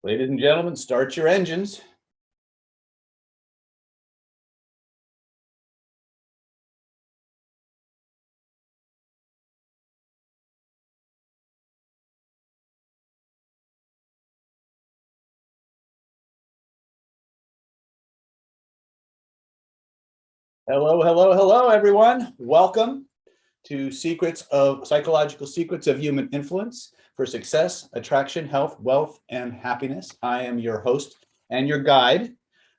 Ladies and gentlemen, start your engines. Hello, hello, hello, everyone. Welcome to Psychological Secrets of Human Influence for Success, Attraction, Health, Wealth, and Happiness. I am your host and your guide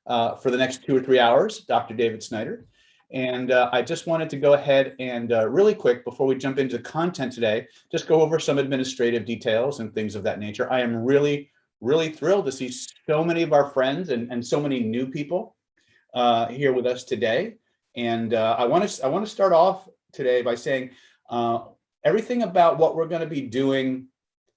for the next 2 or 3 hours, Dr. David Snyder. And I just wanted to go ahead and really quick, before we jump into the content today, just go over some administrative details and things of that nature. I am really, really thrilled to see so many of our friends and so many new people here with us today. And I want to start off today by saying everything about what we're going to be doing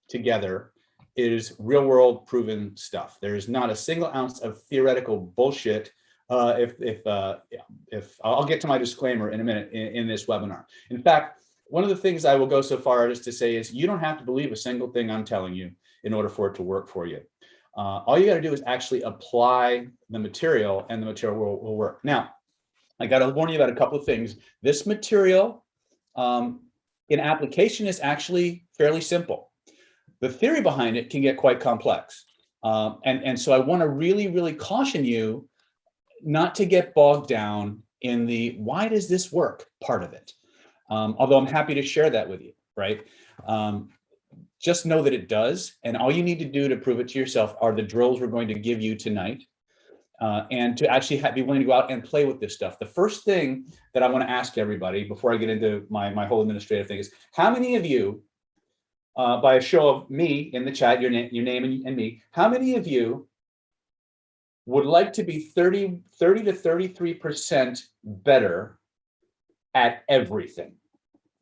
together is real world proven stuff. There is not a single ounce of theoretical bullshit. If I'll get to my disclaimer in a minute in this webinar. In fact, one of the things I will go so far as to say is you don't have to believe a single thing I'm telling you in order for it to work for you. All you got to do is actually apply the material, and the material will work. Now, I got to warn you about a couple of things. This material in application is actually fairly simple. The theory behind it can get quite complex. And so I want to really, really caution you not to get bogged down in the why does this work part of it. Although I'm happy to share that with you, right? Just know that it does. And all you need to do to prove it to yourself are the drills we're going to give you tonight. And to actually be willing to go out and play with this stuff. The first thing that I want to ask everybody before I get into my whole administrative thing is, how many of you, by a show of me in the chat, your name and me, how many of you would like to be 30 to 33% better at everything?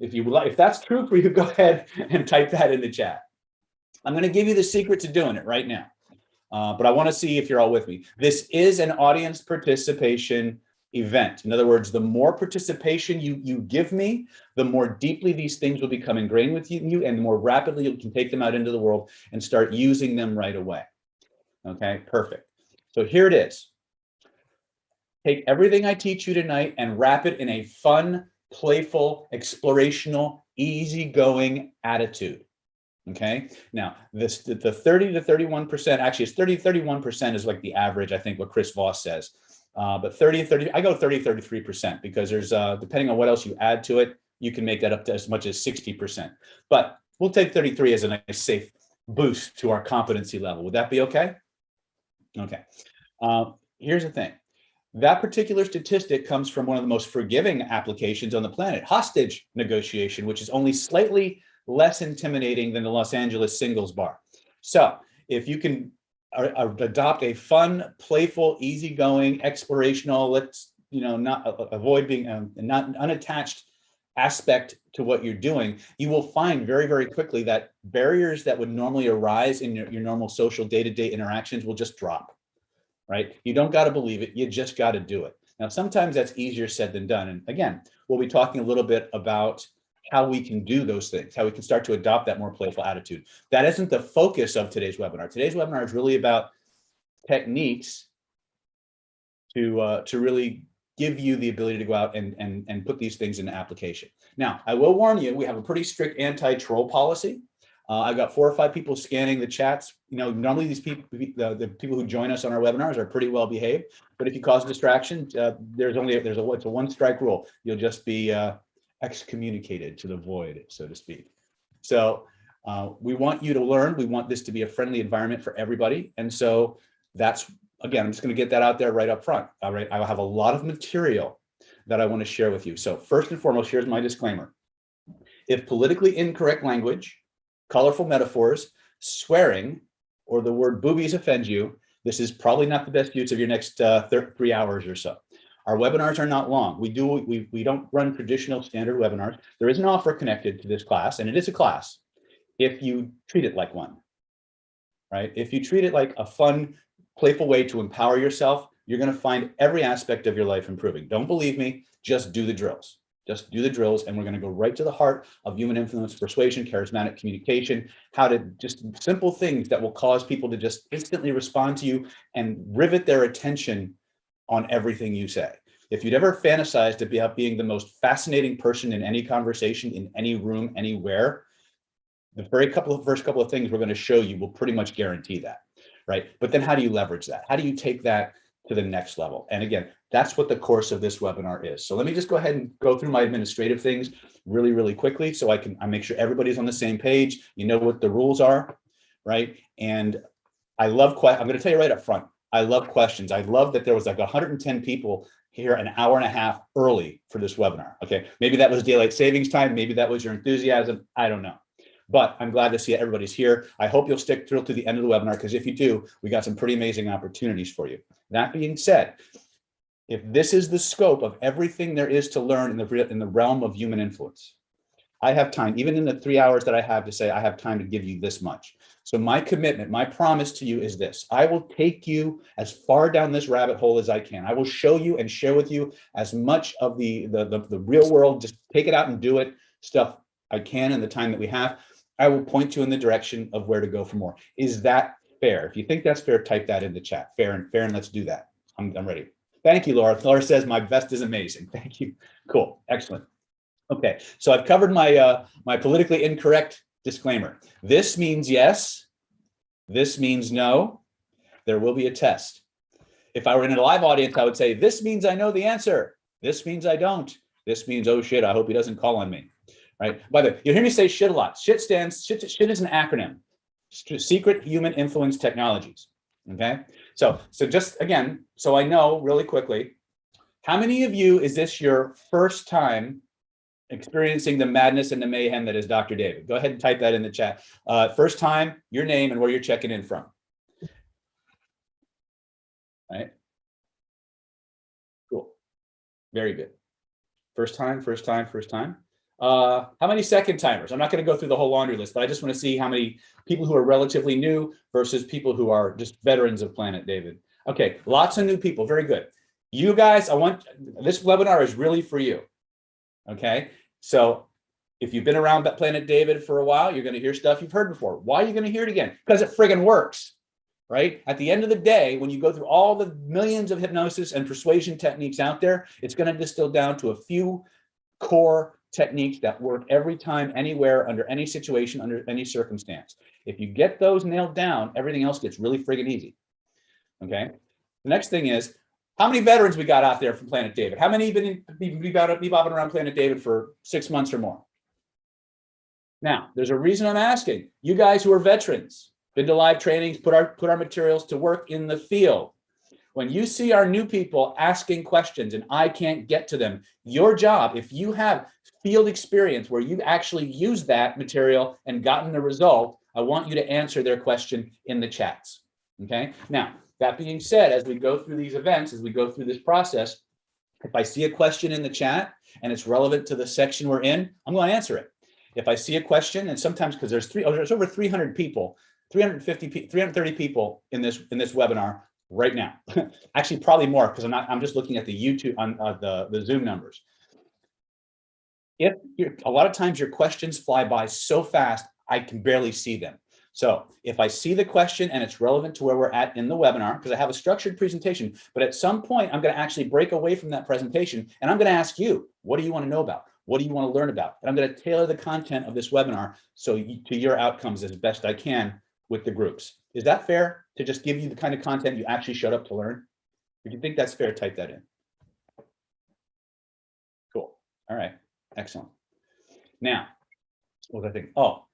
If you would like, if that's true for you, go ahead and type that in the chat. I'm going to give you the secret to doing it right now. But I want to see if you're all with me. This is an audience participation event. In other words, the more participation you give me, the more deeply these things will become ingrained with you, and the more rapidly you can take them out into the world and start using them right away. Okay, perfect. So here it is. Take everything I teach you tonight and wrap it in a fun, playful, explorational, easygoing attitude. Okay. Now, the 30 to 31%, actually it's 30 to 31% is like the average, I think, what Chris Voss says. But 30 to 30, I go 30 to 33% because there's depending on what else you add to it, you can make that up to as much as 60%. But we'll take 33 as a nice safe boost to our competency level. Would that be okay? Okay. Here's the thing. That particular statistic comes from one of the most forgiving applications on the planet, hostage negotiation, which is only slightly less intimidating than the Los Angeles singles bar. So if you can adopt a fun, playful, easygoing, explorational, let's not avoid being not unattached aspect to what you're doing, you will find very, very quickly that barriers that would normally arise in your normal social day-to-day interactions will just drop, right? You don't got to believe it. You just got to do it. Now, sometimes that's easier said than done. And again, we'll be talking a little bit about how we can do those things, how we can start to adopt that more playful attitude. That isn't the focus of today's webinar. Today's webinar is really about techniques to really give you the ability to go out and put these things into application. Now, I will warn you, we have a pretty strict anti-troll policy. I've got 4 or 5 people scanning the chats. Normally these people, the people who join us on our webinars are pretty well behaved, but if you cause distraction, there's a 1 strike rule. You'll just be excommunicated to the void, so to speak. So we want you to learn. We want this to be a friendly environment for everybody. And so that's, again, I'm just going to get that out there right up front. All right. I have a lot of material that I want to share with you. So first and foremost, here's my disclaimer. If politically incorrect language, colorful metaphors, swearing, or the word boobies offend you, this is probably not the best use of your next 3 hours or so. Our webinars are not long. We don't run traditional standard webinars. There is an offer connected to this class, and it is a class if you treat it like one, right? If you treat it like a fun, playful way to empower yourself, you're going to find every aspect of your life improving. Don't believe me, just do the drills. Just do the drills, and we're going to go right to the heart of human influence, persuasion, charismatic communication, how to just simple things that will cause people to just instantly respond to you and rivet their attention on everything you say. If you'd ever fantasized about being the most fascinating person in any conversation, in any room, anywhere, the first couple of things we're going to show you will pretty much guarantee that, right? But then how do you leverage that? How do you take that to the next level? And again, that's what the course of this webinar is. So let me just go ahead and go through my administrative things really, really quickly so I make sure everybody's on the same page. You know what the rules are, right? And I'm going to tell you right up front, I love questions. I love that there was like 110 people here an hour and a half early for this webinar. Okay, maybe that was daylight savings time. Maybe that was your enthusiasm. I don't know. But I'm glad to see everybody's here. I hope you'll stick through to the end of the webinar, because if you do, we got some pretty amazing opportunities for you. That being said, if this is the scope of everything there is to learn in the realm of human influence, I have time, even in the 3 hours that I have to say, I have time to give you this much. So my commitment, my promise to you is this: I will take you as far down this rabbit hole as I can. I will show you and share with you as much of the real world, just take it out and do it stuff I can in the time that we have. I will point you in the direction of where to go for more. Is that fair? If you think that's fair, type that in the chat. Fair, and let's do that. I'm ready. Thank you, Laura. Laura says my vest is amazing. Thank you. Cool. Excellent. Okay, so I've covered my my politically incorrect disclaimer. This means yes. This means no. There will be a test. If I were in a live audience, I would say, this means I know the answer. This means I don't. This means, oh shit, I hope he doesn't call on me. Right? By the way, you'll hear me say shit a lot. Shit is an acronym. Secret Human Influence Technologies. Okay? So just again, so I know really quickly, how many of you, is this your first time experiencing the madness and the mayhem that is Dr. David? Go ahead and type that in the chat. First time, your name and where you're checking in from. Right? Cool. Very good. First time. How many second timers? I'm not going to go through the whole laundry list, but I just want to see how many people who are relatively new versus people who are just veterans of Planet David. Okay, lots of new people. Very good. You guys, this webinar is really for you. Okay, so if you've been around Planet David for a while, you're going to hear stuff you've heard before. Why are you going to hear it again? Because it friggin' works, right? At the end of the day, when you go through all the millions of hypnosis and persuasion techniques out there, it's going to distill down to a few core techniques that work every time, anywhere, under any situation, under any circumstance. If you get those nailed down, everything else gets really friggin' easy. Okay. The next thing is, how many veterans we got out there from Planet David? How many been bobbing around Planet David for 6 months or more? Now, there's a reason I'm asking. You guys who are veterans, been to live trainings, put our materials to work in the field. When you see our new people asking questions and I can't get to them, your job, if you have field experience where you've actually used that material and gotten the result, I want you to answer their question in the chats. Okay. Now, that being said, as we go through these events, as we go through this process, if I see a question in the chat and it's relevant to the section we're in, I'm going to answer it. If I see a question, and sometimes because there's over 300 people, 330 people in this webinar right now. Actually, probably more, because I'm just looking at the YouTube on the Zoom numbers. A lot of times your questions fly by so fast, I can barely see them. So if I see the question and it's relevant to where we're at in the webinar, because I have a structured presentation, but at some point I'm going to actually break away from that presentation and I'm going to ask you, what do you want to know about? What do you want to learn about? And I'm going to tailor the content of this webinar to your outcomes as best I can with the groups. Is that fair, to just give you the kind of content you actually showed up to learn? If you think that's fair, type that in. Cool. All right. Excellent. Now, what was I thinking? Oh,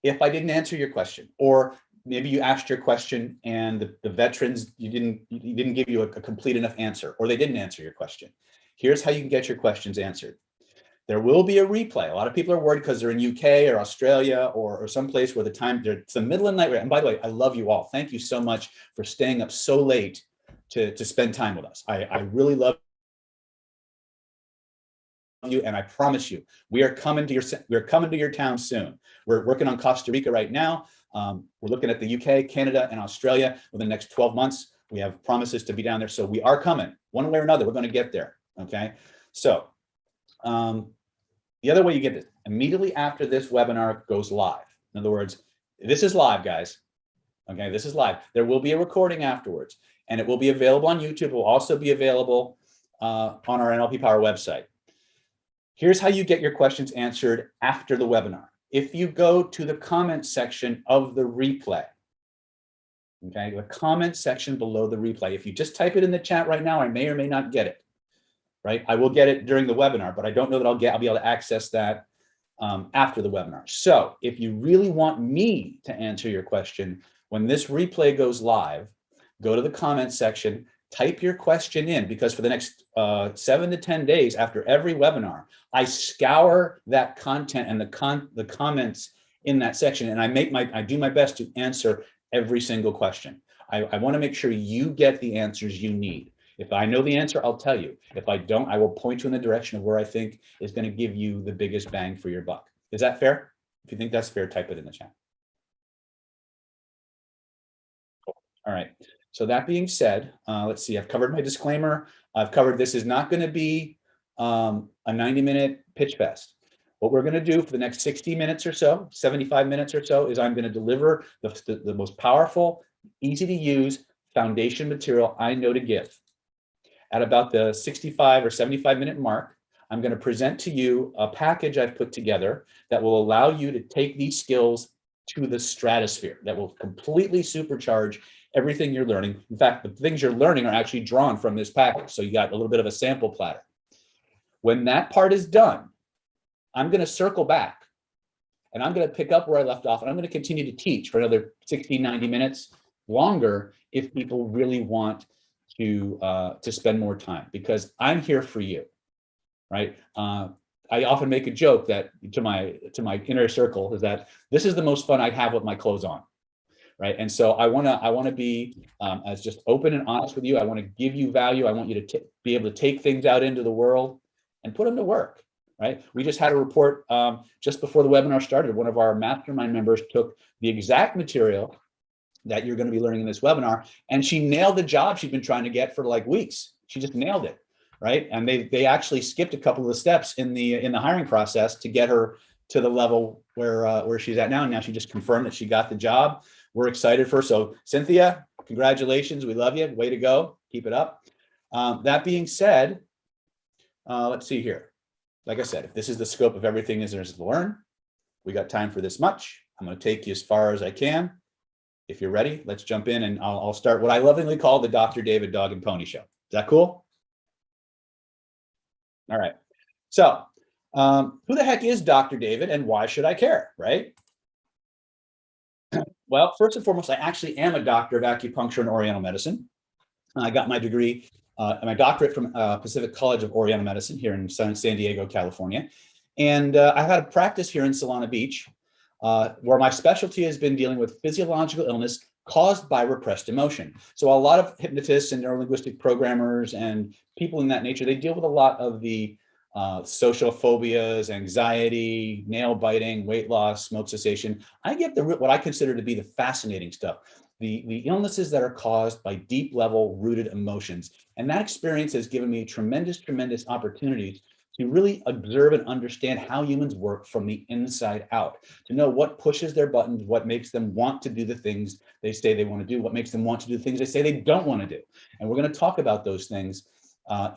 if I didn't answer your question, or maybe you asked your question and the veterans, he didn't give you a complete enough answer, or they didn't answer your question. Here's how you can get your questions answered. There will be a replay. A lot of people are worried because they're in UK or Australia or someplace where it's the middle of the night. And by the way, I love you all. Thank you so much for staying up so late to spend time with us. I really love you, and I promise you, we are coming to your town soon. We're working on Costa Rica right now. We're looking at the UK, Canada, and Australia within the next 12 months. We have promises to be down there, so we are coming. One way or another, we're going to get there. Okay, so The other way you get this, immediately after this webinar goes live. In other words, this is live, guys. Okay, this is live. There will be a recording afterwards, and it will be available on YouTube. It will also be available on our NLP Power website. Here's how you get your questions answered after the webinar. If you go to the comment section of the replay, okay, the comment section below the replay, if you just type it in the chat right now, I may or may not get it, right? I will get it during the webinar, but I don't know that I'll be able to access that after the webinar. So if you really want me to answer your question, when this replay goes live, go to the comment section, type your question in, because for the next 7 to 10 days after every webinar, I scour that content and the comments in that section, and I do my best to answer every single question. I want to make sure you get the answers you need. If I know the answer, I'll tell you. If I don't, I will point you in the direction of where I think is going to give you the biggest bang for your buck. Is that fair? If you think that's fair, type it in the chat. All right. So that being said, let's see, I've covered my disclaimer. I've covered this is not going to be a 90-minute pitch fest. What we're going to do for the next 60 minutes or so, 75 minutes or so, is I'm going to deliver the most powerful, easy to use foundation material I know to give. At about the 65 or 75-minute mark, I'm going to present to you a package I've put together that will allow you to take these skills to the stratosphere, that will completely supercharge everything you're learning. In fact, the things you're learning are actually drawn from this package. So you got a little bit of a sample platter. When that part is done, I'm going to circle back and I'm going to pick up where I left off, and I'm going to continue to teach for another 60, 90 minutes longer if people really want to spend more time, because I'm here for you, right? I often make a joke that to my inner circle is that this is the most fun I have with my clothes on, right? And so I want to be as just open and honest with you. I want to give you value. I want you to be able to take things out into the world and put them to work, right? We just had a report just before the webinar started. One of our mastermind members took the exact material that you're going to be learning in this webinar, and she nailed the job she'd been trying to get for like weeks. She just nailed it, right? And they actually skipped a couple of the steps in the hiring process to get her to the level where she's at now. And now she just confirmed that she got the job. We're excited for her. So Cynthia, congratulations. We love you. Way to go. Keep it up. That being said, let's see here. Like I said, if this is the scope of everything there is to learn, we got time for this much. I'm going to take you as far as I can. If you're ready, let's jump in, and I'll start what I lovingly call the Dr. David Dog and Pony Show. Is that cool? All right. So who the heck is Dr. David, and why should I care, right? Well, first and foremost, I actually am a doctor of acupuncture and Oriental medicine. I got my degree, my doctorate from Pacific College of Oriental Medicine here in San Diego, California. And I've had a practice here in Solana Beach, where my specialty has been dealing with physiological illness caused by repressed emotion. So a lot of hypnotists and neurolinguistic programmers and people in that nature, they deal with a lot of the social phobias, anxiety, nail biting, weight loss, smoke cessation. I get what I consider to be the fascinating stuff, the illnesses that are caused by deep level rooted emotions. And that experience has given me tremendous opportunities to really observe and understand how humans work from the inside out, to know what pushes their buttons, what makes them want to do the things they say they want to do, what makes them want to do the things they say they don't want to do. And we're going to talk about those things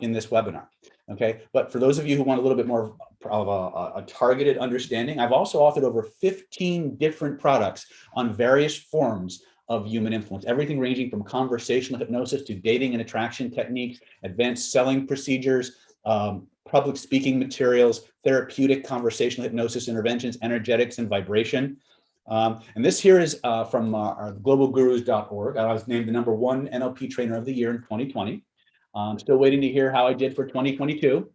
in this webinar. Okay, but for those of you who want a little bit more of a targeted understanding, I've also authored over 15 different products on various forms of human influence, everything ranging from conversational hypnosis to dating and attraction techniques, advanced selling procedures, public speaking materials, therapeutic conversational hypnosis interventions, energetics, and vibration. And this here is from our globalgurus.org. I was named the #1 NLP trainer of the year in 2020. I'm still waiting to hear how I did for 2022.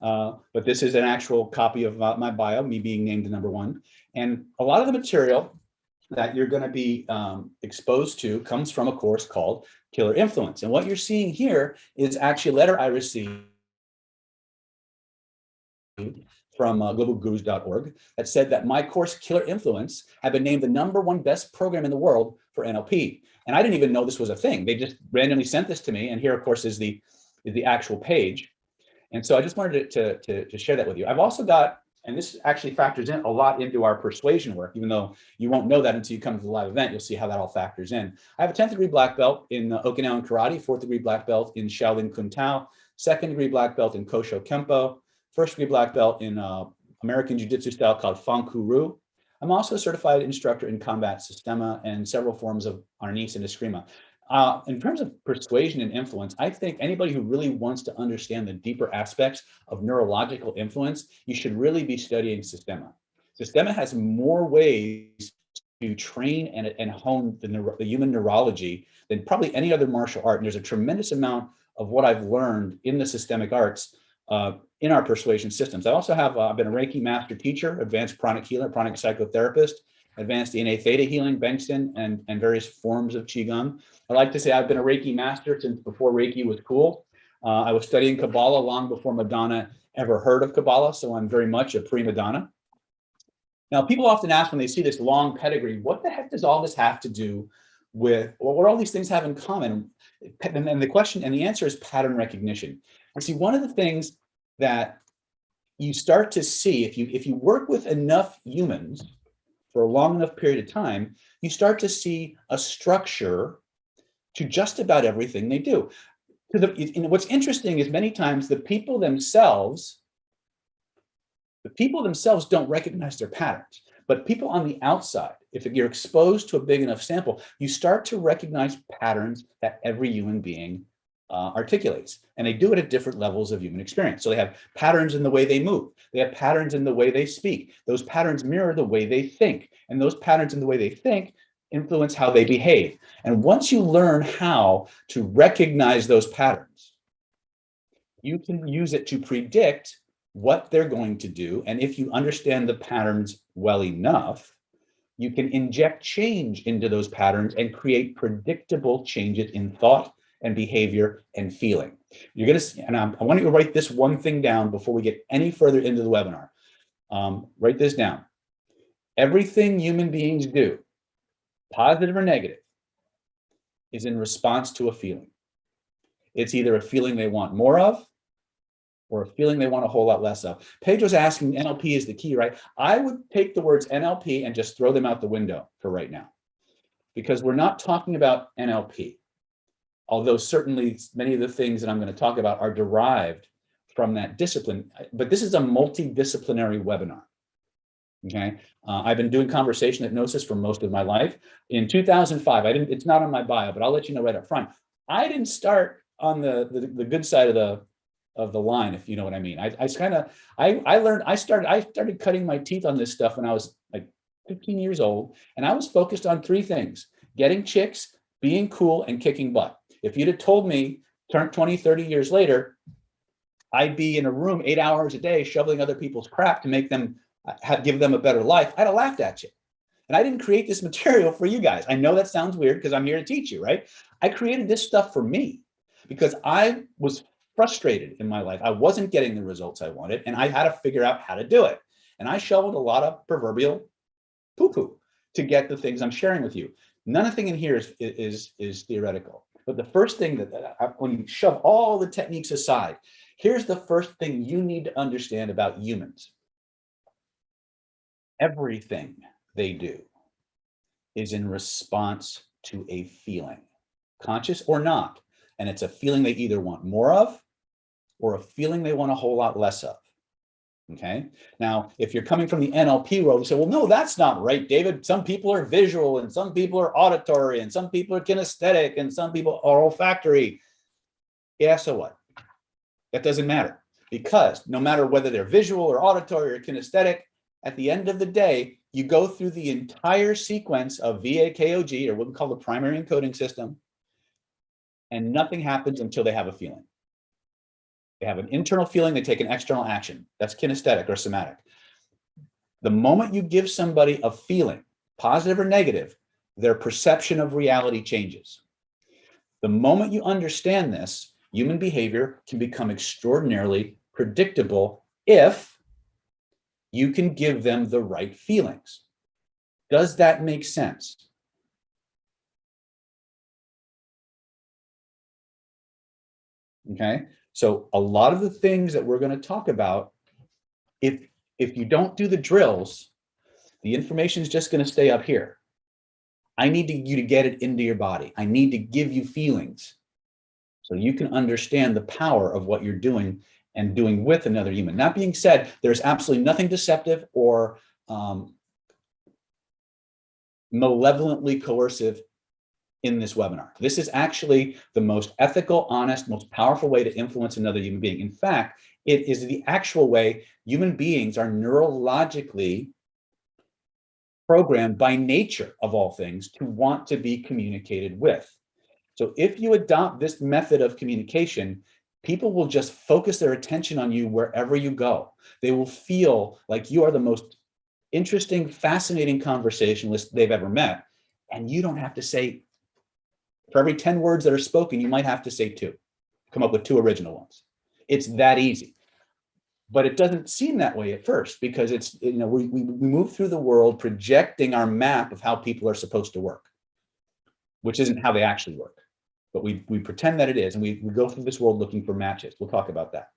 But this is an actual copy of my bio, me being named the #1. And a lot of the material that you're going to be exposed to comes from a course called Killer Influence. And what you're seeing here is actually a letter I received from globalgurus.org that said that my course Killer Influence had been named the #1 best program in the world for NLP. And I didn't even know this was a thing. They just randomly sent this to me. And here, of course, is the actual page. And so I just wanted to share that with you. I've also got And this actually factors in a lot into our persuasion work, even though you won't know that until you come to the live event. You'll see how that all factors in. I have a 10th degree black belt in Okinawan karate, 4th degree black belt in Shaolin Kun Tao, 2nd degree black belt in Kosho Kempo, 1st degree black belt in American Jiu-Jitsu style called Fanku-Ru. I'm also a certified instructor in combat systema and several forms of arnis and eskrima. In terms of persuasion and influence, I think anybody who really wants to understand the deeper aspects of neurological influence, you should really be studying systema. Systema has more ways to train and hone the human neurology than probably any other martial art. And there's a tremendous amount of what I've learned in the systemic arts in our persuasion systems. I also have I've been a Reiki master teacher, advanced pranic healer, pranic psychotherapist, advanced DNA theta healing, Bengtson, and various forms of Qigong. I like to say I've been a Reiki master since before Reiki was cool. I was studying Kabbalah long before Madonna ever heard of Kabbalah, so I'm very much a prima donna. Now, people often ask when they see this long pedigree, what the heck does all this have to do with, or what all these things have in common? And the question and the answer is pattern recognition. And see, one of the things that you start to see if you work with enough humans for a long enough period of time, you start to see a structure to just about everything they do. What's interesting is many times the people themselves don't recognize their patterns, but people on the outside, if you're exposed to a big enough sample, you start to recognize patterns that every human being articulates, and they do it at different levels of human experience. So they have patterns in the way they move. They have patterns in the way they speak. Those patterns mirror the way they think, and those patterns in the way they think influence how they behave. And once you learn how to recognize those patterns, you can use it to predict what they're going to do. And if you understand the patterns well enough, you can inject change into those patterns and create predictable changes in thought and behavior and feeling. You're going to see, and I want you to write this one thing down before we get any further into the webinar. Write this down. Everything human beings do, positive or negative, is in response to a feeling. It's either a feeling they want more of or a feeling they want a whole lot less of. Pedro's asking, NLP is the key, right? I would take the words NLP and just throw them out the window for right now, because we're not talking about NLP. Although certainly many of the things that I'm going to talk about are derived from that discipline, but this is a multidisciplinary webinar. Okay, I've been doing conversation hypnosis for most of my life. In 2005, it's not on my bio, but I'll let you know right up front. I didn't start on the good side of the line, if you know what I mean. I started cutting my teeth on this stuff when I was like 15 years old, and I was focused on three things: getting chicks, being cool, and kicking butt. If you'd have told me 20, 30 years later, I'd be in a room 8 hours a day shoveling other people's crap to make them give them a better life, I'd have laughed at you. And I didn't create this material for you guys. I know that sounds weird because I'm here to teach you, right? I created this stuff for me because I was frustrated in my life. I wasn't getting the results I wanted, and I had to figure out how to do it. And I shoveled a lot of proverbial poo-poo to get the things I'm sharing with you. Nothing in here is theoretical. But the first thing when you shove all the techniques aside, here's the first thing you need to understand about humans. Everything they do is in response to a feeling, conscious or not. And it's a feeling they either want more of or a feeling they want a whole lot less of. Okay. Now, if you're coming from the NLP world, you say, well, no, that's not right, David. Some people are visual and some people are auditory and some people are kinesthetic and some people are olfactory. Yeah, so what? That doesn't matter, because no matter whether they're visual or auditory or kinesthetic, at the end of the day, you go through the entire sequence of VAKOG, or what we call the primary encoding system, and nothing happens until they have a feeling. They have an internal feeling, they take an external action. That's kinesthetic or somatic. The moment you give somebody a feeling, positive or negative, their perception of reality changes. The moment you understand this, human behavior can become extraordinarily predictable if you can give them the right feelings. Does that make sense? Okay. So a lot of the things that we're going to talk about, if if you don't do the drills, the information is just going to stay up here. I need you to get it into your body. I need to give you feelings so you can understand the power of what you're doing and doing with another human. That being said, there's absolutely nothing deceptive or malevolently coercive in this webinar. This is actually the most ethical, honest, most powerful way to influence another human being. In fact, it is the actual way human beings are neurologically programmed by nature of all things to want to be communicated with. So if you adopt this method of communication, people will just focus their attention on you wherever you go. They will feel like you are the most interesting, fascinating conversationalist they've ever met. And you don't have to say, for every 10 words that are spoken, you might have to say 2, come up with 2 original ones. It's that easy. But it doesn't seem that way at first because it's, we move through the world projecting our map of how people are supposed to work, which isn't how they actually work. But we pretend that it is, and we go through this world looking for matches. We'll talk about that.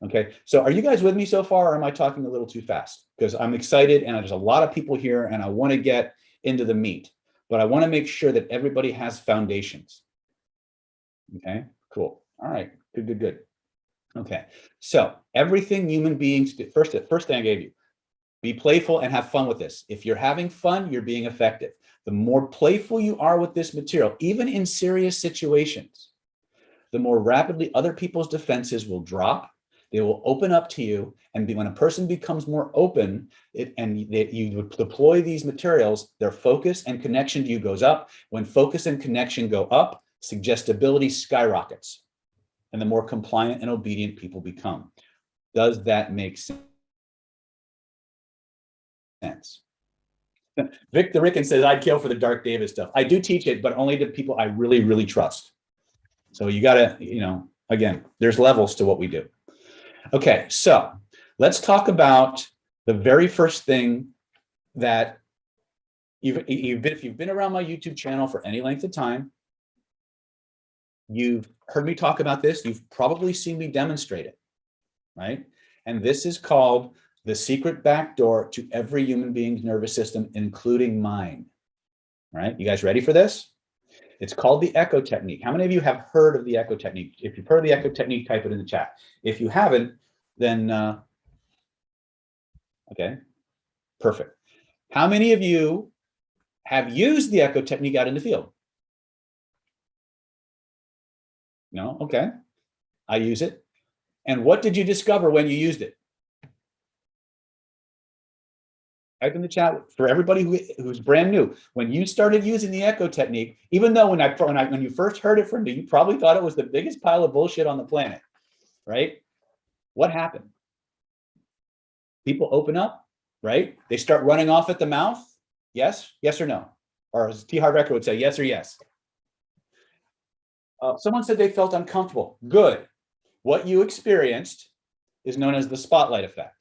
Okay, so are you guys with me so far, or am I talking a little too fast? Because I'm excited, and there's a lot of people here, and I want to get into the meat, but I want to make sure that everybody has foundations. Okay, cool. All right, good. Okay, so everything human beings do, first thing I gave you, be playful and have fun with this. If you're having fun, you're being effective. The more playful you are with this material, even in serious situations, the more rapidly other people's defenses will drop. They will open up to you, and when a person becomes more open, you deploy these materials, their focus and connection to you goes up. When focus and connection go up, suggestibility skyrockets, and the more compliant and obedient people become. Does that make sense? Victor Ricken says, I'd kill for the Dark David stuff. I do teach it, but only to people I really, really trust. So you gotta, again, there's levels to what we do. Okay, so let's talk about the very first thing that if you've been around my YouTube channel for any length of time, you've heard me talk about this, you've probably seen me demonstrate it, right? And this is called the secret backdoor to every human being's nervous system, including mine, right? You guys ready for this? It's called the echo technique. How many of you have heard of the echo technique? If you've heard of the echo technique, type it in the chat. If you haven't, then, okay, perfect. How many of you have used the echo technique out in the field? No? Okay. I use it. And what did you discover when you used it? Type in the chat for everybody who's brand new. When you started using the echo technique, even though when you first heard it from me, you probably thought it was the biggest pile of bullshit on the planet, right? What happened? People open up, right? They start running off at the mouth. Yes? Yes or no? Or as T. Harv Eker would say, yes or yes. Someone said they felt uncomfortable. Good. What you experienced is known as the spotlight effect.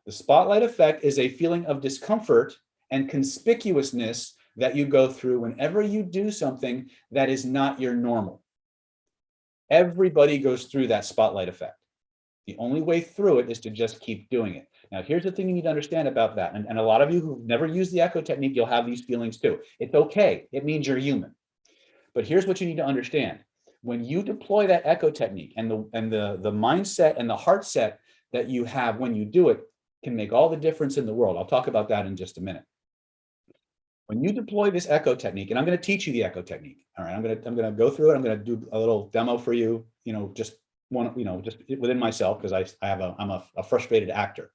The spotlight effect is a feeling of discomfort and conspicuousness that you go through whenever you do something that is not your normal. Everybody goes through that spotlight effect. The only way through it is to just keep doing it. Now, here's the thing you need to understand about that. And a lot of you who've never used the echo technique, you'll have these feelings too. It's okay. It means you're human. But here's what you need to understand. When you deploy that echo technique and the mindset and the heart set that you have when you do it can make all the difference in the world. I'll talk about that in just a minute. When you deploy this echo technique, and I'm going to teach you the echo technique. All right, I'm going to go through it. I'm going to do a little demo for you, just within myself, because I'm a frustrated actor.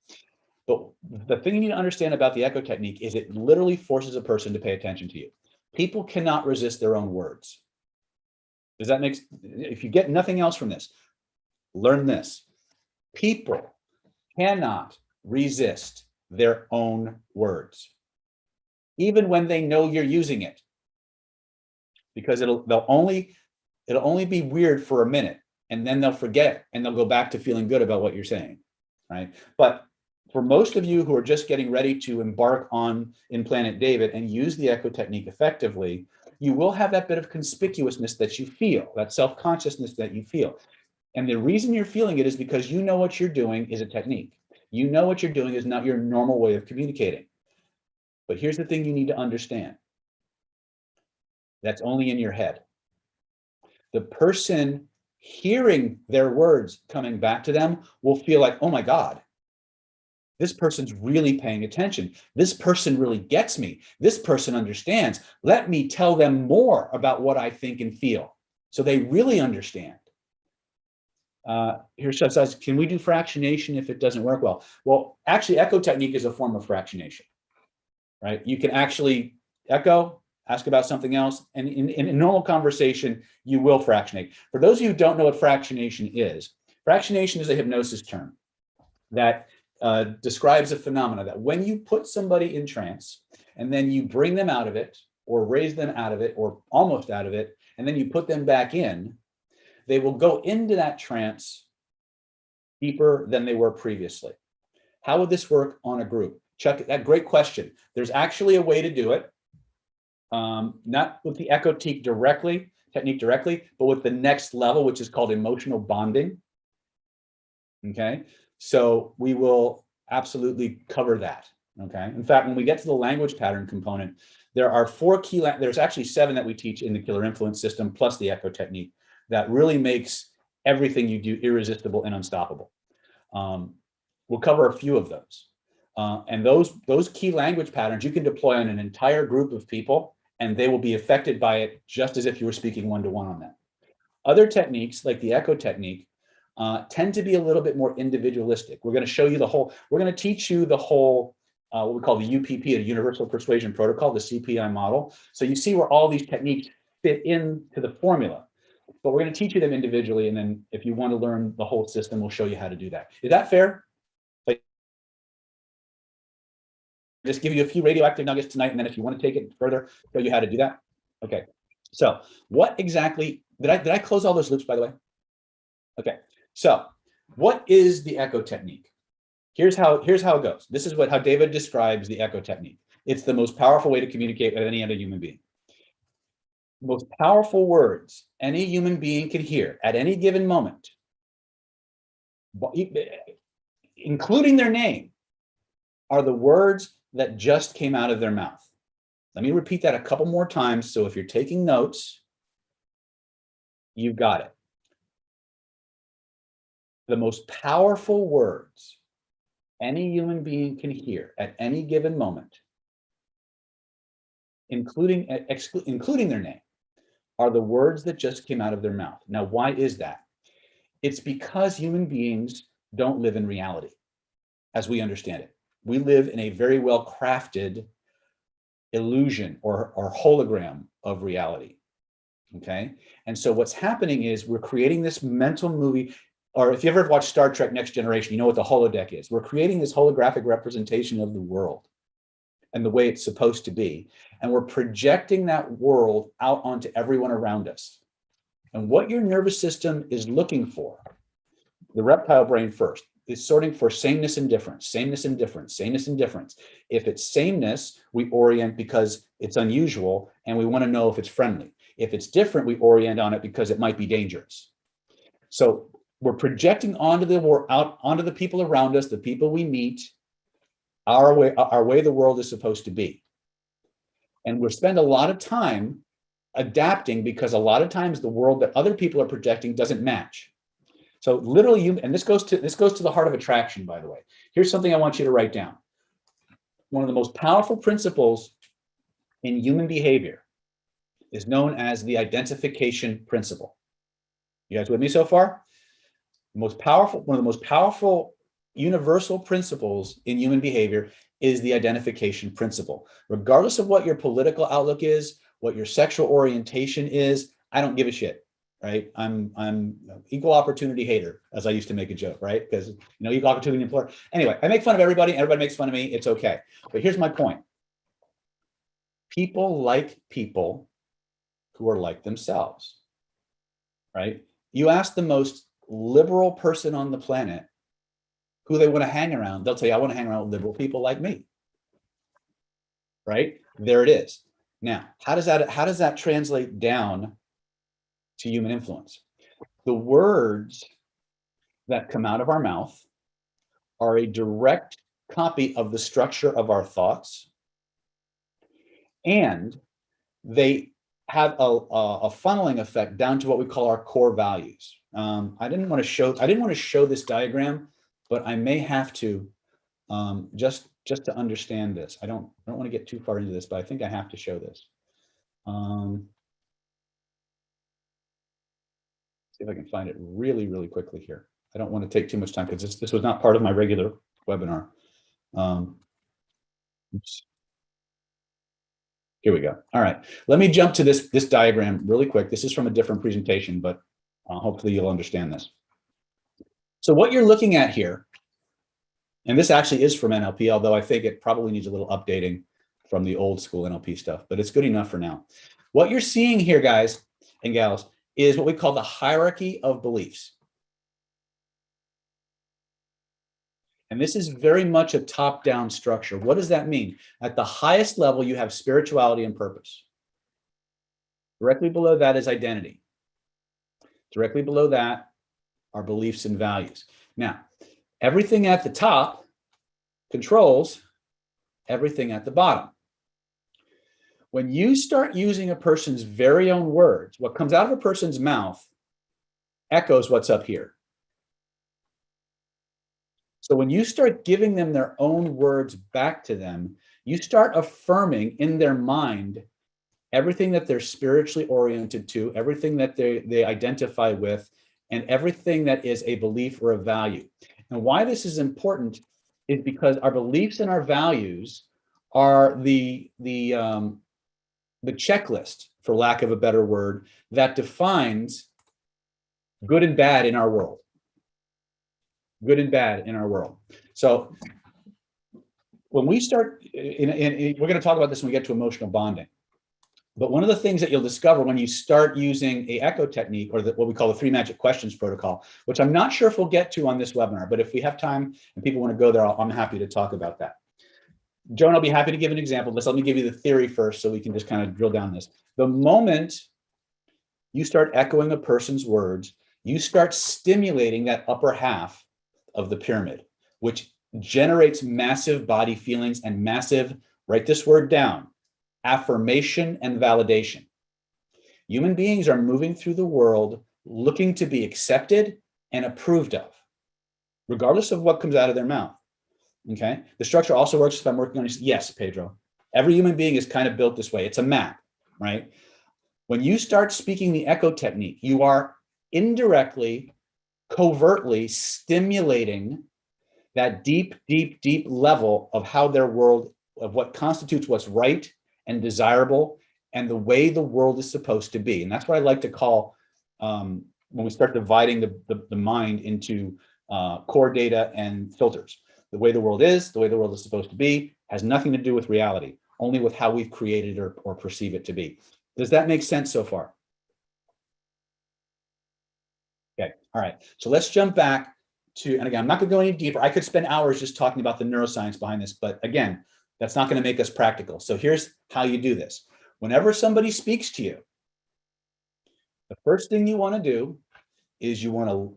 But the thing you need to understand about the echo technique is it literally forces a person to pay attention to you. People cannot resist their own words. Does that make sense? If you get nothing else from this, learn this. People cannot resist their own words, even when they know you're using it, because it'll only be weird for a minute, and then they'll forget and they'll go back to feeling good about what you're saying, right? But for most of you who are just getting ready to embark on In Planet David and use the echo technique effectively, you will have that bit of conspicuousness that you feel, that self-consciousness that you feel. And the reason you're feeling it is because you know what you're doing is a technique. You know what you're doing is not your normal way of communicating. But here's the thing you need to understand. That's only in your head. The person hearing their words coming back to them will feel like, oh my God, this person's really paying attention. This person really gets me. This person understands. Let me tell them more about what I think and feel so they really understand. Here says, can we do fractionation if it doesn't work well? Well, actually, echo technique is a form of fractionation, right? You can actually echo, ask about something else, and in a normal conversation, you will fractionate. For those of you who don't know what fractionation is a hypnosis term that describes a phenomena that when you put somebody in trance and then you bring them out of it or raise them out of it or almost out of it, and then you put them back in, they will go into that trance deeper than they were previously. How would this work on a group? Chuck, that great question. There's actually a way to do it, not with the echo technique directly, but with the next level, which is called emotional bonding. Okay, so we will absolutely cover that. Okay, in fact, when we get to the language pattern component, there are 4 key, there's actually 7 that we teach in the Killer Influence system, plus the echo technique, that really makes everything you do irresistible and unstoppable. We'll cover a few of those. And those key language patterns you can deploy on an entire group of people, and they will be affected by it just as if you were speaking one-to-one on them. Other techniques, like the echo technique, tend to be a little bit more individualistic. We're going to show you the whole, we're going to teach you the whole, what we call the UPP, the Universal Persuasion Protocol, the CPI model. So you see where all these techniques fit into the formula. But we're going to teach you them individually, and then if you want to learn the whole system, we'll show you how to do that. Is that fair? Like, just give you a few radioactive nuggets tonight, and then if you want to take it further, show you how to do that. Okay. So what exactly, did I close all those loops, by the way? Okay. So what is the echo technique? Here's how it goes. This is how David describes the echo technique. It's the most powerful way to communicate with any other human being. Most powerful words any human being can hear at any given moment, including their name, are the words that just came out of their mouth. Let me repeat that a couple more times, so if you're taking notes, you've got it. The most powerful words any human being can hear at any given moment, including their name, are the words that just came out of their mouth. Now, why is that? It's because human beings don't live in reality as we understand it. We live in a very well crafted illusion or hologram of reality. Okay. And so what's happening is we're creating this mental movie, or if you ever watched Star Trek Next Generation, you know what the holodeck is. We're creating this holographic representation of the world and the way it's supposed to be. And we're projecting that world out onto everyone around us. And what your nervous system is looking for, the reptile brain first, is sorting for sameness and difference, sameness and difference, sameness and difference. If it's sameness, we orient because it's unusual and we want to know if it's friendly. If it's different, we orient on it because it might be dangerous. So we're projecting onto the people around us, the people we meet, our way the world is supposed to be. And we spend a lot of time adapting because a lot of times the world that other people are projecting doesn't match. So literally, and this goes to the heart of attraction, by the way. Here's something I want you to write down. One of the most powerful principles in human behavior is known as the identification principle. You guys with me so far? One of the most powerful universal principles in human behavior is the identification principle. Regardless of what your political outlook is, what your sexual orientation is, I don't give a shit, right? I'm equal opportunity hater, as I used to make a joke, right? Because equal opportunity employer. Anyway, I make fun of everybody. Everybody makes fun of me. It's okay. But here's my point. People like people who are like themselves, right? You ask the most liberal person on the planet who they want to hang around, they'll tell you, I want to hang around with liberal people like me, right? There it is. Now, how does that translate down to human influence? The words that come out of our mouth are a direct copy of the structure of our thoughts, and they have a funneling effect down to what we call our core values. I didn't want to show this diagram, but I may have to, just to understand this. I don't want to get too far into this, but I think I have to show this. See if I can find it really, really quickly here. I don't want to take too much time because this was not part of my regular webinar. Oops. Here we go. All right, let me jump to this diagram really quick. This is from a different presentation, but hopefully you'll understand this. So what you're looking at here, and this actually is from NLP, although I think it probably needs a little updating from the old school NLP stuff, but it's good enough for now. What you're seeing here, guys and gals, is what we call the hierarchy of beliefs. And this is very much a top-down structure. What does that mean? At the highest level, you have spirituality and purpose. Directly below that is identity. Directly below that are beliefs and values. Now, everything at the top controls everything at the bottom. When you start using a person's very own words, what comes out of a person's mouth echoes what's up here. So when you start giving them their own words back to them, you start affirming in their mind everything that they're spiritually oriented to, everything that they identify with, and everything that is a belief or a value. And why this is important is because our beliefs and our values are the checklist, for lack of a better word, that defines good and bad in our world. Good and bad in our world. So when we start, we're going to talk about this when we get to emotional bonding. But one of the things that you'll discover when you start using a echo technique, or what we call the 3 magic questions protocol, which I'm not sure if we'll get to on this webinar, but if we have time and people want to go there, I'm happy to talk about that. Joan, I'll be happy to give an example, but let me give you the theory first so we can just kind of drill down this. The moment you start echoing a person's words, you start stimulating that upper half of the pyramid, which generates massive body feelings and massive, write this word down, affirmation and validation. Human beings are moving through the world looking to be accepted and approved of, regardless of what comes out of their mouth. Okay. The structure also works if I'm working on it. Yes, Pedro. Every human being is kind of built this way. It's a map, right? When you start speaking the echo technique, you are indirectly, covertly stimulating that deep, deep, deep level of how their world, of what constitutes what's right and desirable and the way the world is supposed to be. And that's what I like to call, when we start dividing the mind into core data and filters. The way the world is supposed to be, has nothing to do with reality, only with how we've created or perceive it to be. Does that make sense so far? Okay, all right. So let's jump back to, and again, I'm not going to go any deeper. I could spend hours just talking about the neuroscience behind this, but again, that's not going to make us practical. So here's how you do this. Whenever somebody speaks to you, the first thing you want to do is you want to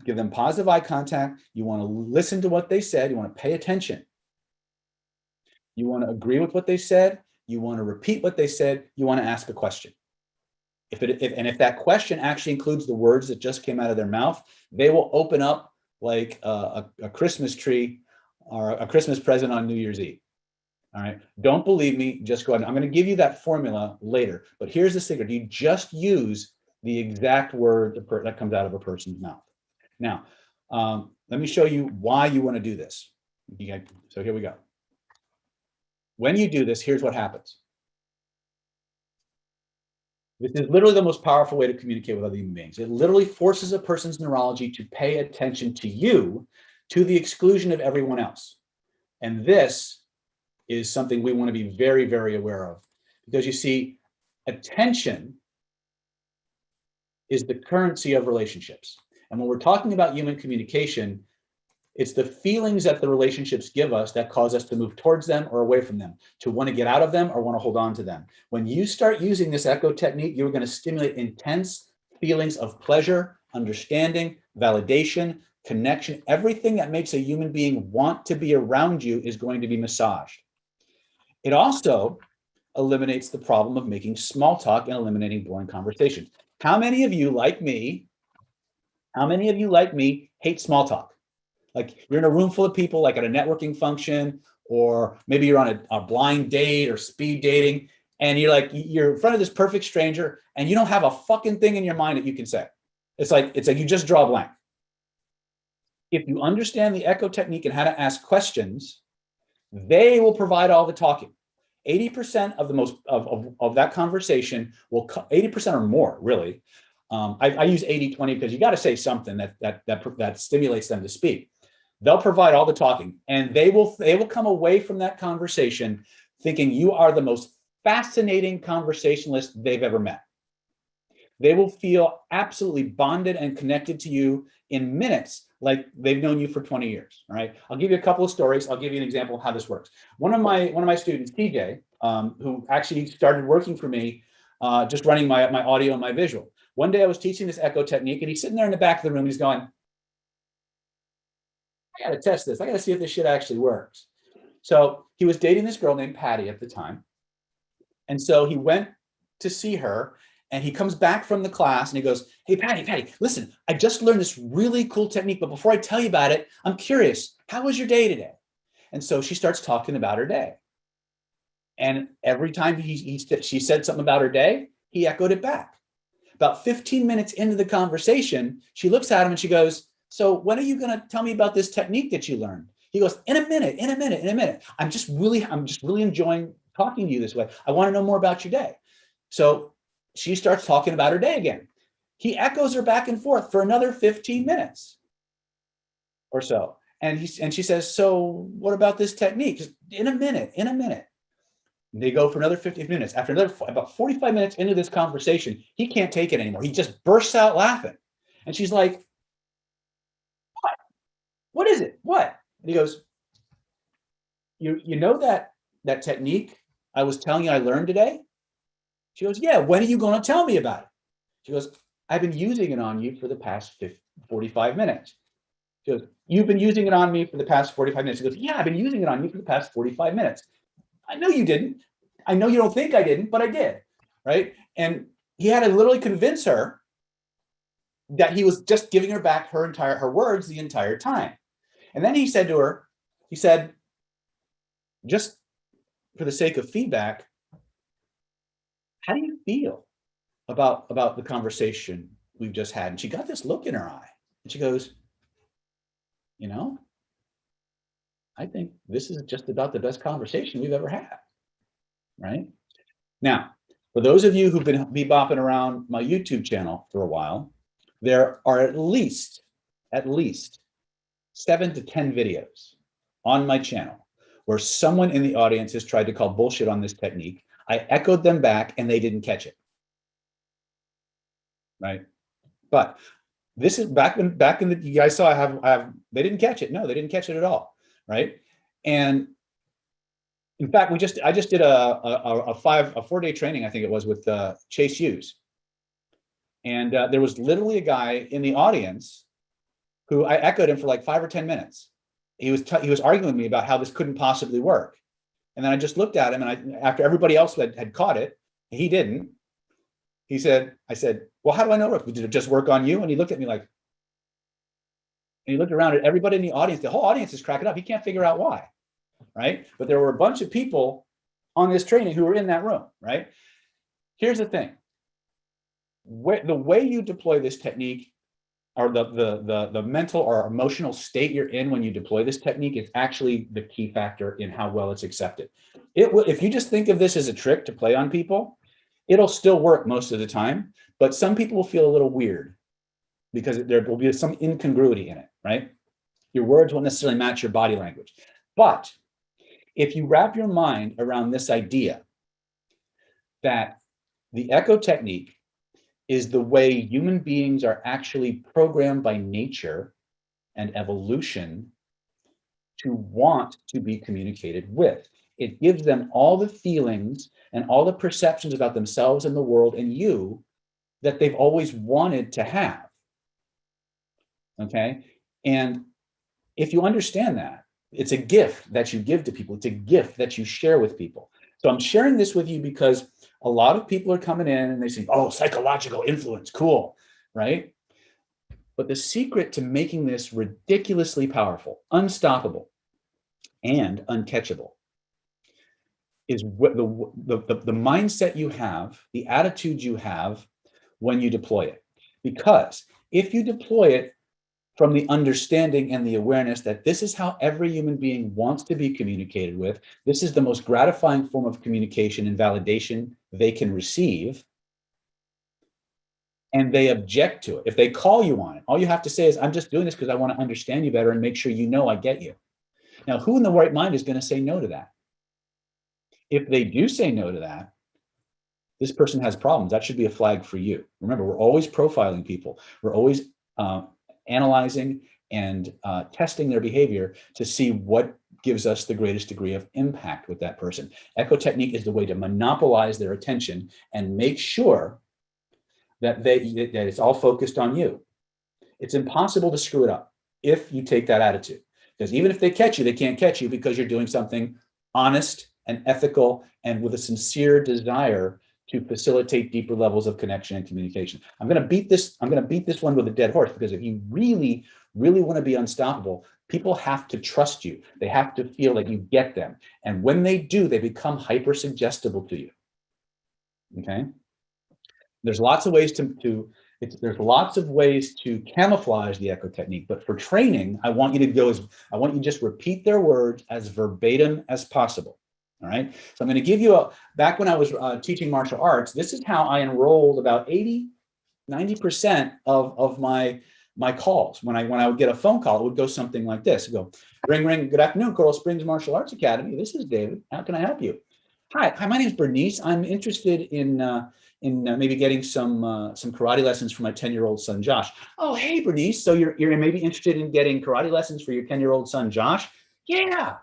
give them positive eye contact. You want to listen to what they said. You want to pay attention. You want to agree with what they said. You want to repeat what they said. You want to ask a question. If that question actually includes the words that just came out of their mouth, they will open up like a Christmas tree or a Christmas present on New Year's Eve. All right. Don't believe me. Just go ahead. I'm going to give you that formula later. But here's the secret. You just use the exact word that comes out of a person's mouth. Now, let me show you why you want to do this. Okay, so here we go. When you do this, here's what happens. This is literally the most powerful way to communicate with other human beings. It literally forces a person's neurology to pay attention to you to the exclusion of everyone else. And this is something we want to be very, very aware of, because you see, attention is the currency of relationships. And when we're talking about human communication, it's the feelings that the relationships give us that cause us to move towards them or away from them, to want to get out of them or want to hold on to them. When you start using this echo technique, you're going to stimulate intense feelings of pleasure, understanding, validation, connection, everything that makes a human being want to be around you is going to be massaged. It also eliminates the problem of making small talk and eliminating boring conversations. How many of you like me hate small talk? Like you're in a room full of people, like at a networking function, or maybe you're on a blind date or speed dating, and you're in front of this perfect stranger and you don't have a fucking thing in your mind that you can say. It's like you just draw a blank. If you understand the echo technique and how to ask questions, they will provide all the talking. 80% of that conversation will 80% or more, really. I use 80-20 because you got to say something that stimulates them to speak. They'll provide all the talking, and they will come away from that conversation thinking you are the most fascinating conversationalist they've ever met. They will feel absolutely bonded and connected to you in minutes, like they've known you for 20 years. All right. I'll give you a couple of stories. I'll give you an example of how this works. One of my students, TJ, who actually started working for me, just running my audio and my visual. One day I was teaching this echo technique, and he's sitting there in the back of the room. And he's going, I got to test this. I got to see if this shit actually works. So he was dating this girl named Patty at the time. And so he went to see her, and he comes back from the class and he goes, hey, Patty, listen, I just learned this really cool technique, but before I tell you about it, I'm curious, how was your day today? And so she starts talking about her day. And every time she said something about her day, he echoed it back. About 15 minutes into the conversation, she looks at him and she goes, so when are you going to tell me about this technique that you learned? He goes, in a minute. I'm just really enjoying talking to you this way. I want to know more about your day. So she starts talking about her day again. He echoes her back and forth for another 15 minutes or so. And she says, so what about this technique? In a minute. And they go for another 50 minutes. After about 45 minutes into this conversation, he can't take it anymore. He just bursts out laughing. And she's like, what is it? What? And he goes, you know that technique I was telling you I learned today? She goes, yeah, when are you going to tell me about it? She goes, I've been using it on you for the past 45 minutes. She goes, you've been using it on me for the past 45 minutes. She goes, yeah, I've been using it on you for the past 45 minutes. I know you didn't. I know you don't think I didn't, but I did, right? And he had to literally convince her that he was just giving her back her words the entire time. And then he said to her, just for the sake of feedback, how do you feel about the conversation we've just had? And she got this look in her eye, and she goes, I think this is just about the best conversation we've ever had, right? Now, for those of you who've been bebopping around my YouTube channel for a while, there are at least 7 to 10 videos on my channel where someone in the audience has tried to call bullshit on this technique. I echoed them back and they didn't catch it, right? But this is back in the, you guys saw they didn't catch it. No, they didn't catch it at all, right? And in fact, I just did a 4-day training, I think it was, with Chase Hughes. And there was literally a guy in the audience who I echoed him for like 5 or 10 minutes. He was arguing with me about how this couldn't possibly work. And then I just looked at him, and after everybody else had caught it, he didn't. I said, well, how do I know? Did it just work on you? And he looked at me like, and he looked around at everybody in the audience. The whole audience is cracking up. He can't figure out why, right? But there were a bunch of people on this training who were in that room, right? Here's the thing. The way you deploy this technique, or the mental or emotional state you're in when you deploy this technique, is actually the key factor in how well it's accepted. If you just think of this as a trick to play on people, it'll still work most of the time, but some people will feel a little weird because there will be some incongruity in it, right? Your words won't necessarily match your body language. But if you wrap your mind around this idea that the echo technique is the way human beings are actually programmed by nature and evolution to want to be communicated with. It gives them all the feelings and all the perceptions about themselves and the world and you that they've always wanted to have. Okay? And if you understand that, it's a gift that you give to people. It's a gift that you share with people. So I'm sharing this with you because a lot of people are coming in and they say, oh, psychological influence, cool, right? But the secret to making this ridiculously powerful, unstoppable, and uncatchable is what the mindset you have, the attitude you have when you deploy it. Because if you deploy it from the understanding and the awareness that this is how every human being wants to be communicated with, this is the most gratifying form of communication and validation they can receive, and they object to it. If they call you on it, all you have to say is, I'm just doing this because I want to understand you better and make sure you know I get you. Now, who in the right mind is going to say no to that? If they do say no to that, this person has problems. That should be a flag for you. Remember, we're always profiling people. We're always analyzing and testing their behavior to see what gives us the greatest degree of impact with that person. Echo technique is the way to monopolize their attention and make sure that that it's all focused on you. It's impossible to screw it up if you take that attitude. Because even if they catch you, they can't catch you because you're doing something honest and ethical and with a sincere desire to facilitate deeper levels of connection and communication. I'm going to beat this one with a dead horse, because if you really, really want to be unstoppable, people have to trust you. They have to feel like you get them. And when they do, they become hyper suggestible to you. Okay? There's lots of ways there's lots of ways to camouflage the echo technique, but for training, I want you to just repeat their words as verbatim as possible. All right. So I'm going to give you back when I was teaching martial arts, this is how I enrolled about 90% of my calls. When I would get a phone call, it would go something like this. It'd go, ring, ring, good afternoon, Coral Springs Martial Arts Academy. This is David. How can I help you? Hi, my name is Bernice. I'm interested in maybe getting some karate lessons for my 10-year-old son, Josh. Oh, hey, Bernice. So you're maybe interested in getting karate lessons for your 10-year-old son, Josh? Yeah.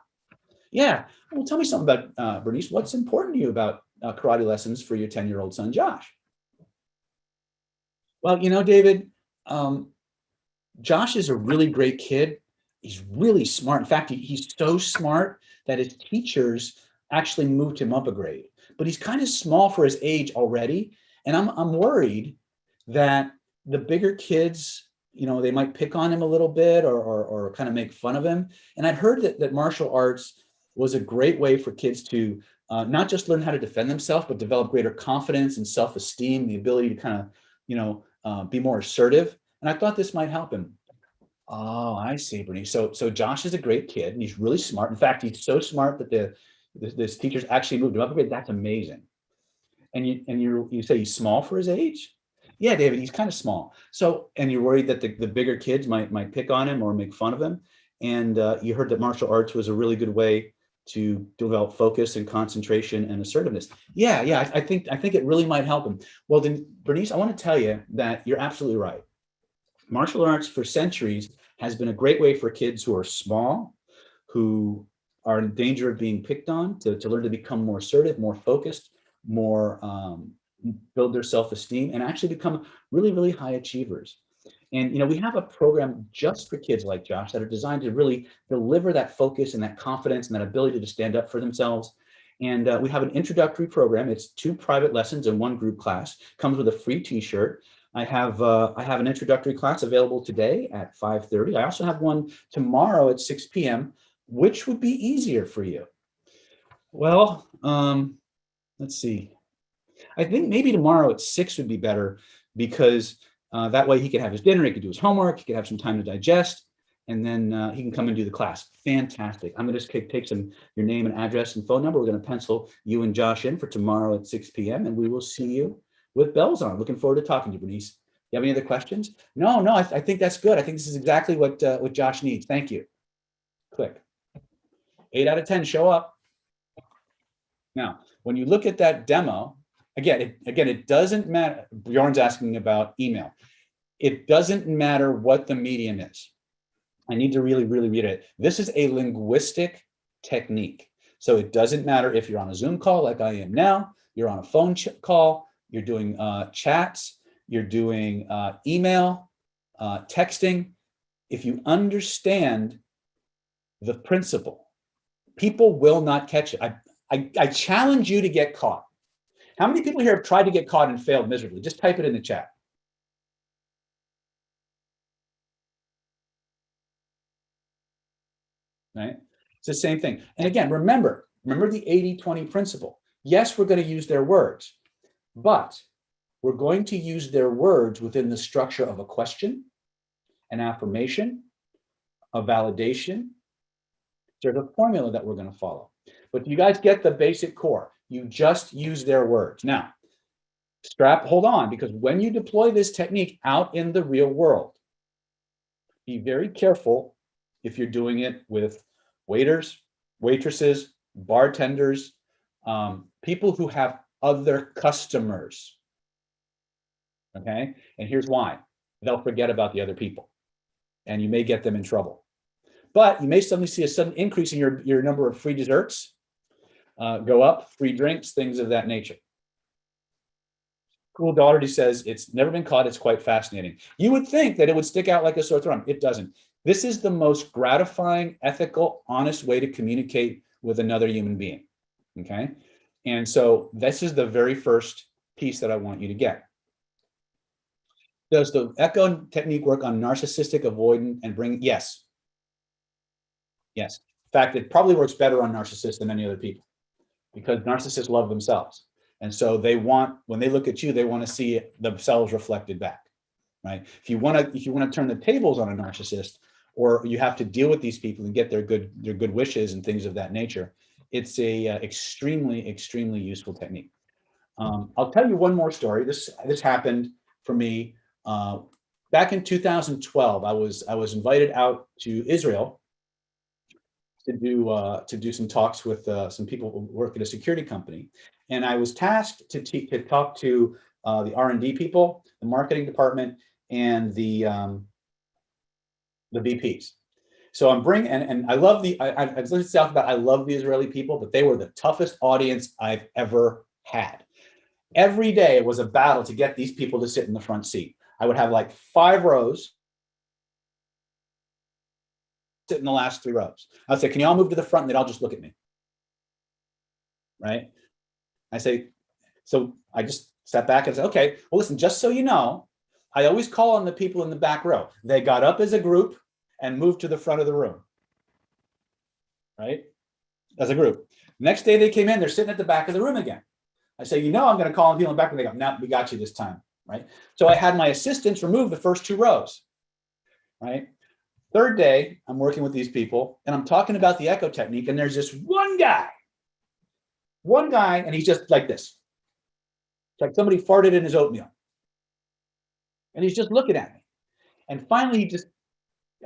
Yeah. Well, tell me something about Bernice. What's important to you about karate lessons for your 10-year-old son, Josh? Well, David, Josh is a really great kid. He's really smart. In fact, he's so smart that his teachers actually moved him up a grade. But he's kind of small for his age already. And I'm worried that the bigger kids, they might pick on him a little bit or kind of make fun of him. And I'd heard that martial arts was a great way for kids to not just learn how to defend themselves, but develop greater confidence and self-esteem, the ability to kind of, be more assertive. And I thought this might help him. Oh, I see, Bernie. So Josh is a great kid and he's really smart. In fact, he's so smart that this teachers actually moved him up a grade. That's amazing. And you say he's small for his age? Yeah, David, he's kind of small. So, and you're worried that the bigger kids might pick on him or make fun of him. And you heard that martial arts was a really good way to develop focus and concentration and assertiveness. Yeah, I think it really might help him. Well, then, Bernice, I want to tell you that you're absolutely right. Martial arts for centuries has been a great way for kids who are small, who are in danger of being picked on, to learn to become more assertive, more focused, more build their self-esteem, and actually become really, really high achievers. And we have a program just for kids like Josh that are designed to really deliver that focus and that confidence and that ability to stand up for themselves. And we have an introductory program. It's 2 private lessons and 1 group class. Comes with a free T-shirt. I have an introductory class available today at 5:30. I also have one tomorrow at 6 p.m. Which would be easier for you? Well, let's see. I think maybe tomorrow at 6 would be better, because that way he can have his dinner, he can do his homework, he can have some time to digest, and then he can come and do the class. Fantastic. I'm going to just take your name and address and phone number. We're going to pencil you and Josh in for tomorrow at 6 p.m. and we will see you with bells on. Looking forward to talking to you, Bernice. You have any other questions? No, I think that's good. I think this is exactly what Josh needs. Thank you. Click. 8 out of 10 show up. Now, when you look at that demo, again, it doesn't matter. Bjorn's asking about email. It doesn't matter what the medium is. I need to really, really read it. This is a linguistic technique. So it doesn't matter if you're on a Zoom call like I am now, you're on a phone call, you're doing chats, you're doing email, texting. if you understand the principle, people will not catch it. I challenge you to get caught. How many people here have tried to get caught and failed miserably? Just type it in the chat. Right? It's the same thing. And again, remember the 80-20 principle. Yes, we're going to use their words, but we're going to use their words within the structure of a question, an affirmation, a validation. There's a formula that we're going to follow. But you guys get the basic core. You just use their words. Now, hold on, because when you deploy this technique out in the real world, be very careful if you're doing it with waiters, waitresses, bartenders, people who have other customers. Okay, and here's why. They'll forget about the other people, and you may get them in trouble. But you may suddenly see a sudden increase in your number of free desserts go up, free drinks, things of that nature. Cool Doherty says, it's never been caught. It's quite fascinating. You would think that it would stick out like a sore thumb. It doesn't. This is the most gratifying, ethical, honest way to communicate with another human being. Okay. And so this is the very first piece that I want you to get. Does the echo technique work on narcissistic, avoidant, and bring? Yes. Yes. In fact, it probably works better on narcissists than any other people, because narcissists love themselves. And so they want, when they look at you, they want to see themselves reflected back, right? If you want to turn the tables on a narcissist, or you have to deal with these people and get their good wishes and things of that nature, it's a extremely, extremely useful technique. I'll tell you one more story. This happened for me back in 2012. I was invited out to Israel to do some talks with some people who work at a security company, and I was tasked to talk to the R&D people, the marketing department, and the VPs. So I'm bringing, and I love I was listening to South about, I love the Israeli people, but they were the toughest audience I've ever had. Every day it was a battle to get these people to sit in the front seat. I would have like 5 rows, sit in the last 3 rows. I'd say, can you all move to the front? And they'd all just look at me. Right? I say, so I just sat back and said, okay, well, listen, just so you know, I always call on the people in the back row. They got up as a group and moved to the front of the room. Right? As a group. Next day they came in, they're sitting at the back of the room again. I say, you know, I'm going to call on people in the back, and they go, no, we got you this time. Right? So I had my assistants remove the first 2 rows. Right? Third day, I'm working with these people, and I'm talking about the echo technique, and there's this one guy, and he's just like this. It's like somebody farted in his oatmeal. And he's just looking at me. And finally,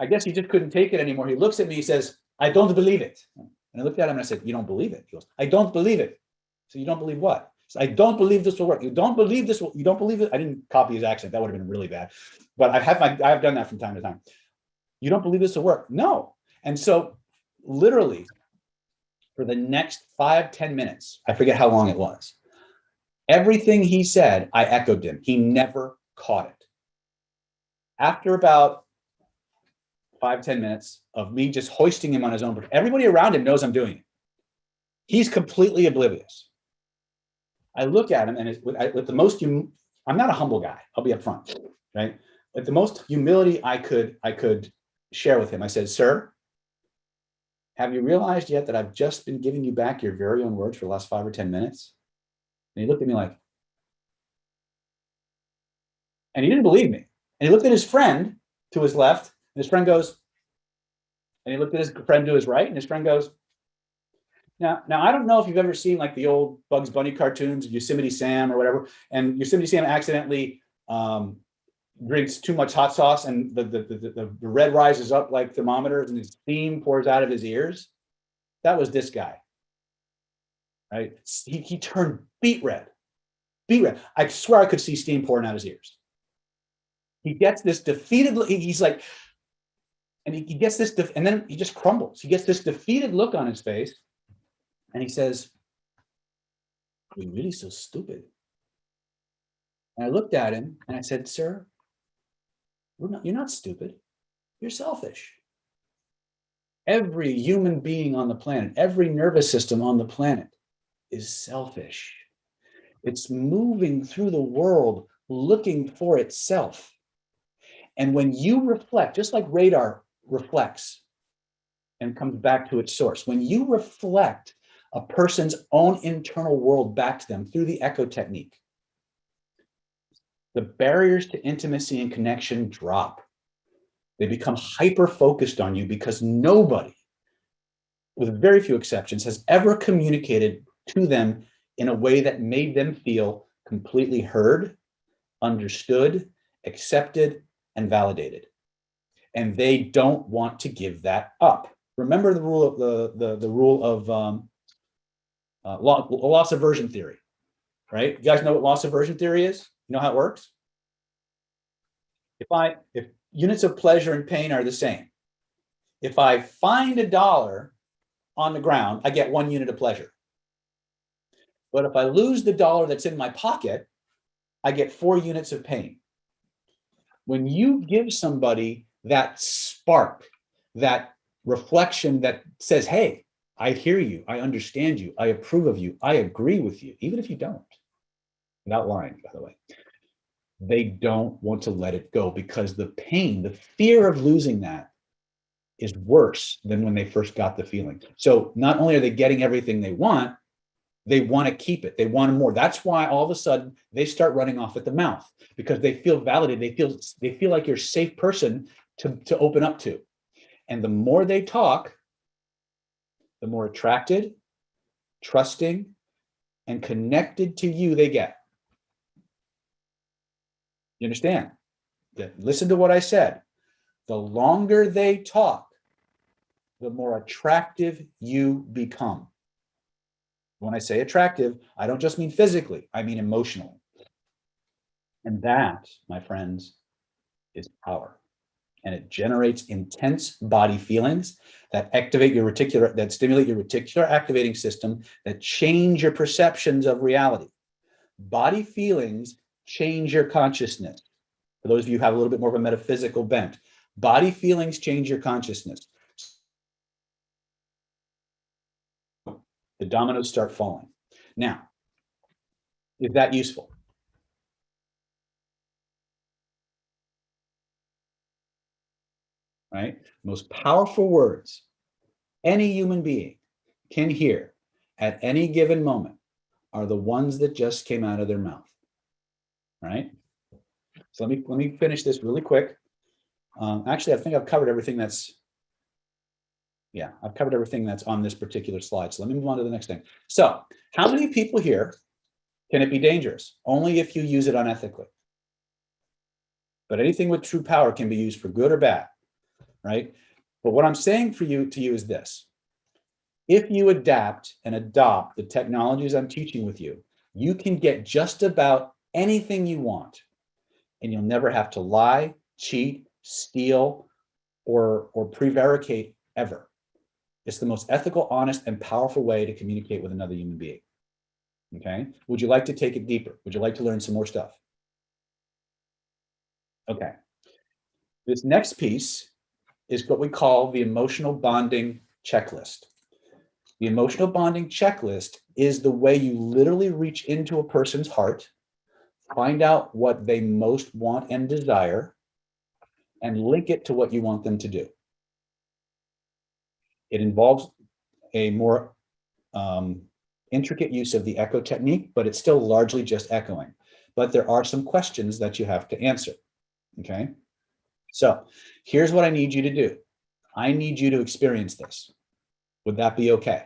I guess he just couldn't take it anymore. He looks at me, he says, I don't believe it. And I looked at him and I said, you don't believe it? He goes, I don't believe it. So you don't believe what? So I don't believe this will work. You don't believe this will, you don't believe it? I didn't copy his accent. That would have been really bad. But I have done that from time to time. You don't believe this will work? No. And so literally for the next 5-10 minutes, I forget how long it was, everything he said, I echoed him. He never caught it. After about 5-10 minutes of me just hoisting him on his own, everybody around him knows I'm doing it. He's completely oblivious. I look at him, and with the most, I'm not a humble guy. I'll be upfront, right? With the most humility I could share with him, I said, sir, have you realized yet that I've just been giving you back your very own words for the last 5 or 10 minutes? And he looked at me like, and he didn't believe me. And he looked at his friend to his left, and his friend goes, and he looked at his friend to his right, and his friend goes, now I don't know if you've ever seen like the old Bugs Bunny cartoons, Yosemite Sam or whatever, and Yosemite Sam accidentally drinks too much hot sauce, and the red rises up like thermometers, and his steam pours out of his ears. That was this guy, right? He turned beet red. I swear I could see steam pouring out his ears. He gets this defeated look. He's like, and he gets this, and then he just crumbles. He gets this defeated look on his face, and he says, "Are you really so stupid?" And I looked at him and I said, "Sir, you're not stupid. you're selfish. Every human being on the planet, every nervous system on the planet is selfish. It's moving through the world looking for itself. And when you reflect, just like radar reflects and comes back to its source, when you reflect a person's own internal world back to them through the echo technique, the barriers to intimacy and connection drop. They become hyper-focused on you because nobody, with very few exceptions, has ever communicated to them in a way that made them feel completely heard, understood, accepted, and validated. And they don't want to give that up. Remember the rule of the rule of loss aversion theory, right? You guys know what loss aversion theory is? You know how it works? If units of pleasure and pain are the same, if I find $1 on the ground, I get 1 unit of pleasure. But if I lose the $1 that's in my pocket, I get 4 units of pain. When you give somebody that spark, that reflection that says, hey, I hear you, I understand you, I approve of you, I agree with you, even if you don't, without lying, by the way, they don't want to let it go because the pain, the fear of losing that is worse than when they first got the feeling. So not only are they getting everything they want to keep it. They want more. That's why all of a sudden they start running off at the mouth because they feel validated. They feel like you're a safe person to open up to. And the more they talk, the more attracted, trusting, and connected to you they get. You understand? Listen to what I said. The longer they talk, the more attractive you become. When I say attractive, I don't just mean physically, I mean emotionally. And that, my friends, is power. And it generates intense body feelings that activate your reticular, that stimulate your reticular activating system, that change your perceptions of reality. Body feelings change your consciousness. For those of you who have a little bit more of a metaphysical bent, body feelings change your consciousness. The dominoes start falling. Now, is that useful? Right? Most powerful words any human being can hear at any given moment are the ones that just came out of their mouth. Right? So let me finish this really quick. Actually, I think I've covered everything that's on this particular slide. So let me move on to the next thing. So how many people here can it be dangerous? Only if you use it unethically. But anything with true power can be used for good or bad, right? But what I'm saying to you is this. If you adapt and adopt the technologies I'm teaching with you, you can get just about anything you want. And you'll never have to lie, cheat, steal, or prevaricate ever. It's the most ethical, honest, and powerful way to communicate with another human being. Okay? Would you like to take it deeper? Would you like to learn some more stuff? Okay. This next piece is what we call the emotional bonding checklist. The emotional bonding checklist is the way you literally reach into a person's heart, find out what they most want and desire, and link it to what you want them to do. It involves a more intricate use of the echo technique, but it's still largely just echoing. But there are some questions that you have to answer, okay? So here's what I need you to do. I need you to experience this. Would that be okay?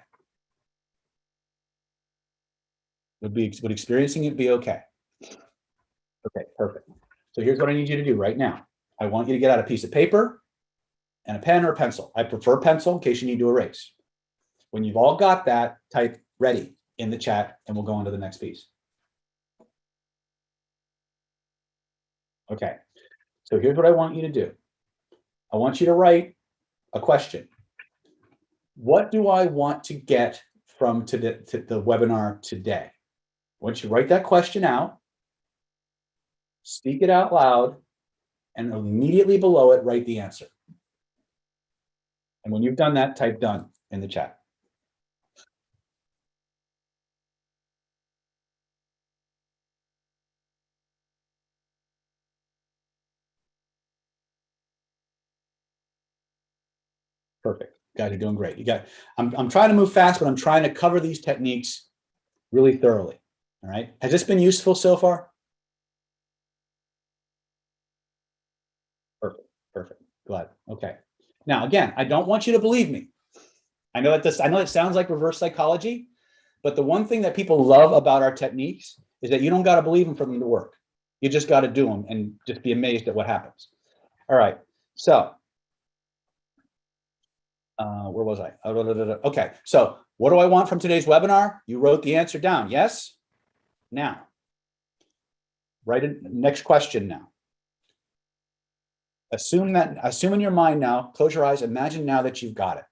Would experiencing it be okay? Okay, perfect. So here's what I need you to do right now. I want you to get out a piece of paper and a pen or a pencil. I prefer pencil in case you need to erase. When you've all got that, type ready in the chat and we'll go on to the next piece. Okay, so here's what I want you to do. I want you to write a question. What do I want to get from to the webinar today? Once you write that question out, speak it out loud, and immediately below it, write the answer. And when you've done that, type done in the chat. Perfect. You guys are doing great. I'm trying to move fast, but I'm trying to cover these techniques really thoroughly. All right. Has this been useful so far? Perfect. Perfect. Glad. Okay. Now, again, I don't want you to believe me. I know it sounds like reverse psychology, but the one thing that people love about our techniques is that you don't got to believe them for them to work. You just got to do them and just be amazed at what happens. All right. So, where was I? Okay. So, what do I want from today's webinar? You wrote the answer down. Yes? Now, write it. Next question now. Assume in your mind now, close your eyes, imagine now that you've got it.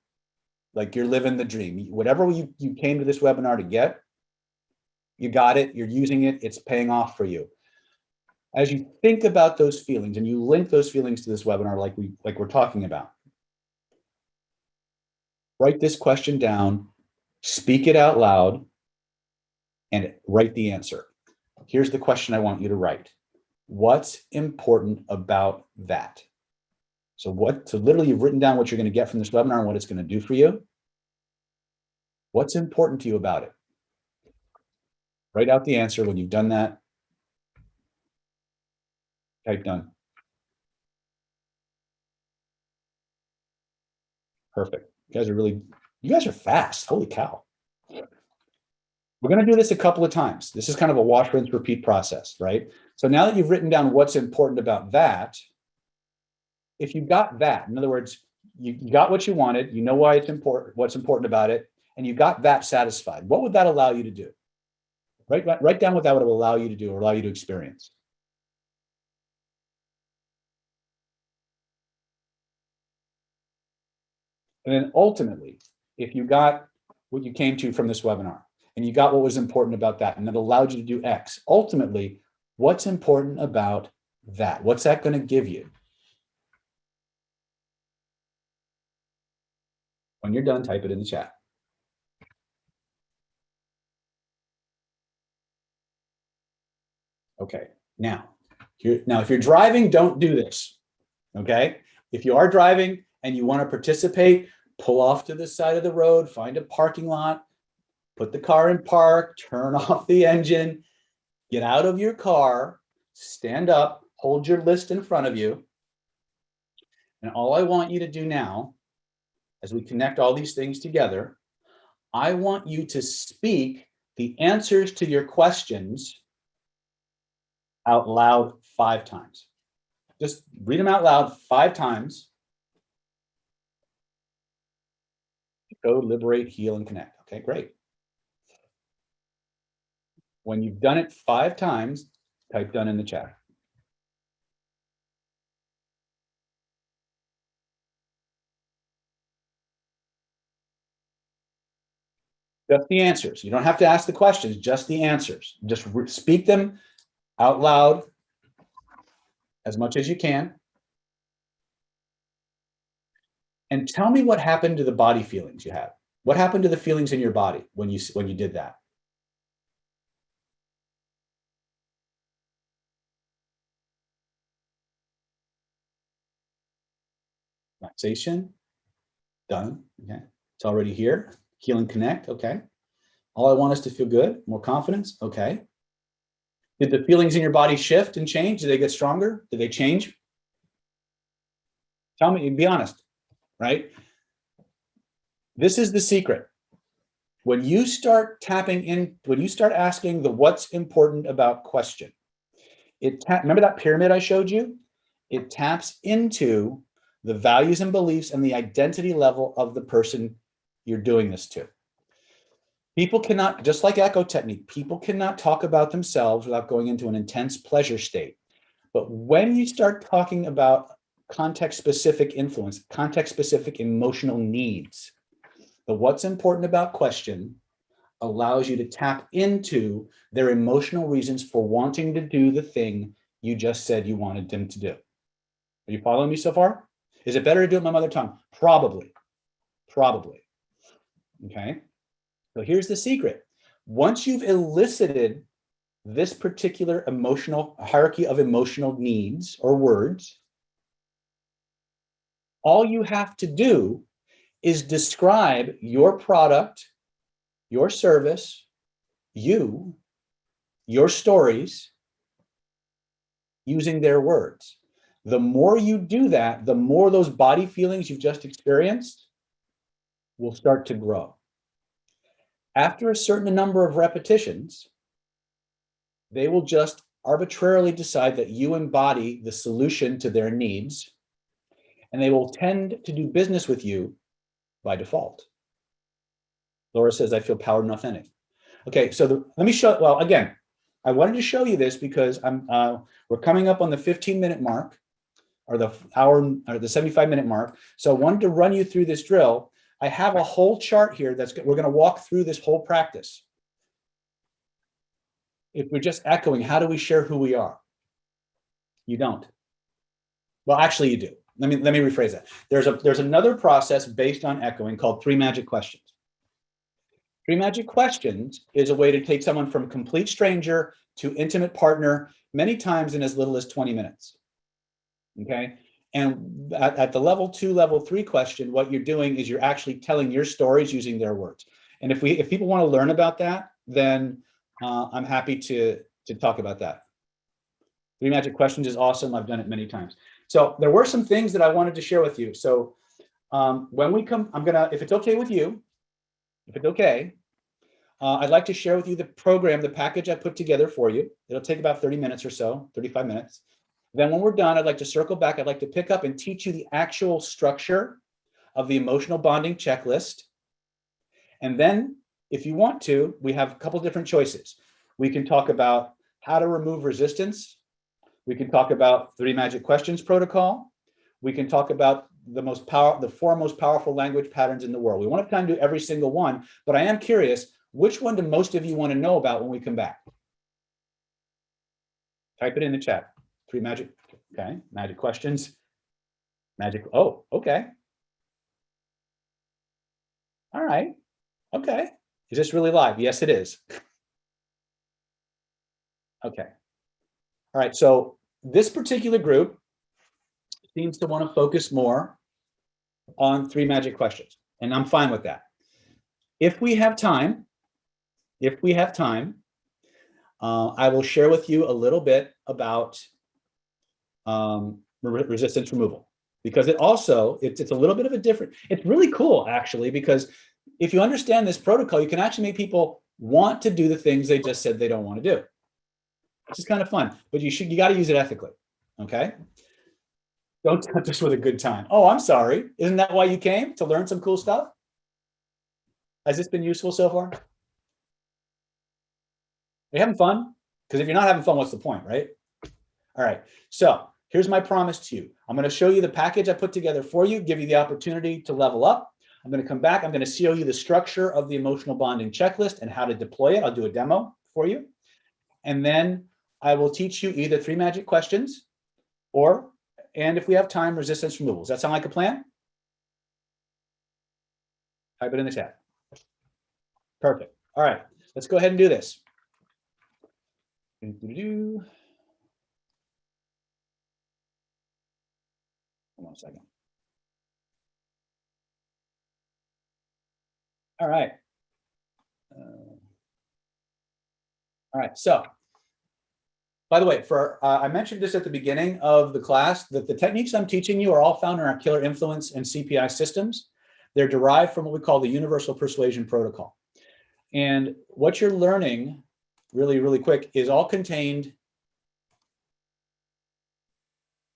Like you're living the dream. Whatever you came to this webinar to get, you got it, you're using it, it's paying off for you. As you think about those feelings and you link those feelings to this webinar like we're talking about, write this question down, speak it out loud, and write the answer. Here's the question I want you to write. What's important about that? So literally you've written down what you're going to get from this webinar and what it's going to do for you. What's important to you about it? Write out the answer. When you've done that, type done. Perfect. You guys are fast. Holy cow. We're going to do this a couple of times. This is kind of a wash, rinse, repeat process, right? So now that you've written down what's important about that, if you got that, in other words, you got what you wanted, you know why it's important, what's important about it, and you got that satisfied, what would that allow you to do? Write down what that would allow you to do or allow you to experience. And then ultimately, if you got what you came to from this webinar and you got what was important about that and it allowed you to do X, ultimately, what's important about that? What's that going to give you? When you're done, type it in the chat. Okay, now if you're driving, don't do this, okay? If you are driving and you want to participate, pull off to the side of the road, find a parking lot, put the car in park, turn off the engine, get out of your car, stand up, hold your list in front of you. And all I want you to do now, as we connect all these things together, I want you to speak the answers to your questions out loud 5 times. Just read them out loud 5 times. Go, liberate, heal, and connect. Okay, great. When you've done it 5 times, type done in the chat. Just the answers. You don't have to ask the questions, just the answers. Just speak them out loud as much as you can. And tell me what happened to the body feelings you had. What happened to the feelings in your body when you did that? Relaxation, done. Okay, it's already here. Heal and connect. Okay. All I want is to feel good, more confidence. Okay. Did the feelings in your body shift and change? Did they get stronger? Did they change? Tell me, be honest, right? This is the secret. When you start tapping in, when you start asking the what's important about question, remember that pyramid I showed you? It taps into the values and beliefs and the identity level of the person you're doing this to. People cannot, just like echo technique, people cannot talk about themselves without going into an intense pleasure state. But when you start talking about context-specific influence, context-specific emotional needs, the what's important about question allows you to tap into their emotional reasons for wanting to do the thing you just said you wanted them to do. Are you following me so far? Is it better to do it in my mother tongue? Probably. Probably. Okay. So here's the secret. Once you've elicited this particular emotional hierarchy of emotional needs or words, all you have to do is describe your product, your service, your stories using their words. The more you do that, the more those body feelings you've just experienced will start to grow. After a certain number of repetitions, they will just arbitrarily decide that you embody the solution to their needs, and they will tend to do business with you by default. Laura says, I feel powered and authentic. Okay, so let me show, well, again, I wanted to show you this because we're coming up on the 15-minute mark, or the hour, or the 75-minute mark. So I wanted to run you through this drill. I have a whole chart here we're going to walk through this whole practice. If we're just echoing, how do we share who we are? You don't. Well, actually you do. Let me rephrase that. There's another process based on echoing called 3 magic questions. 3 magic questions is a way to take someone from complete stranger to intimate partner many times in as little as 20 minutes. Okay. And at the level 2, level 3 question, what you're doing is you're actually telling your stories using their words. And if people want to learn about that, then I'm happy to talk about that. 3 magic questions is awesome. I've done it many times. So there were some things that I wanted to share with you. So when we come, if it's okay with you, if it's okay, I'd like to share with you the program, the package I put together for you. It'll take about 30 minutes or so, 35 minutes. Then when we're done, I'd like to circle back. I'd like to pick up and teach you the actual structure of the emotional bonding checklist. And then if you want to, we have a couple different choices. We can talk about how to remove resistance. We can talk about 3 magic questions protocol. We can talk about the 4 most powerful language patterns in the world. We won't have time to do every single one, but I am curious, which one do most of you want to know about when we come back? Type it in the chat. 3 magic, okay, magic questions. Oh, okay. All right, okay. Is this really live? Yes, it is. Okay. All right, so this particular group seems to want to focus more on 3 magic questions, and I'm fine with that. If we have time, I will share with you a little bit about resistance removal, because it's a little bit of a different, it's really cool actually, because if you understand this protocol, you can actually make people want to do the things they just said they don't want to do. Which is kind of fun, but you got to use it ethically. Okay. Don't touch this with a good time. Oh, I'm sorry. Isn't that why you came, to learn some cool stuff? Has this been useful so far? Are you having fun? Because if you're not having fun, what's the point, right? All right. So here's my promise to you. I'm going to show you the package I put together for you, give you the opportunity to level up. I'm going to come back. I'm going to show you the structure of the emotional bonding checklist and how to deploy it. I'll do a demo for you. And then I will teach you either 3 magic questions and if we have time, resistance removal. Does that sound like a plan? Type it in the chat. Perfect. All right, let's go ahead and do this. Hold on a second. All right. All right, so by the way, I mentioned this at the beginning of the class, that the techniques I'm teaching you are all found in our Killer Influence and CPI systems. They're derived from what we call the Universal Persuasion Protocol. And what you're learning, really, really quick, is all contained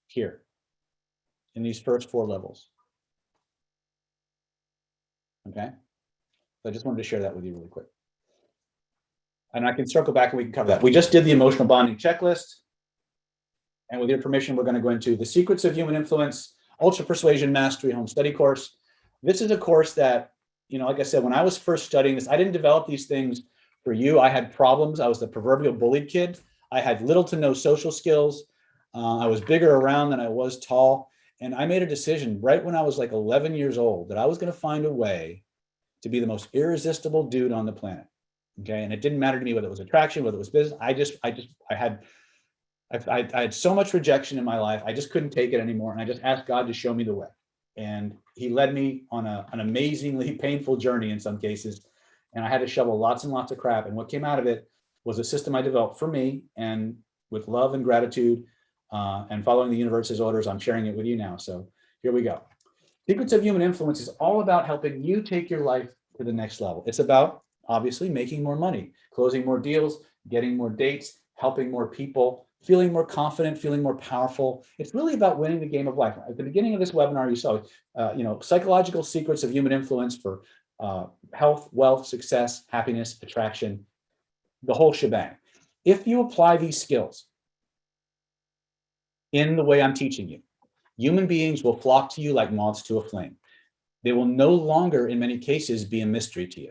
here in these first 4 levels. Okay, so I just wanted to share that with you really quick. And I can circle back and we can cover that. We just did the emotional bonding checklist. And with your permission, we're going to go into the Secrets of Human Influence, Ultra Persuasion Mastery Home Study course. This is a course that, like I said, when I was first studying this, I didn't develop these things for you. I had problems. I was the proverbial bullied kid. I had little to no social skills. I was bigger around than I was tall. And I made a decision right when I was like 11 years old that I was going to find a way to be the most irresistible dude on the planet. Okay. And it didn't matter to me whether it was attraction, whether it was business. I had so much rejection in my life. I just couldn't take it anymore. And I just asked God to show me the way. And he led me on an amazingly painful journey in some cases. And I had to shovel lots and lots of crap. And what came out of it was a system I developed for me, and with love and gratitude and following the universe's orders, I'm sharing it with you now. So here we go. Secrets of Human Influence is all about helping you take your life to the next level. It's about obviously making more money, closing more deals, getting more dates, helping more people, feeling more confident, feeling more powerful. It's really about winning the game of life. At the beginning of this webinar, you saw, psychological secrets of human influence for health, wealth, success, happiness, attraction, the whole shebang. If you apply these skills in the way I'm teaching you, human beings will flock to you like moths to a flame. They will no longer, in many cases, be a mystery to you.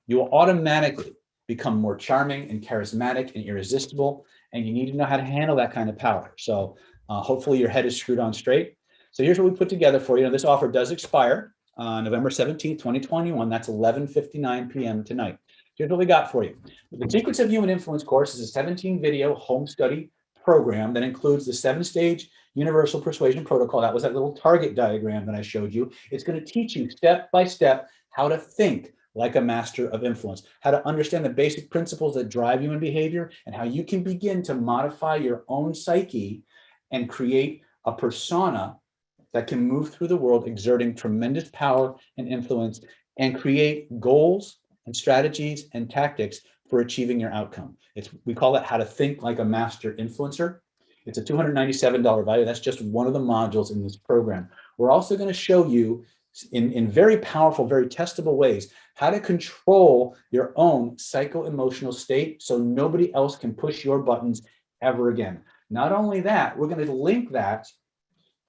You will automatically become more charming and charismatic and irresistible, and you need to know how to handle that kind of power. So hopefully your head is screwed on straight. So here's what we put together for you. Now, this offer does expire on November 17th, 2021. That's 11:59 p.m. tonight. Here's what we got for you. The Secrets of Human Influence course is a 17-video home study program that includes the 7-stage universal persuasion protocol. That was that little target diagram that I showed you. It's going to teach you step by step how to think like a master of influence, how to understand the basic principles that drive human behavior, and how you can begin to modify your own psyche and create a persona that can move through the world, exerting tremendous power and influence, and create goals and strategies and tactics for achieving your outcome. We call it How to Think Like a Master Influencer. It's a $297 value. That's just one of the modules in this program. We're also going to show you in very powerful, very testable ways how to control your own psycho-emotional state so nobody else can push your buttons ever again. Not only that, we're going to link that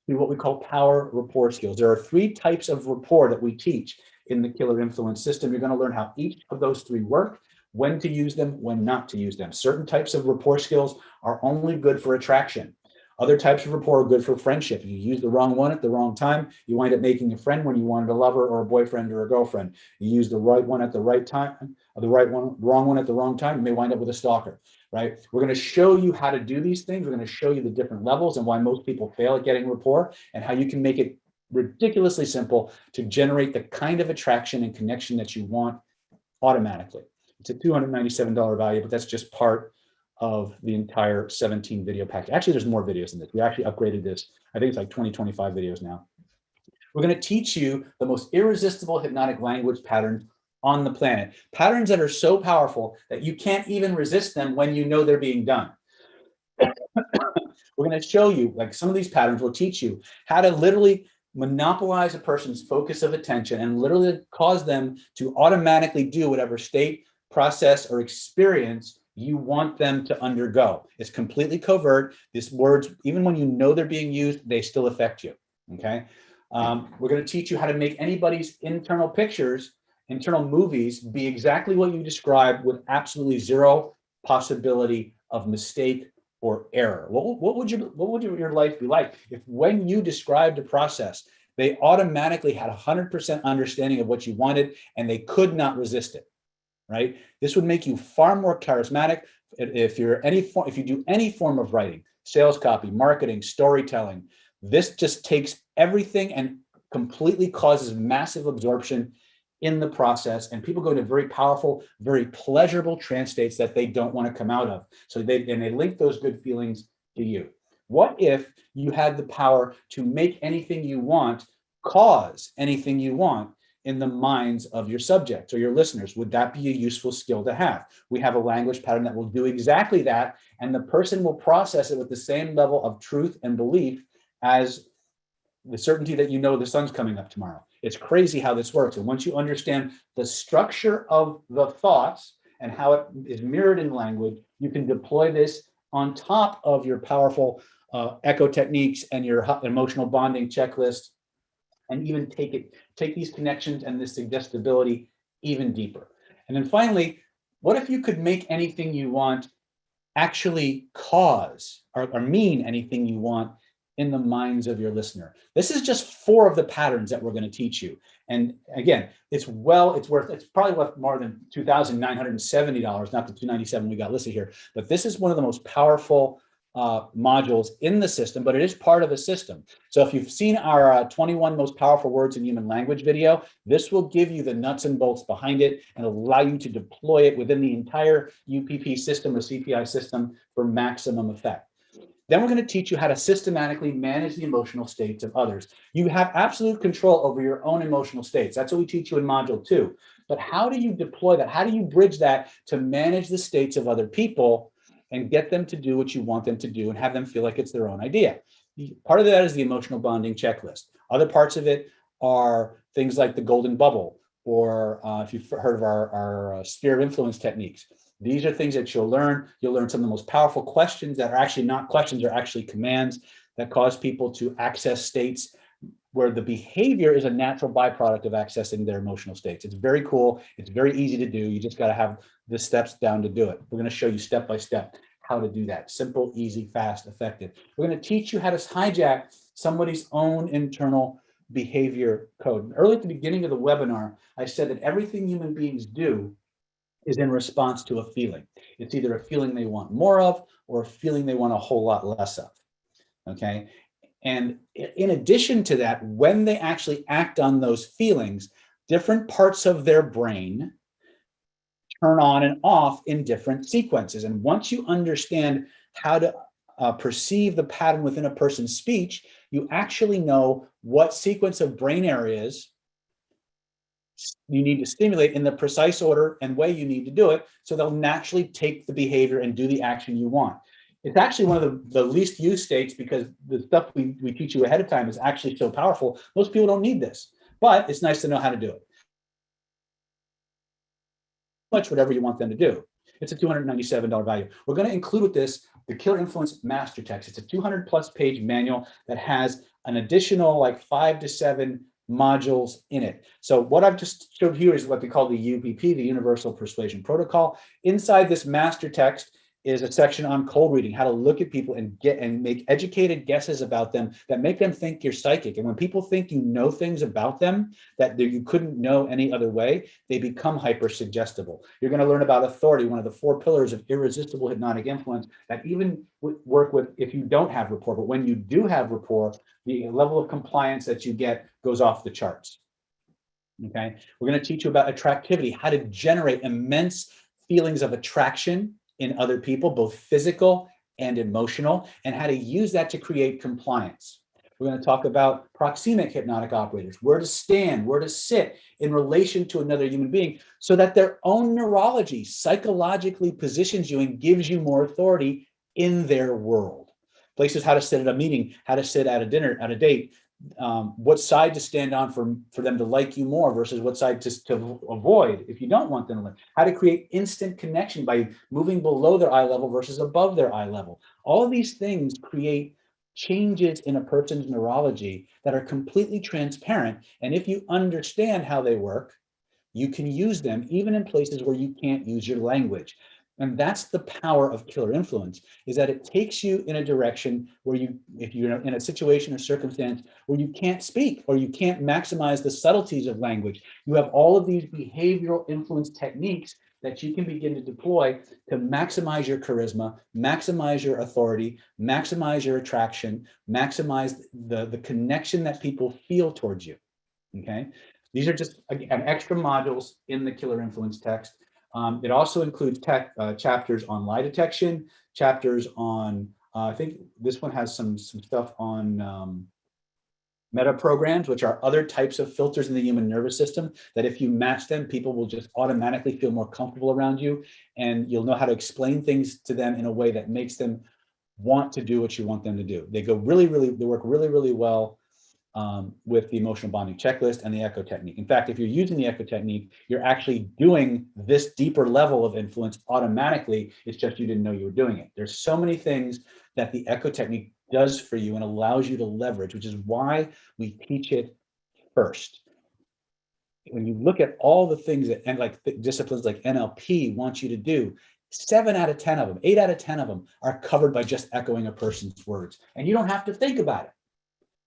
to what we call power rapport skills. There are 3 types of rapport that we teach in the Killer Influence system. You're going to learn how each of those 3 work, when to use them, when not to use them. Certain types of rapport skills are only good for attraction. Other types of rapport are good for friendship. If you use the wrong one at the wrong time, you wind up making a friend when you wanted a lover or a boyfriend or a girlfriend. You use the right one at the right time, or the wrong one at the wrong time, you may wind up with a stalker, right? We're going to show you how to do these things. We're going to show you the different levels and why most people fail at getting rapport, and how you can make it ridiculously simple to generate the kind of attraction and connection that you want automatically. It's a $297 value, but that's just part of the entire 17 video package. Actually, there's more videos than this. We actually upgraded this. I think it's like 25 videos now. We're going to teach you the most irresistible hypnotic language patterns on the planet. Patterns that are so powerful that you can't even resist them when you know they're being done. We're going to show you, like some of these patterns will teach you how to literally monopolize a person's focus of attention and literally cause them to automatically do whatever state, process, or experience you want them to undergo. It's completely covert. These words, even when you know they're being used, they still affect you, okay? We're going to teach you how to make anybody's internal pictures, internal movies, be exactly what you described with absolutely zero possibility of mistake or error. What would your life be like if when you described a process, they automatically had 100% understanding of what you wanted and they could not resist it? Right? This would make you far more charismatic. If you do any form of writing, sales copy, marketing, storytelling, this just takes everything and completely causes massive absorption in the process. And people go into very powerful, very pleasurable trance states that they don't want to come out of. So they link those good feelings to you. What if you had the power to make anything you want, cause anything you want in the minds of your subjects or your listeners? Would that be a useful skill to have? We have a language pattern that will do exactly that, and the person will process it with the same level of truth and belief as the certainty that you know the sun's coming up tomorrow. It's crazy how this works. And once you understand the structure of the thoughts and how it is mirrored in language, you can deploy this on top of your powerful echo techniques and your emotional bonding checklist, and even take these connections and this suggestibility even deeper. And then finally, what if you could make anything you want actually cause or mean anything you want in the minds of your listener. This is just 4 of the patterns that we're going to teach you. And again, it's probably worth more than $2,970, not the $297 we got listed here. But this is one of the most powerful modules in the system, but it is part of a system. So if you've seen our 21 most powerful words in human language video, this will give you the nuts and bolts behind it and allow you to deploy it within the entire UPP system or CPI system for maximum effect. Then we're going to teach you how to systematically manage the emotional states of others. You have absolute control over your own emotional states. That's what we teach you in module 2. But how do you deploy that? How do you bridge that to manage the states of other people and get them to do what you want them to do and have them feel like it's their own idea? Part of that is the emotional bonding checklist. Other parts of it are things like the golden bubble, or if you've heard of our sphere of influence techniques. These are things that you'll learn. You'll learn some of the most powerful questions that are actually not questions, are actually commands that cause people to access states where the behavior is a natural byproduct of accessing their emotional states. It's very cool. It's very easy to do. You just got to have the steps down to do it. We're going to show you step by step how to do that. Simple, easy, fast, effective. We're going to teach you how to hijack somebody's own internal behavior code. Early at the beginning of the webinar, I said that everything human beings do is in response to a feeling. It's either a feeling they want more of or a feeling they want a whole lot less of, okay? And in addition to that, when they actually act on those feelings, different parts of their brain turn on and off in different sequences. And once you understand how to perceive the pattern within a person's speech, you actually know what sequence of brain areas you need to stimulate in the precise order and way you need to do it, so they'll naturally take the behavior and do the action you want. It's actually one of the least used states because the stuff we teach you ahead of time is actually so powerful. Most people don't need this, but it's nice to know how to do it. Much whatever you want them to do. It's a $297 value. We're going to include with this the Killer Influence Master Text. It's a 200+ page manual that has an additional like 5 to 7 modules in it. So what I've just showed here is what they call the UPP, the Universal Persuasion Protocol. Inside this master text is a section on cold reading, how to look at people and make educated guesses about them that make them think you're psychic. And when people think you know things about them that you couldn't know any other way, they become hyper suggestible. You're going to learn about authority, one of the 4 pillars of irresistible hypnotic influence that even work with if you don't have rapport. But when you do have rapport, the level of compliance that you get goes off the charts. Okay, we're going to teach you about attractivity, how to generate immense feelings of attraction in other people, both physical and emotional, and how to use that to create compliance. We're going to talk about proxemic hypnotic operators, where to stand, where to sit in relation to another human being, so that their own neurology psychologically positions you and gives you more authority in their world. Places how to sit at a meeting, how to sit at a dinner, at a date, what side to stand on for them to like you more versus what side to avoid if you don't want them to like. How to create instant connection by moving below their eye level versus above their eye level. All of these things create changes in a person's neurology that are completely transparent. And if you understand how they work, you can use them even in places where you can't use your language. And that's the power of Killer Influence, is that it takes you in a direction where if you're in a situation or circumstance where you can't speak or you can't maximize the subtleties of language, you have all of these behavioral influence techniques that you can begin to deploy to maximize your charisma, maximize your authority, maximize your attraction, maximize the connection that people feel towards you, okay? These are just, again, extra modules in the Killer Influence text. It also includes chapters on lie detection, chapters on, I think this one has some stuff on meta programs, which are other types of filters in the human nervous system that if you match them, people will just automatically feel more comfortable around you, and you'll know how to explain things to them in a way that makes them want to do what you want them to do. They work really, really well with the emotional bonding checklist and the echo technique. In fact, if you're using the echo technique, you're actually doing this deeper level of influence automatically. It's just you didn't know you were doing it. There's so many things that the echo technique does for you and allows you to leverage, which is why we teach it first. When you look at all the things that, and like disciplines like NLP want you to do, 7 out of 10 of them, 8 out of 10 of them are covered by just echoing a person's words. And you don't have to think about it,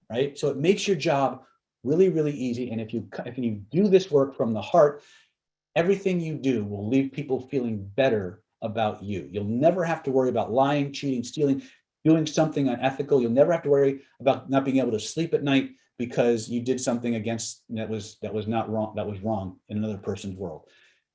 right? So it makes your job really, really easy. And if you do this work from the heart, everything you do will leave people feeling better about you. You'll never have to worry about lying, cheating, stealing, doing something unethical. You'll never have to worry about not being able to sleep at night because you did something against that was not wrong, that was wrong in another person's world.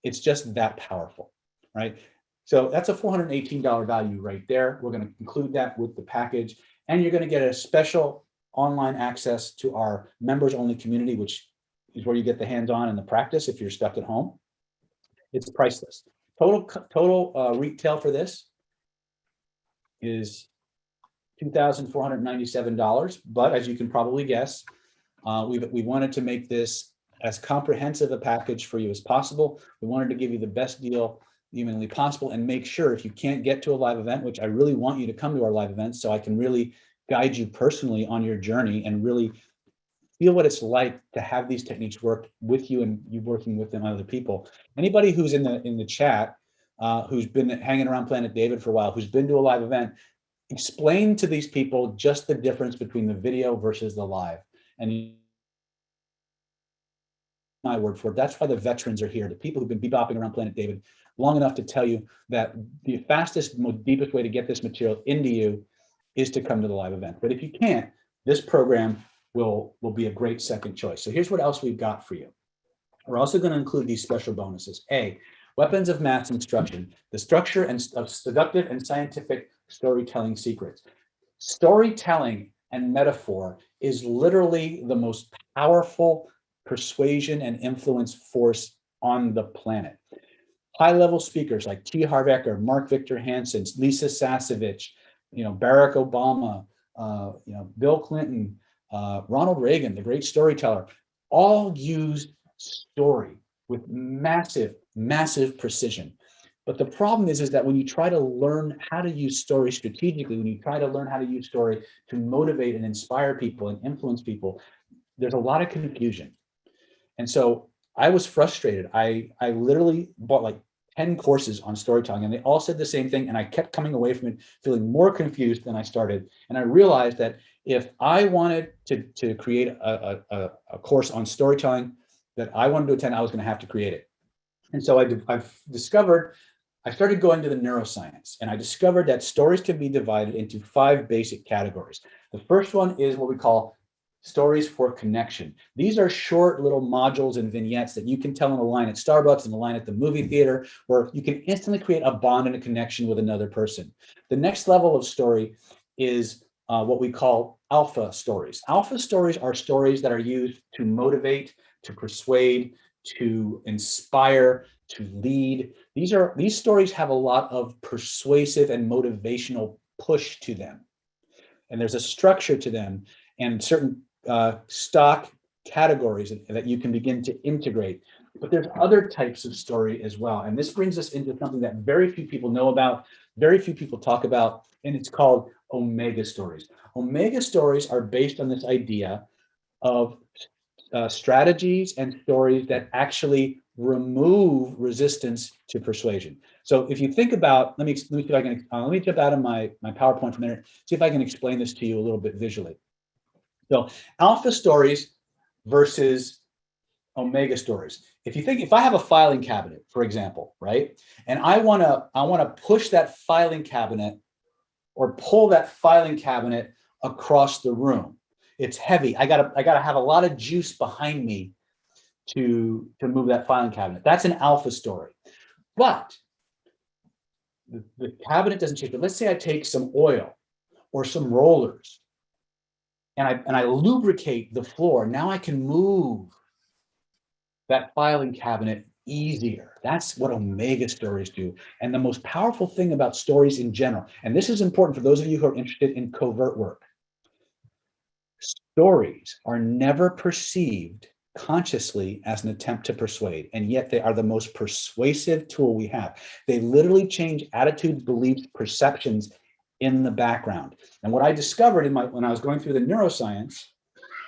It's just that powerful, right? So that's a $418 value right there. We're going to include that with the package, and you're going to get a special online access to our members only community, which is where you get the hands-on and the practice if you're stuck at home. It's priceless. Total retail for this is $2,497, but as you can probably guess, we wanted to make this as comprehensive a package for you as possible. We wanted to give you the best deal humanly possible and make sure if you can't get to a live event, which I really want you to come to our live events so I can really guide you personally on your journey and really feel what it's like to have these techniques work with you and you working with them other people. Anybody who's in the chat, who's been hanging around Planet David for a while, who's been to a live event, explain to these people just the difference between the video versus the live. And my word for it, that's why the veterans are here, the people who've been bebopping around Planet David long enough to tell you that the fastest, most deepest way to get this material into you is to come to the live event. But if you can't, this program will be a great second choice. So here's what else we've got for you. We're also going to include these special bonuses. A, weapons of mass instruction, the structure of seductive and scientific storytelling secrets. Storytelling and metaphor is literally the most powerful persuasion and influence force on the planet. High-level speakers like T. Harv Eker, Mark Victor Hansen, Lisa Sasevich, Barack Obama, Bill Clinton, Ronald Reagan, the great storyteller, all use story with massive, massive precision. But the problem is that when you try to learn how to use story strategically, when you try to learn how to use story to motivate and inspire people and influence people, there's a lot of confusion. And so I was frustrated. I literally bought like 10 courses on storytelling, and they all said the same thing. And I kept coming away from it feeling more confused than I started. And I realized that if I wanted to create a course on storytelling that I wanted to attend, I was going to have to create it. And so I started going to the neuroscience, and I discovered that stories can be divided into 5 basic categories. The first one is what we call stories for connection. These are short little modules and vignettes that you can tell in a line at Starbucks and a line at the movie theater, where you can instantly create a bond and a connection with another person. The next level of story is what we call alpha stories. Alpha stories are stories that are used to motivate, to persuade, to inspire, to lead. These stories have a lot of persuasive and motivational push to them. And there's a structure to them and certain stock categories that you can begin to integrate. But there's other types of story as well. And this brings us into something that very few people know about, very few people talk about, and it's called omega stories. Omega stories are based on this idea of strategies and stories that actually remove resistance to persuasion. So if you think about, let me see if I can, let me jump out of my PowerPoint for a minute, see if I can explain this to you a little bit visually. So alpha stories versus omega stories. If I have a filing cabinet, for example, right, and I want to push that filing cabinet or pull that filing cabinet across the room. It's heavy. I gotta have a lot of juice behind me to move that filing cabinet. That's an alpha story. But the cabinet doesn't change. But let's say I take some oil or some rollers and I lubricate the floor. Now I can move that filing cabinet easier. That's what omega stories do. And the most powerful thing about stories in general, and this is important for those of you who are interested in covert work, stories are never perceived consciously as an attempt to persuade, and yet they are the most persuasive tool we have. They literally change attitudes, beliefs, perceptions in the background. And what I discovered when I was going through the neuroscience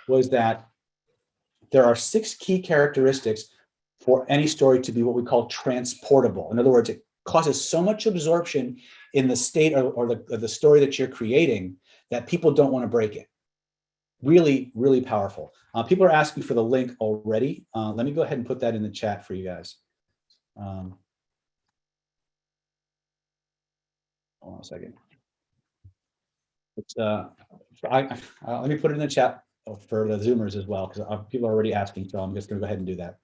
was that there are 6 key characteristics for any story to be what we call transportable. In other words, it causes so much absorption in the state or the story that you're creating that people don't want to break it. Really, really powerful. People are asking for the link already. Let me go ahead and put that in the chat for you guys. Hold on a second. Let me put it in the chat for the Zoomers as well, because people are already asking, so I'm just going to go ahead and do that.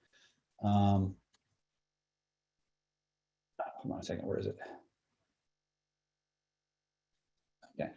Hold on a second. Where is it? Okay.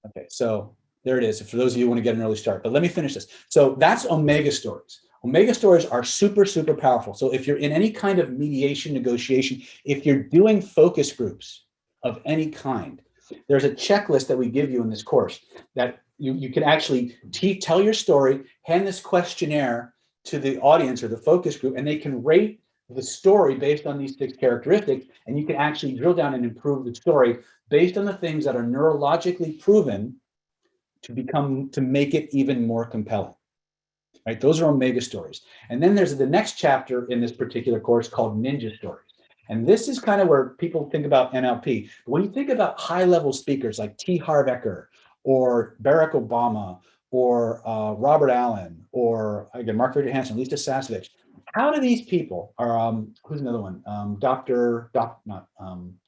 Okay, so there it is. For those of you who want to get an early start, but let me finish this. So that's Omega stories. Omega stories are super, super powerful. So if you're in any kind of mediation, negotiation, if you're doing focus groups of any kind, there's a checklist that we give you in this course that you can actually tell your story, hand this questionnaire to the audience or the focus group, and they can rate the story based on these 6 characteristics, and you can actually drill down and improve the story based on the things that are neurologically proven to make it even more compelling. Right? Those are Omega stories. And then there's the next chapter in this particular course called Ninja Stories. And this is kind of where people think about NLP. But when you think about high-level speakers like T. Harv Eker or Barack Obama or Robert Allen or, again, Mark Victor Hansen, Lisa Sasevich, how do these people, or who's another one?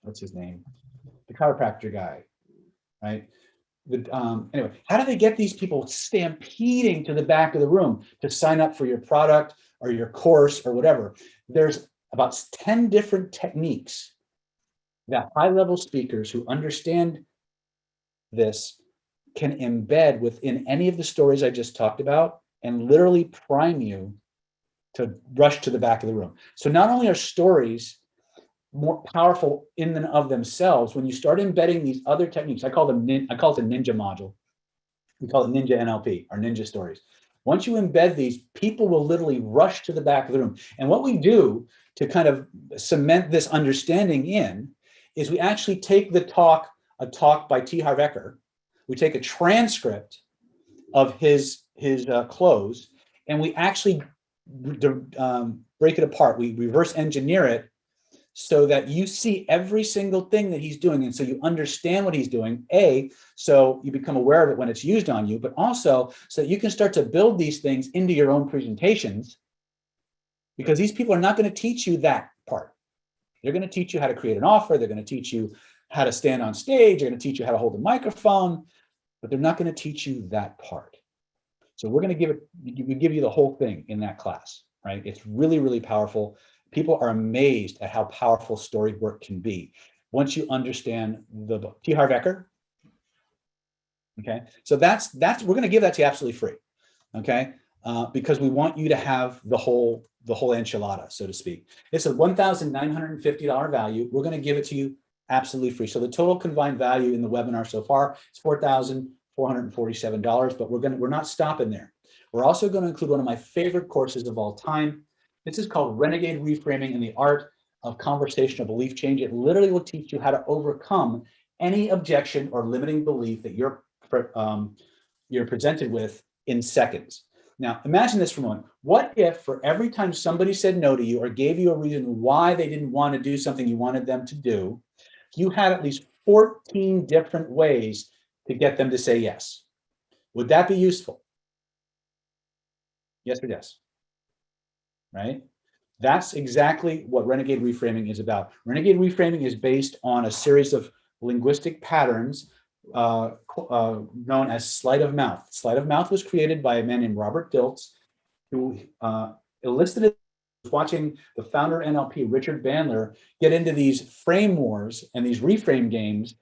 What's his name? The chiropractor guy, right? Anyway, how do they get these people stampeding to the back of the room to sign up for your product or your course or whatever? There's about 10 different techniques that high-level speakers who understand this can embed within any of the stories I just talked about and literally prime you to rush to the back of the room. So not only are stories more powerful in and of themselves, when you start embedding these other techniques, I call it the ninja module. We call it ninja NLP or ninja stories. Once you embed these, people will literally rush to the back of the room. And what we do to kind of cement this understanding in is we actually take a talk by T. Harv Eker, we take a transcript of his close, and we actually break it apart. We reverse engineer it so that you see every single thing that he's doing. And so you understand what he's doing, so you become aware of it when it's used on you, but also so that you can start to build these things into your own presentations, because these people are not going to teach you that part. They're going to teach you how to create an offer. They're going to teach you how to stand on stage. They're going to teach you how to hold a microphone, but they're not going to teach you that part. So we're going to give you the whole thing in that class, right? It's really, really powerful. People are amazed at how powerful story work can be once you understand the book. T. Harv Eker. Okay, so we're going to give that to you absolutely free. Okay, because we want you to have the whole enchilada, so to speak. It's a $1,950 value. We're going to give it to you absolutely free. So the total combined value in the webinar so far is $4,447. But we're not stopping there. We're also going to include one of my favorite courses of all time. This is called Renegade Reframing and the Art of Conversational Belief Change. It literally will teach you how to overcome any objection or limiting belief that you're presented with in seconds. Now, imagine this for a moment. What if for every time somebody said no to you or gave you a reason why they didn't want to do something you wanted them to do, you had at least 14 different ways to get them to say yes? Would that be useful? Yes or yes? Right? That's exactly what Renegade Reframing is about. Renegade Reframing is based on a series of linguistic patterns known as sleight of mouth. Sleight of mouth was created by a man named Robert Dilts, who elicited, watching the founder of NLP, Richard Bandler, get into these frame wars and these reframe games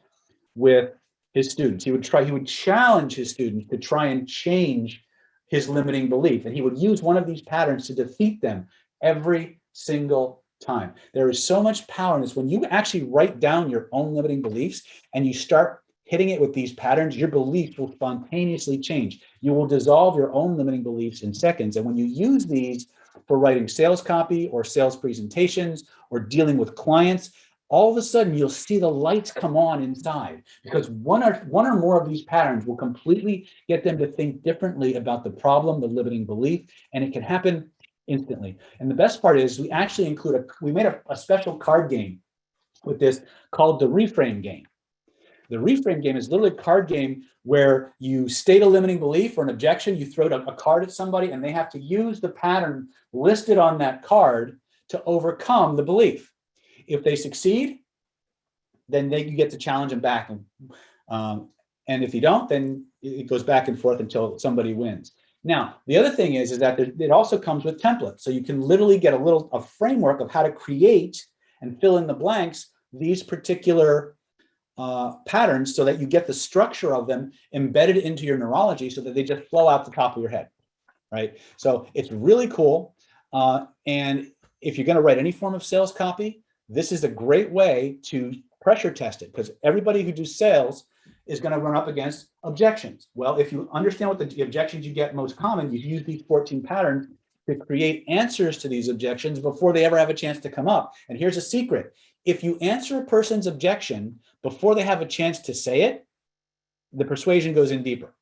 with his students. He would challenge his students to try and change his limiting belief, and he would use one of these patterns to defeat them every single time. There is so much power in this. When you actually write down your own limiting beliefs and you start hitting it with these patterns, your beliefs will spontaneously change. You will dissolve your own limiting beliefs in seconds. And when you use these for writing sales copy or sales presentations or dealing with clients, all of a sudden you'll see the lights come on inside, because one or more of these patterns will completely get them to think differently about the problem, the limiting belief, and it can happen instantly. And the best part is we actually include we made a special card game with this called the Reframe game. The Reframe game is literally a card game where you state a limiting belief or an objection, you throw a card at somebody and they have to use the pattern listed on that card to overcome the belief. If they succeed, then you get to challenge them back. And if you don't, then it goes back and forth until somebody wins. Now, the other thing is that it also comes with templates. So you can literally get a framework of how to create and fill in the blanks these particular patterns so that you get the structure of them embedded into your neurology so that they just flow out the top of your head, right? So it's really cool. And if you're going to write any form of sales copy, this is a great way to pressure test it, because everybody who does sales is going to run up against objections. Well, if you understand what the objections you get most common, you use these 14 patterns to create answers to these objections before they ever have a chance to come up. And here's a secret. If you answer a person's objection before they have a chance to say it, the persuasion goes in deeper,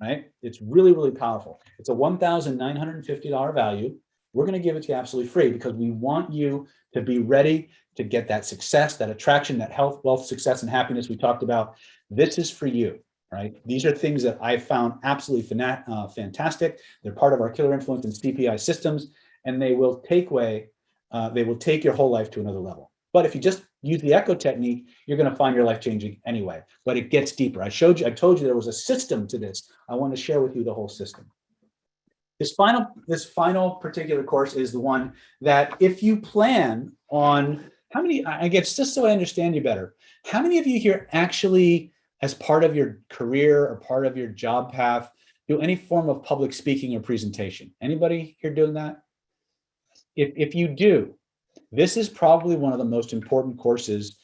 right? It's really, really powerful. It's a $1,950 value. We're going to give it to you absolutely free because we want you to be ready to get that success, that attraction, that health, wealth, success, and happiness we talked about. This is for you, right? These are things that I found absolutely fantastic. They're part of our Killer Influence and CPI systems, and they will take your whole life to another level. But if you just use the echo technique, you're going to find your life changing anyway. But it gets deeper. I told you there was a system to this. I want to share with you the whole system. This final particular course is the one that if you plan on I guess just so I understand you better, how many of you here actually, as part of your career or part of your job path, do any form of public speaking or presentation? Anybody here doing that? If you do, this is probably one of the most important courses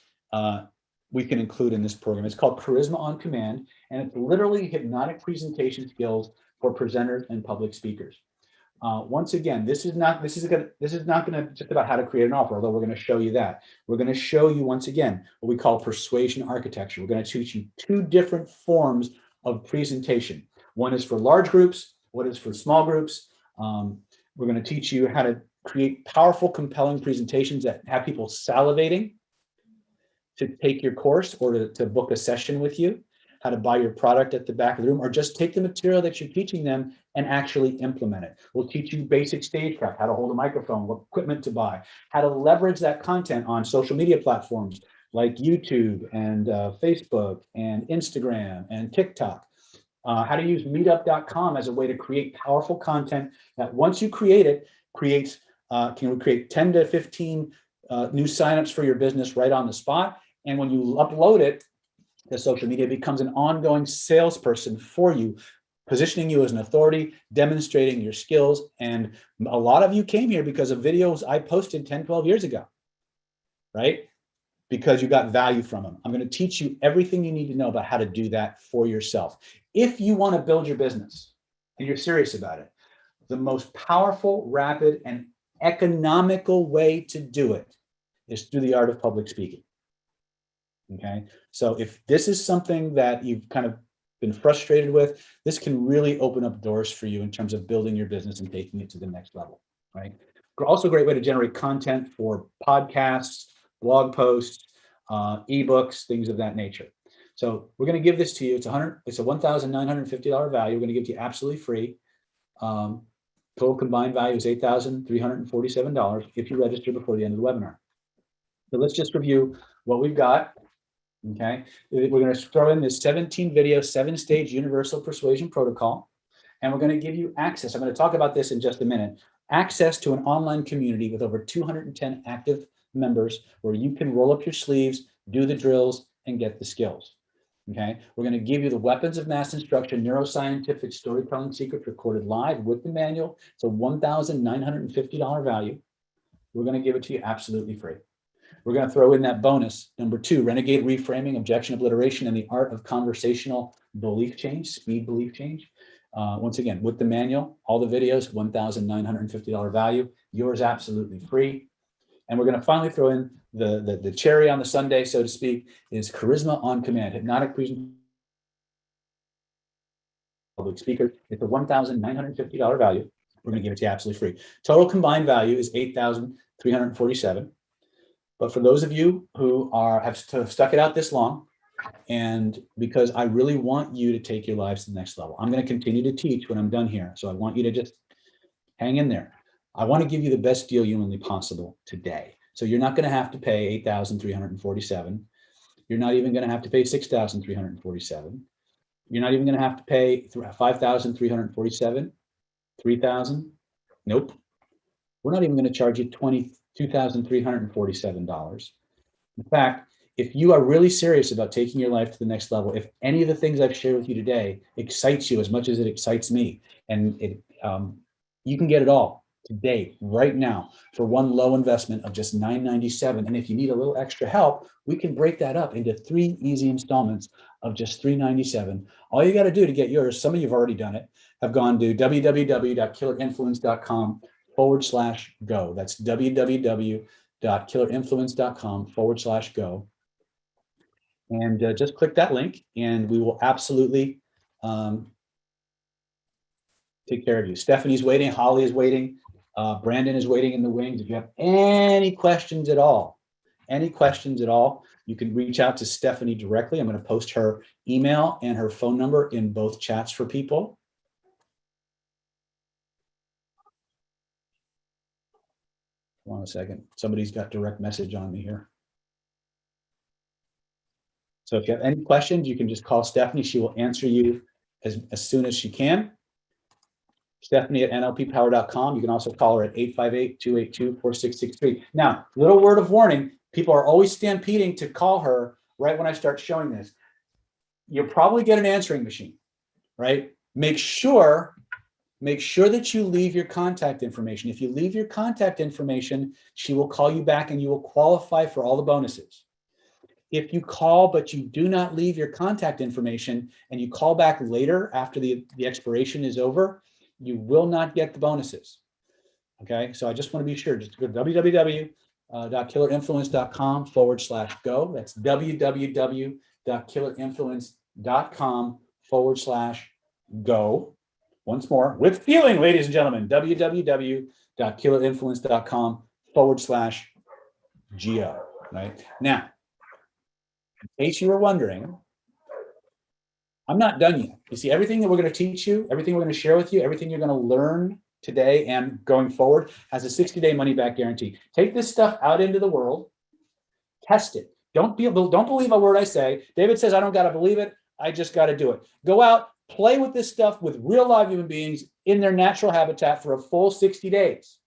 we can include in this program. It's called Charisma on Command, and it's literally hypnotic presentation skills for presenters and public speakers. Once again, this is not going to just about how to create an offer, although we're going to show you that. We're going to show you once again what we call persuasion architecture. We're going to teach you two different forms of presentation. One is for large groups, one is for small groups. We're going to teach you how to create powerful, compelling presentations that have people salivating to take your course or to book a session with you, how to buy your product at the back of the room, or just take the material that you're teaching them and actually implement it. We'll teach you basic stagecraft, how to hold a microphone, what equipment to buy, how to leverage that content on social media platforms like YouTube and Facebook and Instagram and TikTok, how to use meetup.com as a way to create powerful content that once you create it, can create 10 to 15 new signups for your business right on the spot. And when you upload it to social media, it becomes an ongoing salesperson for you, positioning you as an authority, demonstrating your skills. And a lot of you came here because of videos I posted 10, 12 years ago, right? Because you got value from them. I'm going to teach you everything you need to know about how to do that for yourself. If you want to build your business and you're serious about it, the most powerful, rapid, and economical way to do it is through the art of public speaking. Okay, so if this is something that you've kind of been frustrated with, this can really open up doors for you in terms of building your business and taking it to the next level, right? Also a great way to generate content for podcasts, blog posts, ebooks, things of that nature. So we're going to give this to you. It's a $1,950 value. We're going to give it to you absolutely free. Total combined value is $8,347 if you register before the end of the webinar. So let's just review what we've got. Okay, we're going to throw in this 17 video, 7-stage universal persuasion protocol, and we're going to give you access. I'm going to talk about this in just a minute. Access to an online community with over 210 active members where you can roll up your sleeves, do the drills, and get the skills. Okay, we're going to give you the weapons of mass instruction, neuroscientific storytelling secrets recorded live with the manual. It's a $1,950 value. We're going to give it to you absolutely free. We're going to throw in that bonus, number 2, Renegade Reframing, Objection Obliteration, and the Art of Conversational Belief Change, Speed Belief Change. Once again, with the manual, all the videos, $1,950 value, yours absolutely free. And we're going to finally throw in the cherry on the sundae, so to speak, is Charisma on Command, hypnotic presentation public speaker. It's a $1,950 value. We're going to give it to you absolutely free. Total combined value is $8,347. But for those of you who have stuck it out this long, and because I really want you to take your lives to the next level, I'm going to continue to teach when I'm done here. So I want you to just hang in there. I want to give you the best deal humanly possible today. So you're not going to have to pay $8,347. You're not even going to have to pay $6,347. You're not even going to have to pay $5,347, $3,000. Nope. We're not even going to charge you $22,347. In fact, if you are really serious about taking your life to the next level, if any of the things I've shared with you today excites you as much as it excites me, and you can get it all today, right now, for one low investment of just $997. And if you need a little extra help, we can break that up into 3 easy installments of just $397. All you got to do to get yours, some of you have already done it, have gone to www.killerinfluence.com/go. That's www.killerinfluence.com/go. And just click that link, and we will absolutely take care of you. Stephanie's waiting. Holly is waiting. Brandon is waiting in the wings. If you have any questions at all, you can reach out to Stephanie directly. I'm going to post her email and her phone number in both chats for people. Hold on a second. Somebody's got direct message on me here. So if you have any questions, you can just call Stephanie. She will answer you as soon as she can. Stephanie at nlppower.com. You can also call her at 858-282-4663. Now, little word of warning, people are always stampeding to call her right when I start showing this. You'll probably get an answering machine, right? Make sure that you leave your contact information. If you leave your contact information, she will call you back and you will qualify for all the bonuses. If you call, but you do not leave your contact information and you call back later after the expiration is over, you will not get the bonuses. Okay, so I just want to be sure. Just go to www.killerinfluence.com/go. That's www.killerinfluence.com/go. Once more, with feeling, ladies and gentlemen, www.killerinfluence.com/go. Right now, in case you were wondering, I'm not done yet. You see, everything that we're going to teach you, everything we're going to share with you, everything you're going to learn today and going forward has a 60-day money-back guarantee. Take this stuff out into the world, test it. Don't believe a word I say. David says, I don't got to believe it. I just got to do it. Go out, play with this stuff with real live human beings in their natural habitat for a full 60 days.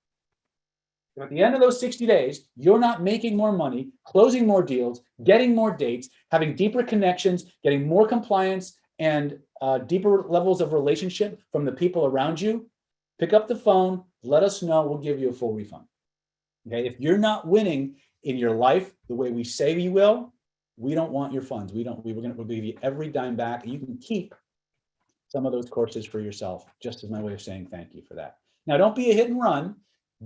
And at the end of those 60 days, you're not making more money, closing more deals, getting more dates, having deeper connections, getting more compliance, and deeper levels of relationship from the people around you. Pick up the phone, let us know, we'll give you a full refund. Okay, if you're not winning in your life the way we say you will, we don't want your funds. We'll give you every dime back. You can keep some of those courses for yourself, just as my way of saying thank you for that. Now, don't be a hit and run.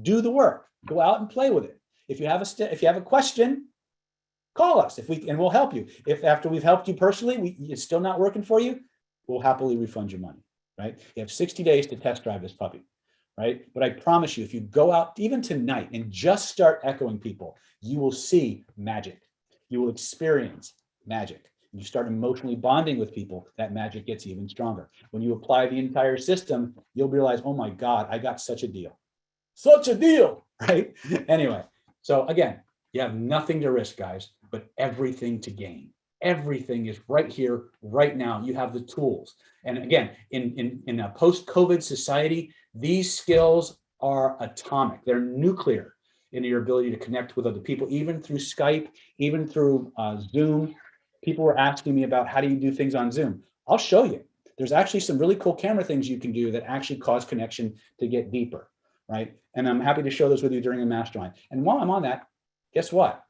Do the work. Go out and play with it. If you have a question, call us and we'll help you. If after we've helped you personally, it's still not working for you, we'll happily refund your money, right? You have 60 days to test drive this puppy, right? But I promise you, if you go out even tonight and just start echoing people, you will see magic. You will experience magic. When you start emotionally bonding with people, that magic gets even stronger. When you apply the entire system, you'll realize, oh my God, I got such a deal. Such a deal, right? Anyway, so again, you have nothing to risk, guys, but everything to gain. Everything is right here, right now. You have the tools. And again, in a post-COVID society, these skills are atomic. They're nuclear in your ability to connect with other people, even through Skype, even through Zoom. People were asking me about how do you do things on Zoom. I'll show you. There's actually some really cool camera things you can do that actually cause connection to get deeper, right? And I'm happy to show those with you during the mastermind. And while I'm on that, guess what?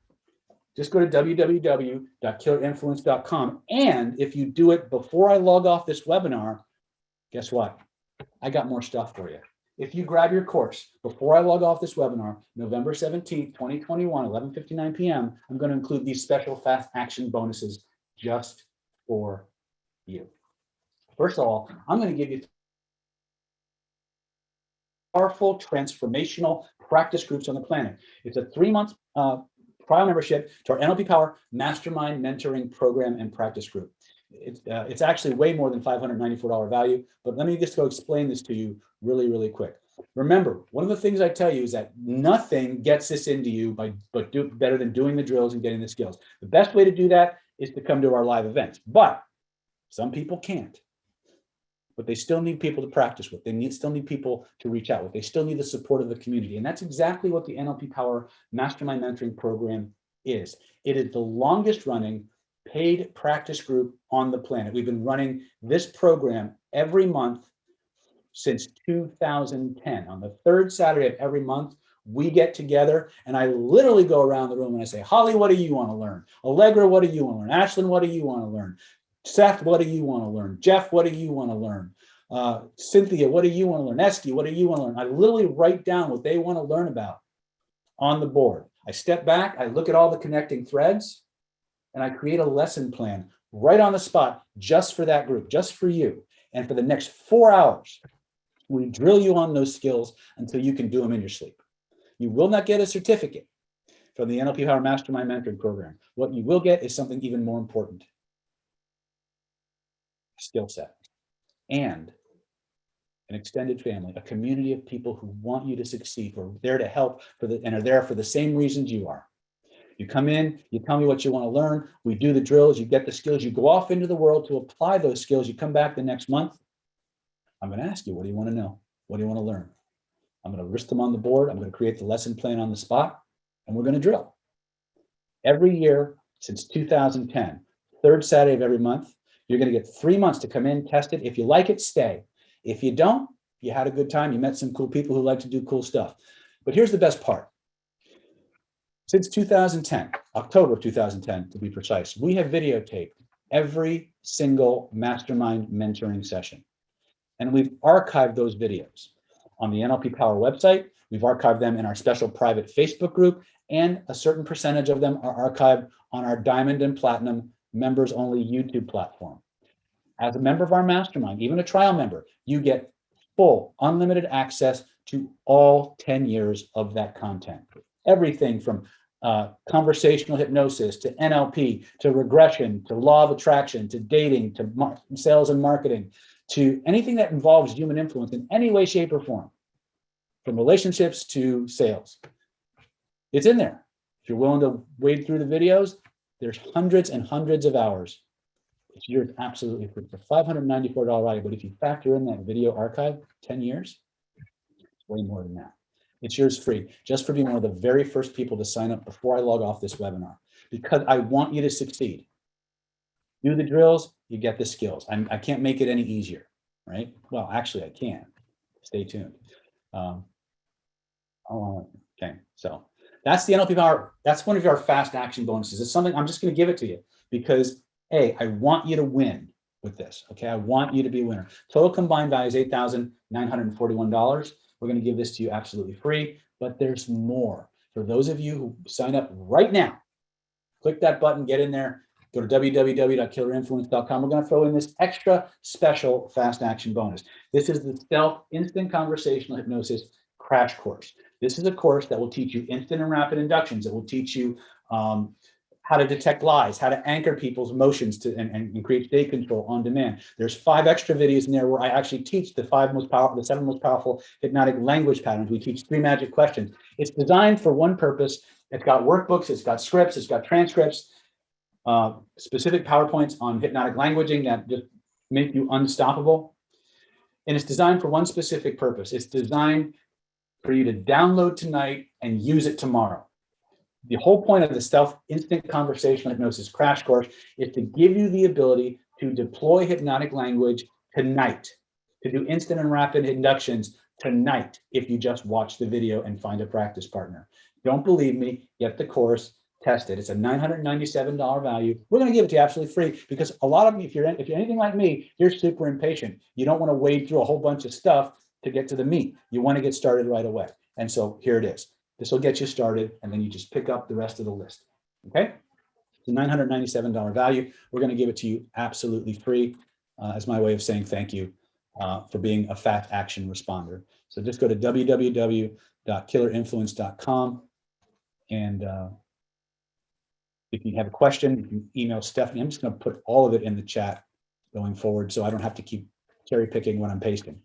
Just go to www.killerinfluence.com. And if you do it before I log off this webinar, guess what? I got more stuff for you. If you grab your course before I log off this webinar, November 17th, 2021, 11:59 p.m., I'm going to include these special fast action bonuses just for you. First of all, I'm going to give you powerful, transformational practice groups on the planet. It's a 3-month trial membership to our NLP Power Mastermind Mentoring Program and Practice Group. It's actually way more than $594 value, but let me just go explain this to you really, really quick. Remember, one of the things I tell you is that nothing gets this into you better than doing the drills and getting the skills. The best way to do that is to come to our live events, but some people can't. But they still need people to practice with. They still need people to reach out with. They still need the support of the community. And that's exactly what the NLP Power Mastermind Mentoring Program is. It is the longest running paid practice group on the planet. We've been running this program every month since 2010. On the third Saturday of every month, we get together and I literally go around the room and I say, Holly, what do you want to learn? Allegra, what do you want to learn? Ashlyn, what do you want to learn? Seth, what do you want to learn? Jeff, what do you want to learn? Cynthia, what do you want to learn? Esky, what do you want to learn? I literally write down what they want to learn about on the board. I step back, I look at all the connecting threads, and I create a lesson plan right on the spot just for that group, just for you. And for the next 4 hours, we drill you on those skills until you can do them in your sleep. You will not get a certificate from the NLP Power Mastermind Mentoring Program. What you will get is something even more important. Skill set and an extended family, a community of people who want you to succeed, who are there to help and are there for the same reasons you are. You come in, you tell me what you want to learn, we do the drills, you get the skills, you go off into the world to apply those skills, you come back the next month. I'm going to ask you, what do you want to know? What do you want to learn? I'm going to list them on the board, I'm going to create the lesson plan on the spot, and we're going to drill. Every year since 2010, third Saturday of every month, you're going to get 3 months to come in, test it. If you like it, stay. If you don't, you had a good time, you met some cool people who like to do cool stuff. But here's the best part. Since 2010, October of 2010 to be precise, we have videotaped every single mastermind mentoring session. And we've archived those videos on the NLP Power website. We've archived them in our special private Facebook group, and a certain percentage of them are archived on our Diamond and Platinum members only YouTube platform. As a member of our mastermind, even a trial member, you get full unlimited access to all 10 years of that content. Everything from conversational hypnosis to NLP, to regression, to law of attraction, to dating, to sales and marketing, to anything that involves human influence in any way, shape, or form, from relationships to sales. It's in there. If you're willing to wade through the videos, there's hundreds and hundreds of hours. It's yours absolutely free for $594 value. But if you factor in that video archive, 10 years, it's way more than that. It's yours free, just for being one of the very first people to sign up before I log off this webinar, because I want you to succeed. Do the drills, you get the skills. I can't make it any easier, right? Well, actually I can. Stay tuned. Okay, so that's the NLP Power. That's one of our fast action bonuses. It's something I'm just going to give it to you because, hey, I want you to win with this. Okay, I want you to be a winner. Total combined value is $8,941. We're going to give this to you absolutely free, but there's more. For those of you who sign up right now, click that button, get in there, go to www.killerinfluence.com. We're going to throw in this extra special fast action bonus. This is the Stealth Instant Conversational Hypnosis Crash Course. This is a course that will teach you instant and rapid inductions. It will teach you how to detect lies, how to anchor people's emotions and create state control on demand. There's 5 extra videos in there where I actually teach the 7 most powerful hypnotic language patterns. We teach 3 magic questions. It's designed for one purpose. It's got workbooks, it's got scripts, it's got transcripts, specific PowerPoints on hypnotic languaging that just make you unstoppable. And it's designed for one specific purpose. It's designed for you to download tonight and use it tomorrow. The whole point of the Stealth Instant Conversational Hypnosis Crash Course is to give you the ability to deploy hypnotic language tonight, to do instant and rapid inductions tonight if you just watch the video and find a practice partner. Don't believe me, get the course, test it. It's a $997 value. We're going to give it to you absolutely free because a lot of you, if you're anything like me, you're super impatient. You don't want to wade through a whole bunch of stuff to get to the meat. You want to get started right away. And so here it is. This will get you started, and then you just pick up the rest of the list. Okay? It's a $997 value. We're going to give it to you absolutely free as my way of saying thank you for being a fast action responder. So just go to www.killerinfluence.com. And if you have a question, you can email Stephanie. I'm just going to put all of it in the chat going forward so I don't have to keep cherry picking when I'm pasting.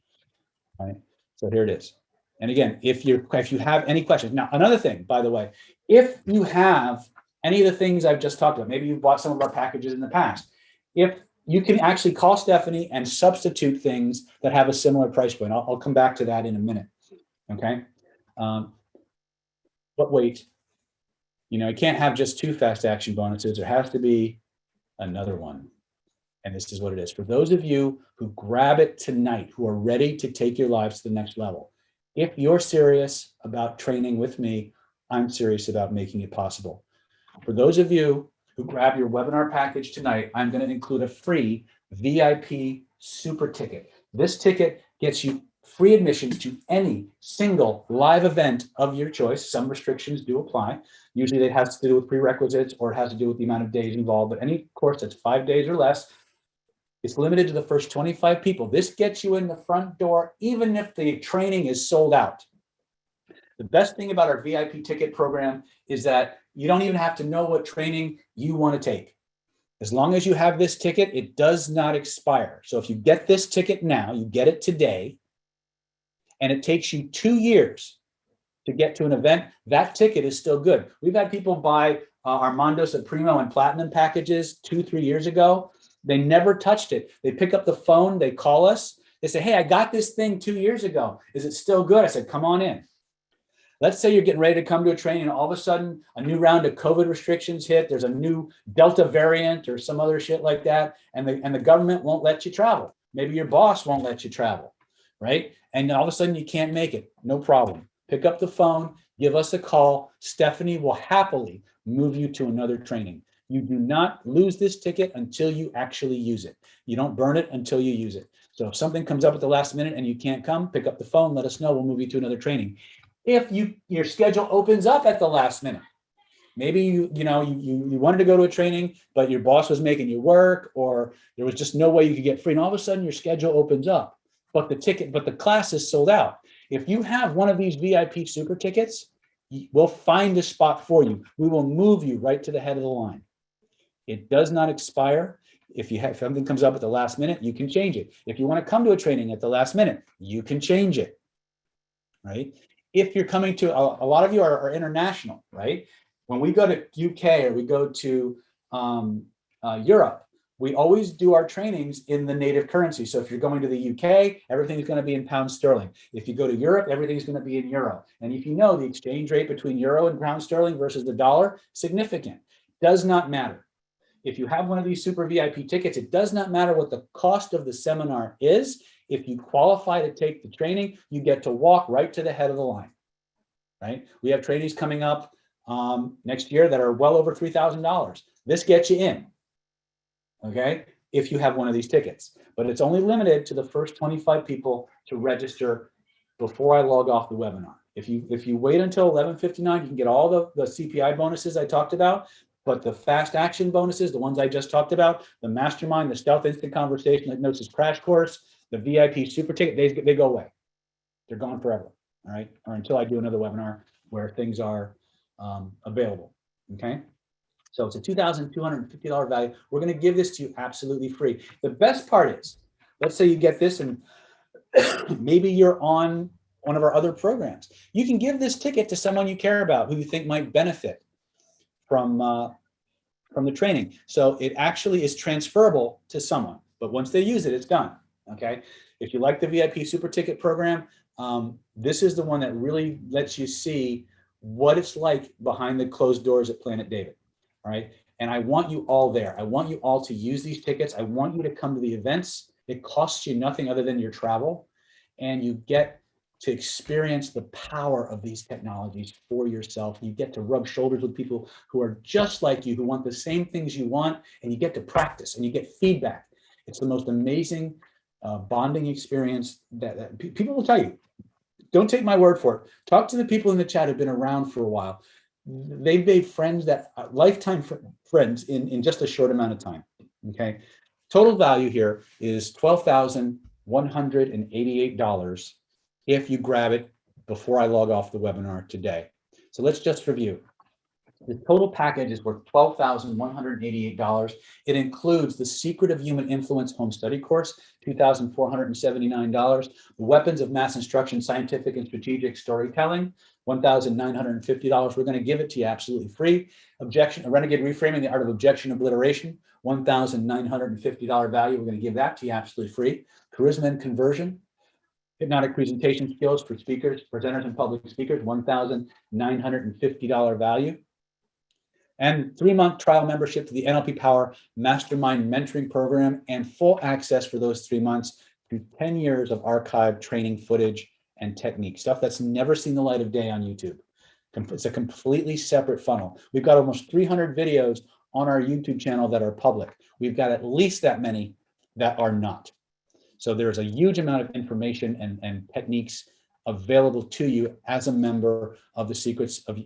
All right. So here it is. And again, if you have any questions. Now, another thing, by the way, if you have any of the things I've just talked about, maybe you've bought some of our packages in the past, if you can actually call Stephanie and substitute things that have a similar price point. I'll come back to that in a minute. Okay. But wait, you can't have just 2 fast action bonuses. There has to be another one. And this is what it is. For those of you who grab it tonight, who are ready to take your lives to the next level, if you're serious about training with me, I'm serious about making it possible. For those of you who grab your webinar package tonight, I'm going to include a free VIP super ticket. This ticket gets you free admissions to any single live event of your choice. Some restrictions do apply. Usually it has to do with prerequisites or it has to do with the amount of days involved, but any course that's 5 days or less, it's limited to the first 25 people. This gets you in the front door, even if the training is sold out. The best thing about our VIP ticket program is that you don't even have to know what training you want to take. As long as you have this ticket, it does not expire. So if you get this ticket now, you get it today, and it takes you 2 years to get to an event, that ticket is still good. We've had people buy Armando Primo and Platinum packages 2-3 years ago. They never touched it. They pick up the phone, they call us, they say, hey, I got this thing 2 years ago. Is it still good? I said, come on in. Let's say you're getting ready to come to a training and all of a sudden a new round of COVID restrictions hit. There's a new Delta variant or some other shit like that. And the government won't let you travel. Maybe your boss won't let you travel, right? And all of a sudden you can't make it. No problem. Pick up the phone, give us a call. Stephanie will happily move you to another training. You do not lose this ticket until you actually use it. You don't burn it until you use it. So if something comes up at the last minute and you can't come, pick up the phone, let us know. We'll move you to another training. If your schedule opens up at the last minute, maybe you wanted to go to a training, but your boss was making you work, or there was just no way you could get free, and all of a sudden your schedule opens up, but the class is sold out. If you have one of these VIP super tickets, we'll find a spot for you. We will move you right to the head of the line. It does not expire. If something comes up at the last minute, you can change it. If you want to come to a training at the last minute, you can change it, right? If you're coming to, a lot of you are international, right? When we go to UK or we go to Europe, we always do our trainings in the native currency. So if you're going to the UK, everything's going to be in pound sterling. If you go to Europe, everything's going to be in euro. And if you know the exchange rate between euro and pound sterling versus the dollar, significant. Does not matter. If you have one of these super VIP tickets, it does not matter what the cost of the seminar is. If you qualify to take the training, you get to walk right to the head of the line, right? We have trainings coming up next year that are well over $3,000. This gets you in, okay? If you have one of these tickets, but it's only limited to the first 25 people to register before I log off the webinar. If you wait until 11:59, you can get all the CPI bonuses I talked about. But the fast action bonuses, the ones I just talked about, the Mastermind, the Stealth Instant Conversation, Hypnosis Crash Course, the VIP Super Ticket, they go away. They're gone forever, all right? Or until I do another webinar where things are available, okay? So it's a $2,250 value. We're gonna give this to you absolutely free. The best part is, let's say you get this and maybe you're on one of our other programs. You can give this ticket to someone you care about who you think might benefit from the training. So it actually is transferable to someone, but once they use it, it's done, okay? If you like the VIP Super Ticket program, this is the one that really lets you see what it's like behind the closed doors at Planet David, all right? And I want you all there. I want you all to use these tickets. I want you to come to the events. It costs you nothing other than your travel, and you get to experience the power of these technologies for yourself. You get to rub shoulders with people who are just like you, who want the same things you want, and you get to practice and you get feedback. It's the most amazing bonding experience that people will tell you. Don't take my word for it. Talk to the people in the chat who've been around for a while. They've made friends that lifetime friends in just a short amount of time, okay? Total value here is $12,950. $188 if you grab it before I log off the webinar today. So let's just review. The total package is worth $12,188. It includes the Secret of Human Influence home study course, $2,479. The Weapons of Mass Instruction, Scientific and Strategic Storytelling, $1,950. We're going to give it to you absolutely free. Renegade Reframing, the Art of Objection Obliteration, $1,950 value. We're going to give that to you absolutely free. Charisma and Conversion, Hypnotic Presentation Skills for speakers, presenters, and public speakers, $1,950 value. And 3-month trial membership to the NLP Power Mastermind Mentoring Program and full access for those 3 months to 10 years of archived training footage and technique, stuff that's never seen the light of day on YouTube. It's a completely separate funnel. We've got almost 300 videos on our YouTube channel that are public. We've got at least that many that are not. So there's a huge amount of information and techniques available to you as a member of the Secrets of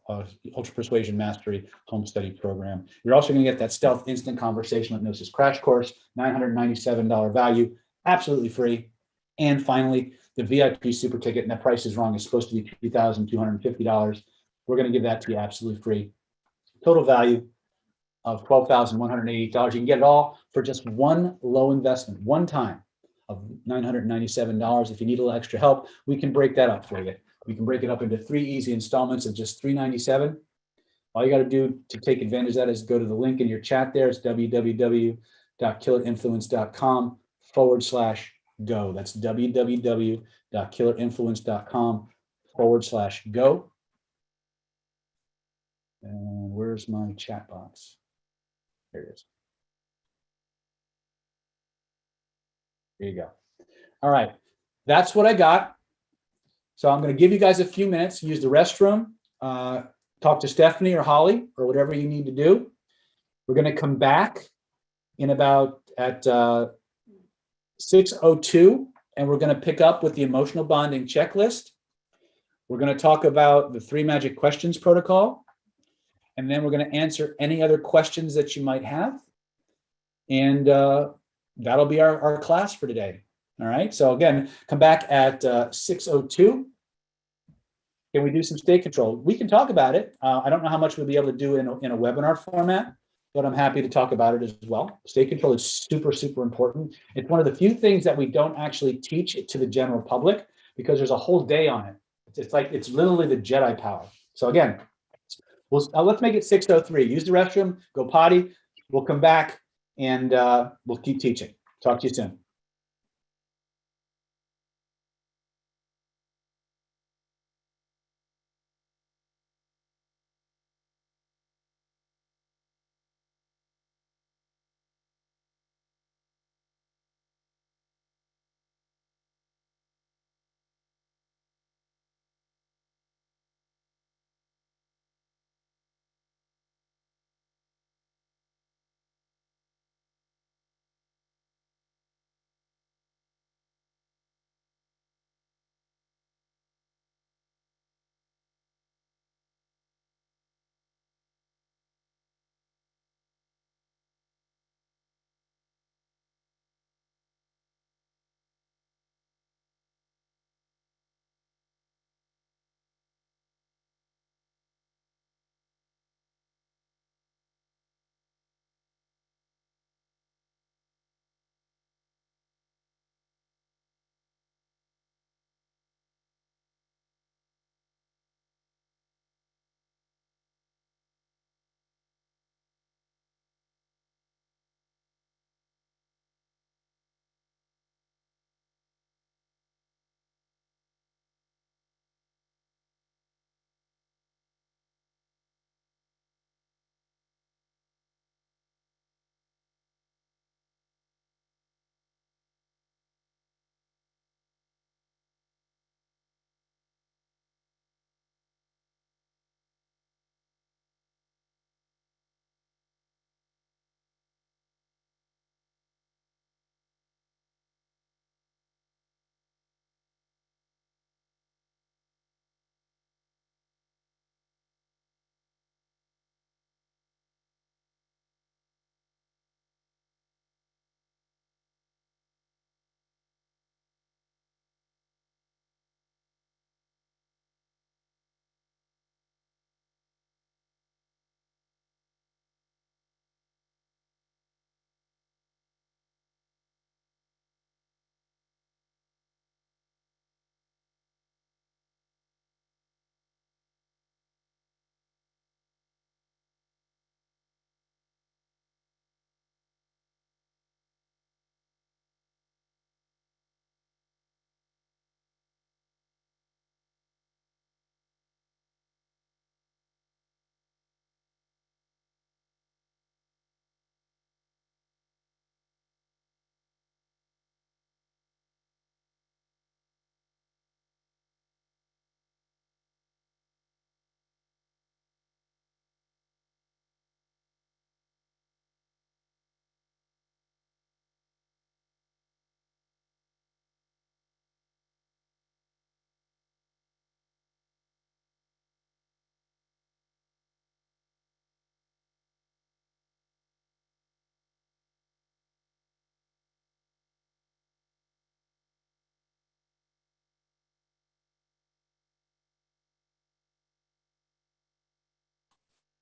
Ultra Persuasion Mastery Home Study Program. You're also going to get that Stealth Instant Conversational Hypnosis Crash Course, $997 value, absolutely free. And finally, the VIP Super Ticket, and that price is wrong, it's supposed to be $2,250. We're going to give that to you absolutely free. Total value of $12,188. You can get it all for just one low investment, one time, of $997. If you need a little extra help, we can break that up for you. We can break it up into 3 easy installments of just $397. All you got to do to take advantage of that is go to the link in your chat there. It's www.killerinfluence.com/go. That's www.killerinfluence.com/go. And where's my chat box? There it is. There you go. All right, that's what I got. So I'm going to give you guys a few minutes, use the restroom, talk to Stephanie or Holly or whatever you need to do. We're going to come back in about at 6:02, and we're going to pick up with the emotional bonding checklist. We're going to talk about the 3 magic questions protocol, and then we're going to answer any other questions that you might have. And that'll be our class for today. All right. So again, come back at 6:02. Can we do some state control? We can talk about it. I don't know how much we'll be able to do in a webinar format, but I'm happy to talk about it as well. State control is super, super important. It's one of the few things that we don't actually teach it to the general public because there's a whole day on it. It's literally the Jedi power. So again, let's make it 6:03. Use the restroom, go potty. We'll come back and we'll keep teaching. Talk to you soon.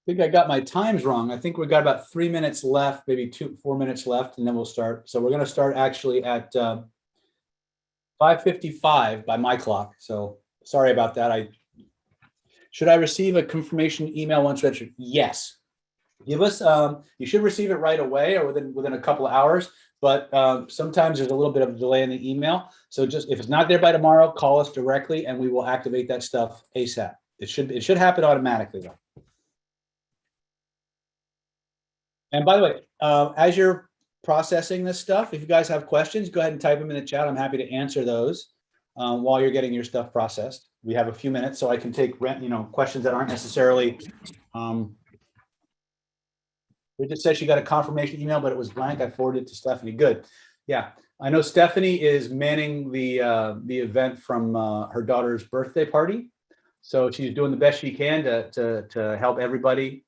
think I got my times wrong. I think we've got about 3 minutes left, maybe 4 minutes left, and then we'll start. So we're going to start actually at 5:55 by my clock. So sorry about that. Should I receive a confirmation email once registered? Yes. Give us, you should receive it right away or within a couple of hours, but sometimes there's a little bit of a delay in the email. So just if it's not there by tomorrow, call us directly and we will activate that stuff ASAP. It should happen automatically though. And by the way, as you're processing this stuff, if you guys have questions, go ahead and type them in the chat. I'm happy to answer those while you're getting your stuff processed. We have a few minutes, so I can take questions that aren't necessarily. It just says she got a confirmation email, but it was blank. I forwarded it to Stephanie. Good. Yeah, I know Stephanie is manning the event from her daughter's birthday party, so she's doing the best she can to help everybody.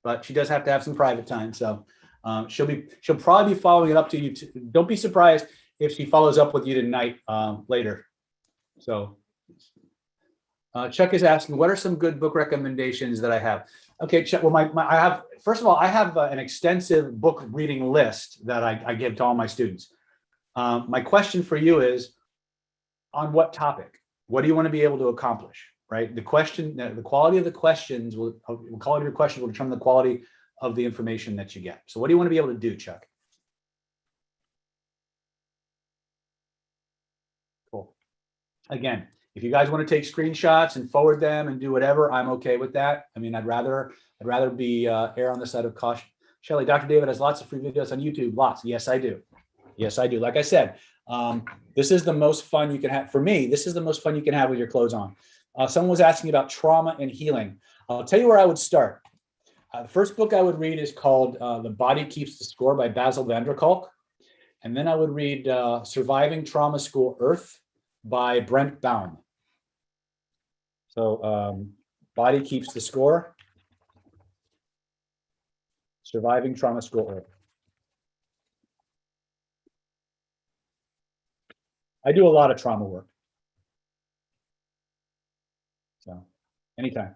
But she does have to have some private time. So she'll probably be following it up to you. Don't be surprised if she follows up with you tonight later. So Chuck is asking, what are some good book recommendations that I have? Okay, Chuck. Well, I have, first of all, I have an extensive book reading list that I give to all my students. My question for you is, on what topic? What do you want to be able to accomplish? Right? The quality of the questions will determine the quality of the information that you get. So what do you want to be able to do, Chuck? Cool. Again, if you guys want to take screenshots and forward them and do whatever, I'm okay with that. I mean, I'd rather be err on the side of caution. Shelley, Dr. David has lots of free videos on YouTube. Lots. Yes, I do. Yes, I do. Like I said, this is the most fun you can have. For me, this is the most fun you can have with your clothes on. Someone was asking about trauma and healing. I'll tell you where I would start. The first book I would read is called The Body Keeps the Score by Basil van der Kolk. And then I would read Surviving Trauma School Earth by Brent Baum. So Body Keeps the Score, Surviving Trauma School Earth. I do a lot of trauma work. So anytime.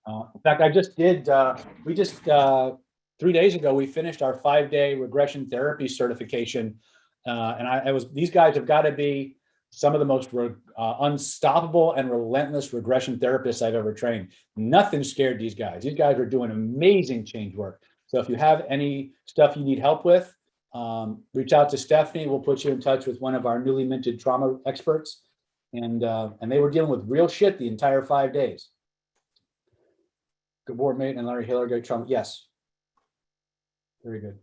In fact, I just did, 3 days ago, we finished our 5-day regression therapy certification. And these guys have got to be some of the most unstoppable and relentless regression therapists I've ever trained. Nothing scared these guys. These guys are doing amazing change work. So if you have any stuff you need help with, reach out to Stephanie. We'll put you in touch with one of our newly minted trauma experts. And they were dealing with real shit the entire 5 days. Good board mate and Larry Hiller, great trauma. Yes. Very good.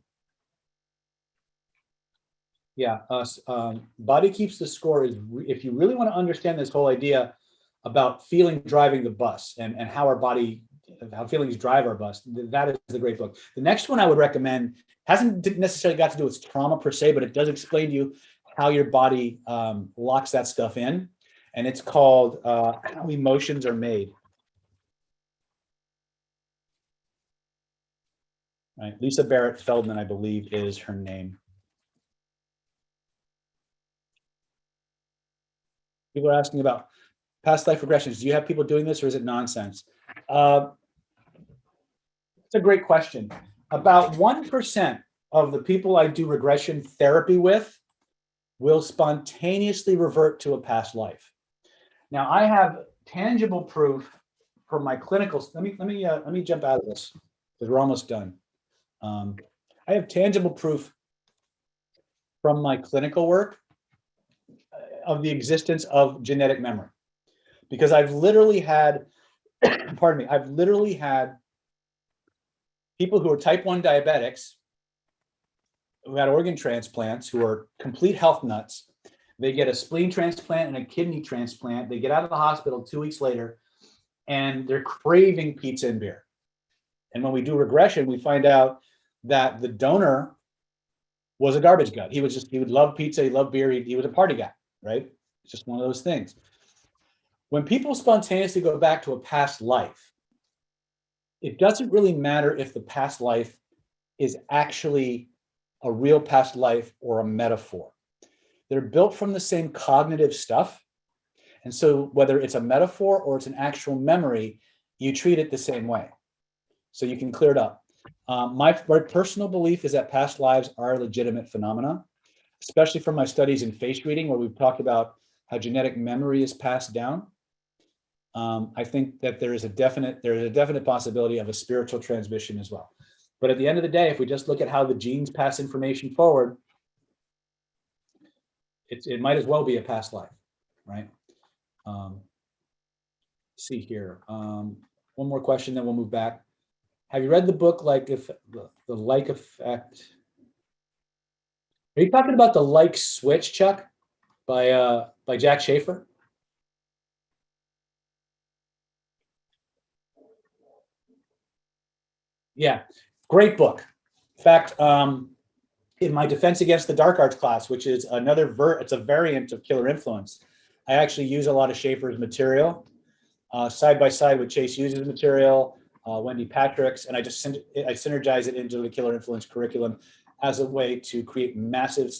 Yeah, Body Keeps the Score is, if you really want to understand this whole idea about feeling driving the bus and how how feelings drive our bus, that is the great book. The next one I would recommend hasn't necessarily got to do with trauma per se, but it does explain to you how your body locks that stuff in. And it's called How Emotions Are Made. Right. Lisa Barrett Feldman, I believe, is her name. People are asking about past life regressions. Do you have people doing this or is it nonsense? It's a great question. About 1% of the people I do regression therapy with will spontaneously revert to a past life. Now, I have tangible proof from my clinical. Let me jump out of this because we're almost done. I have tangible proof from my clinical work of the existence of genetic memory, because I've literally had, pardon me, I've literally had people who are type 1 diabetics who had organ transplants who are complete health nuts. They get a spleen transplant and a kidney transplant. They get out of the hospital 2 weeks later and they're craving pizza and beer. And when we do regression, we find out that the donor was a garbage gut. He would love pizza, he loved beer, he was a party guy, right? It's just one of those things. When people spontaneously go back to a past life, it doesn't really matter if the past life is actually a real past life or a metaphor. They're built from the same cognitive stuff. And so whether it's a metaphor or it's an actual memory, you treat it the same way. so you can clear it up. My personal belief is that past lives are a legitimate phenomena, especially from my studies in face reading, where we've talked about how genetic memory is passed down. I think that there is a definite possibility of a spiritual transmission as well. But at the end of the day, if we just look at how the genes pass information forward, it might as well be a past life, right? See here. One more question, then we'll move back. Have you read the book, like if the like effect? Are you talking about the like switch, Chuck, by Jack Schaefer? Yeah, great book. In fact, in my Defense Against the Dark Arts class, which is it's a variant of Killer Influence, I actually use a lot of Schaefer's material side by side with Chase Hughes' material, Wendy Patrick's, and I synergize it into the Killer Influence curriculum as a way to create massive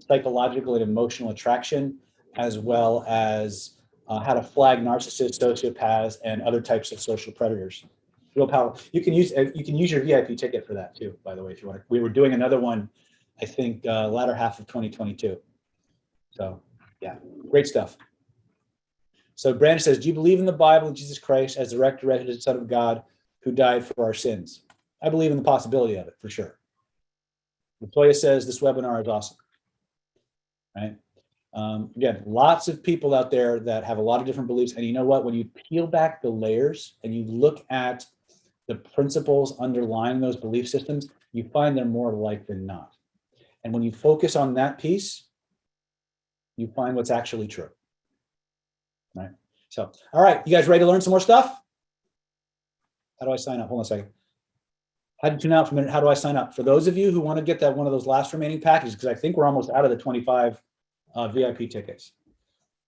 psychological and emotional attraction, as well as how to flag narcissists, sociopaths, and other types of social predators. Real power. You can use your VIP ticket for that too, by the way, if you want. We were doing another one, I think, latter half of 2022. So yeah, great stuff. So Brandon says, do you believe in the Bible and Jesus Christ as the resurrected Son of God who died for our sins? I believe in the possibility of it, for sure. Latoya says, this webinar is awesome, right? Again, lots of people out there that have a lot of different beliefs. And you know what? When you peel back the layers and you look at the principles underlying those belief systems, you find they're more alike than not. And when you focus on that piece, you find what's actually true. Right. So, all right, you guys ready to learn some more stuff? How do I sign up? Hold on a second. How to tune out for a minute. How do I sign up? For those of you who want to get that one of those last remaining packages, because I think we're almost out of the 25 VIP tickets.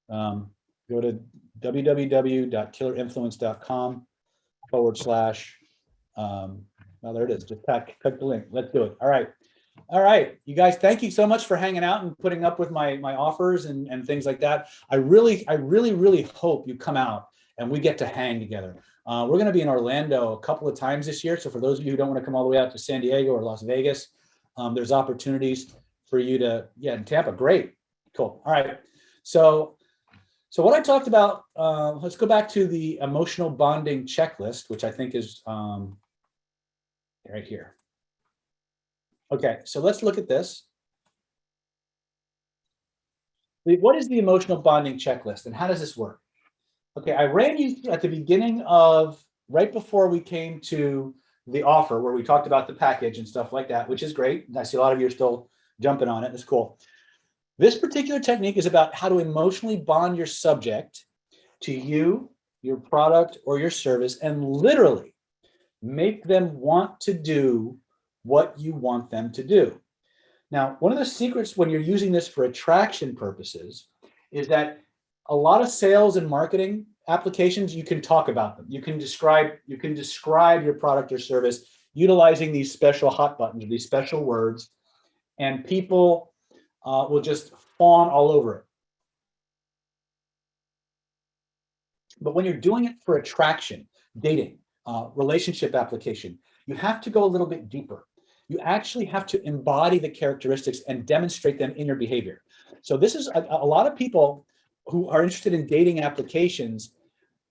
Go to www.killerinfluence.com / well, there it is. Just click the link. Let's do it. All right. All right, you guys, thank you so much for hanging out and putting up with my offers and things like that. I really hope you come out and we get to hang together. We're going to be in Orlando a couple of times this year. So for those of you who don't want to come all the way out to San Diego or Las Vegas, there's opportunities for you to, in Tampa. Great. Cool. All right. So what I talked about, let's go back to the emotional bonding checklist, which I think is right here. Okay, so let's look at this. What is the emotional bonding checklist and how does this work? Okay, I ran you at the beginning of, right before we came to the offer where we talked about the package and stuff like that, which is great. I see a lot of you are still jumping on it. It's cool. This particular technique is about how to emotionally bond your subject to you, your product, or your service, and literally make them want to do what you want them to do. Now, one of the secrets when you're using this for attraction purposes is that a lot of sales and marketing applications, you can talk about them. You can describe your product or service utilizing these special hot buttons, these special words, and people will just fawn all over it. But when you're doing it for attraction, dating, relationship application, you have to go a little bit deeper. You actually have to embody the characteristics and demonstrate them in your behavior. So this is a lot of people who are interested in dating applications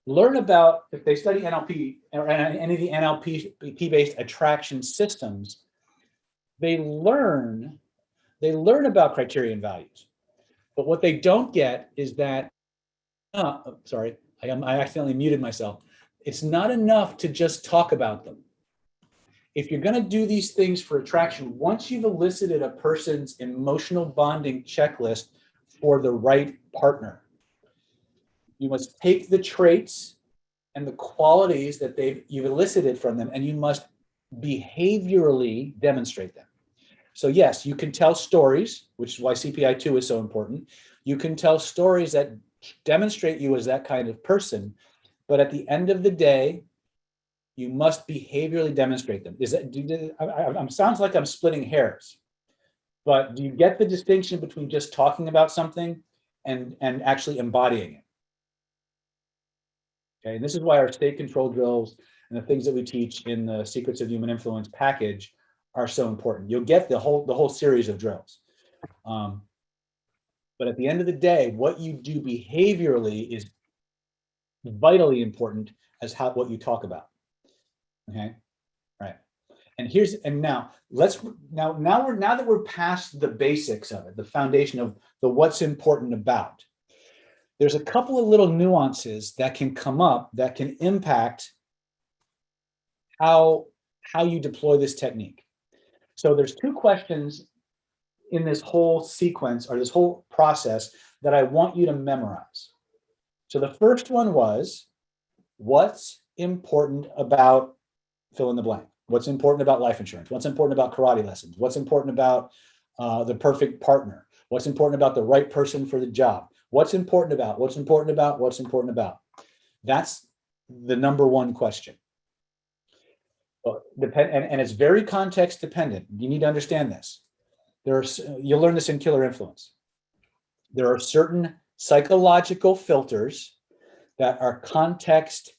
learn about, if they study NLP or any of the NLP-based attraction systems, they learn about criteria and values. But what they don't get is that, sorry, I accidentally muted myself. It's not enough to just talk about them. If you're going to do these things for attraction, once you've elicited a person's emotional bonding checklist for the right partner, you must take the traits and the qualities that you've elicited from them, and you must behaviorally demonstrate them. So yes, you can tell stories, which is why CPI 2 is so important. You can tell stories that demonstrate you as that kind of person, but at the end of the day, you must behaviorally demonstrate them. Sounds like I'm splitting hairs, but do you get the distinction between just talking about something and actually embodying it? Okay, and this is why our state control drills and the things that we teach in the Secrets of Human Influence package are so important. You'll get the whole series of drills. But at the end of the day, what you do behaviorally is vitally important as what you talk about. Okay, right. And now that we're past the basics of it, the foundation of the what's important about, there's a couple of little nuances that can come up that can impact how you deploy this technique. So there's two questions in this whole sequence or this whole process that I want you to memorize. So the first one was, what's important about fill in the blank? What's important about life insurance? What's important about karate lessons? What's important about the perfect partner? What's important about the right person for the job? What's important about? What's important about? What's important about? That's the number one question. And it's very context dependent. You need to understand this. You'll learn this in Killer Influence. There are certain psychological filters that are context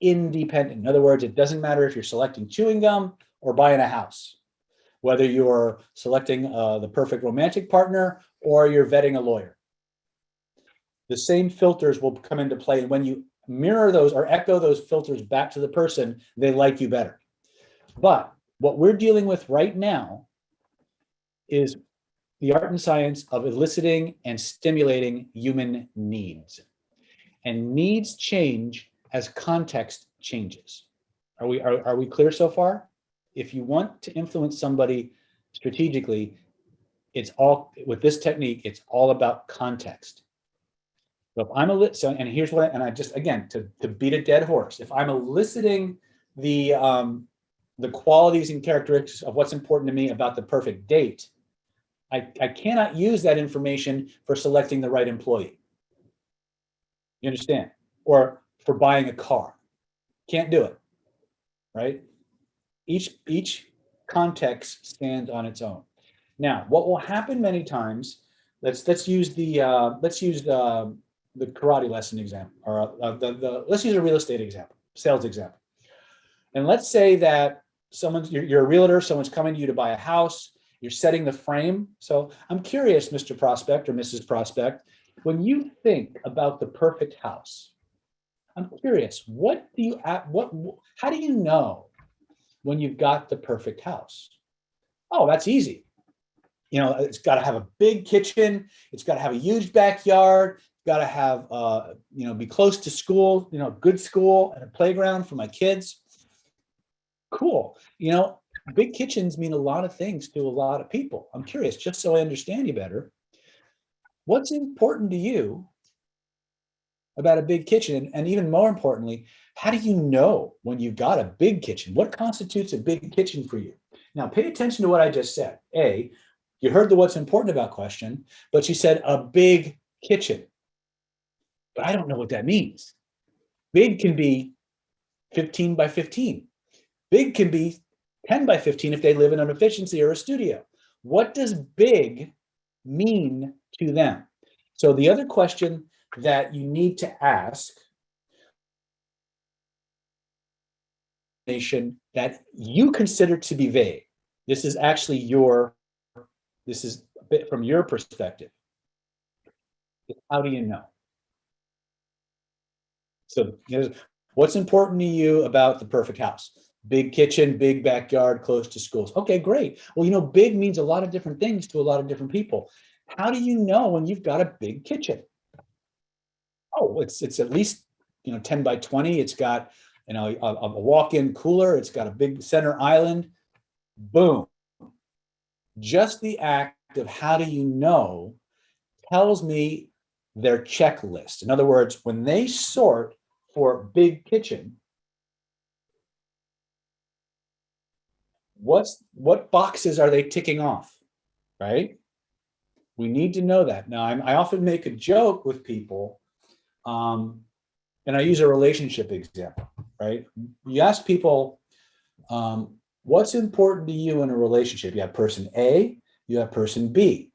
independent. In other words, it doesn't matter if you're selecting chewing gum or buying a house, whether you're selecting the perfect romantic partner or you're vetting a lawyer. The same filters will come into play. And when you mirror those or echo those filters back to the person, they like you better. But what we're dealing with right now is the art and science of eliciting and stimulating human needs. And needs change as context changes. Are we clear so far? If you want to influence somebody strategically, it's all with this technique, it's all about context. So if I'm and here's what I just again to beat a dead horse, if I'm eliciting the qualities and characteristics of what's important to me about the perfect date, I cannot use that information for selecting the right employee. You understand? Or for buying a car. Can't do it, right? Each context stands on its own. Now, what will happen many times? Let's use the karate lesson example, or let's use a real estate example, sales example. And let's say that you're a realtor, someone's coming to you to buy a house. You're setting the frame. So I'm curious, Mr. Prospect or Mrs. Prospect, when you think about the perfect house, I'm curious, how do you know when you've got the perfect house? Oh, that's easy. It's got to have a big kitchen. It's got to have a huge backyard. It's got to have, be close to school, good school and a playground for my kids. Cool. Big kitchens mean a lot of things to a lot of people. I'm curious, just so I understand you better, what's important to you about a big kitchen? And even more importantly, how do you know when you've got a big kitchen? What constitutes a big kitchen for you? Now, pay attention to what I just said. You heard the what's important about question, but you said a big kitchen. But I don't know what that means. Big can be 15 by 15. Big can be 10 by 15 if they live in an efficiency or a studio. What does big mean to them? So the other question that you need to ask that you consider to be vague. This is actually this is a bit from your perspective. How do you know? So what's important to you about the perfect house? Big kitchen, big backyard, close to schools. Okay, great. Well, big means a lot of different things to a lot of different people. How do you know when you've got a big kitchen? Oh, it's at least 10 by 20. It's got a walk-in cooler. It's got a big center island. Boom. Just the act of how do you know tells me their checklist. In other words, when they sort for big kitchen, what boxes are they ticking off, right? We need to know that. Now, I often make a joke with people, and I use a relationship example, right? You ask people, what's important to you in a relationship? You have person A, you have person B.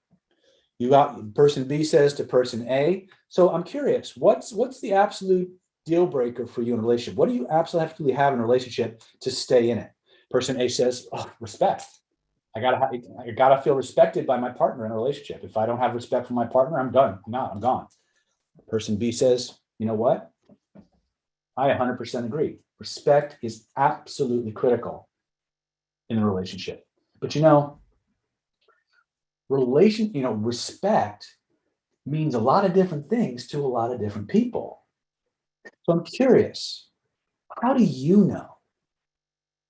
You got person B says to person A, so I'm curious, what's the absolute deal breaker for you in a relationship? What do you absolutely have in a relationship to stay in it? Person A says, oh, respect. I gotta feel respected by my partner in a relationship. If I don't have respect for my partner, I'm done. I'm gone. Person B says, you know what? I 100% agree. Respect is absolutely critical in a relationship. But respect means a lot of different things to a lot of different people. So I'm curious, how do you know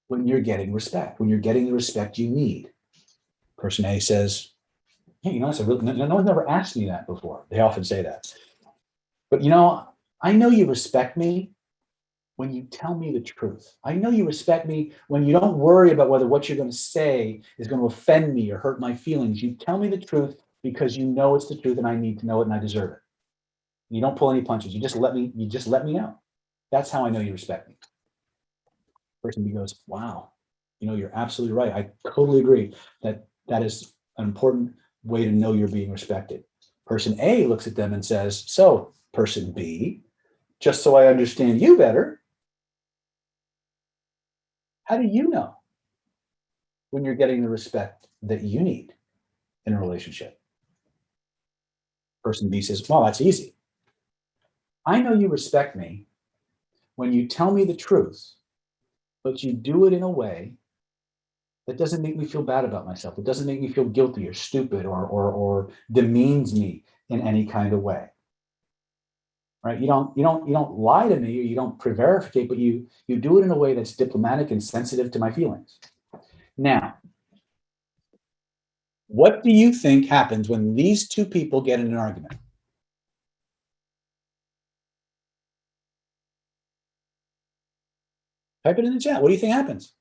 when you're getting respect, when you're getting the respect you need? Person A says, hey, no one's ever asked me that before. They often say that. But I know you respect me when you tell me the truth. I know you respect me when you don't worry about whether what you're going to say is going to offend me or hurt my feelings. You tell me the truth because you know it's the truth and I need to know it and I deserve it. You don't pull any punches. You just let me know. That's how I know you respect me. Person B goes, wow, you're absolutely right. I totally agree that is an important way to know you're being respected. Person A looks at them and says, so person B, just so I understand you better, how do you know when you're getting the respect that you need in a relationship? Person B says, well, that's easy. I know you respect me when you tell me the truth, but you do it in a way that doesn't make me feel bad about myself. It doesn't make me feel guilty or stupid or demeans me in any kind of way. Right? You don't lie to me or you don't prevaricate, but you do it in a way that's diplomatic and sensitive to my feelings. Now, what do you think happens when these two people get in an argument? Type it in the chat. What do you think happens?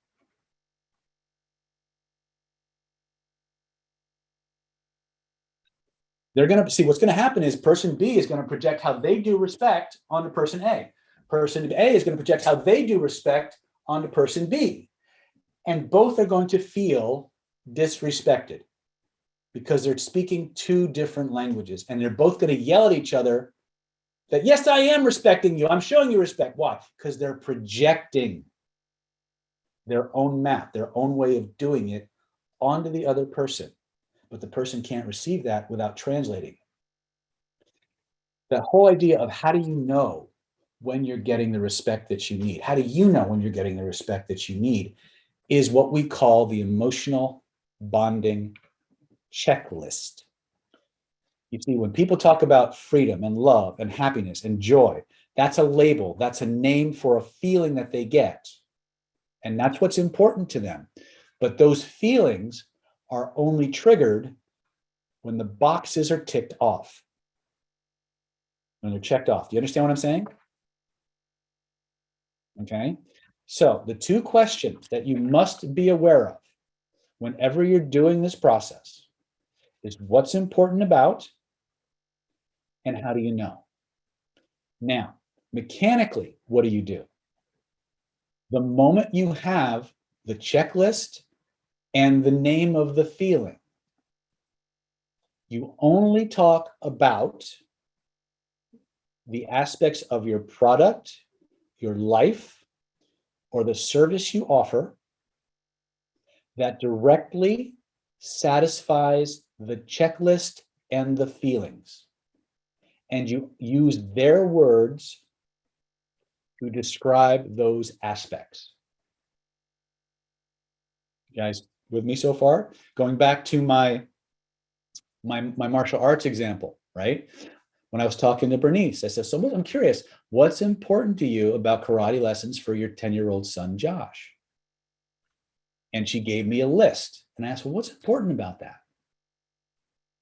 They're going to see what's going to happen is person B is going to project how they do respect onto person A. Person A is going to project how they do respect onto person B. And both are going to feel disrespected because they're speaking two different languages. And they're both going to yell at each other that, yes, I am respecting you. I'm showing you respect. Why? Because they're projecting their own map, their own way of doing it onto the other person. But the person can't receive that without translating. That whole idea of how do you know when you're getting the respect that you need? How do you know when you're getting the respect that you need is what we call the emotional bonding checklist. You see, when people talk about freedom and love and happiness and joy, that's a label, that's a name for a feeling that they get. And that's what's important to them. But those feelings are only triggered when the boxes are ticked off. When they're checked off. Do you understand what I'm saying? Okay. So the two questions that you must be aware of whenever you're doing this process is what's important about and how do you know? Now, mechanically, what do? The moment you have the checklist and the name of the feeling, you only talk about the aspects of your product, your life, or the service you offer that directly satisfies the checklist and the feelings. And you use their words to describe those aspects. You guys with me so far? Going back to my martial arts example, right? When I was talking to Bernice, I said, so I'm curious, what's important to you about karate lessons for your 10-year-old son, Josh? And she gave me a list. And I asked, well, what's important about that?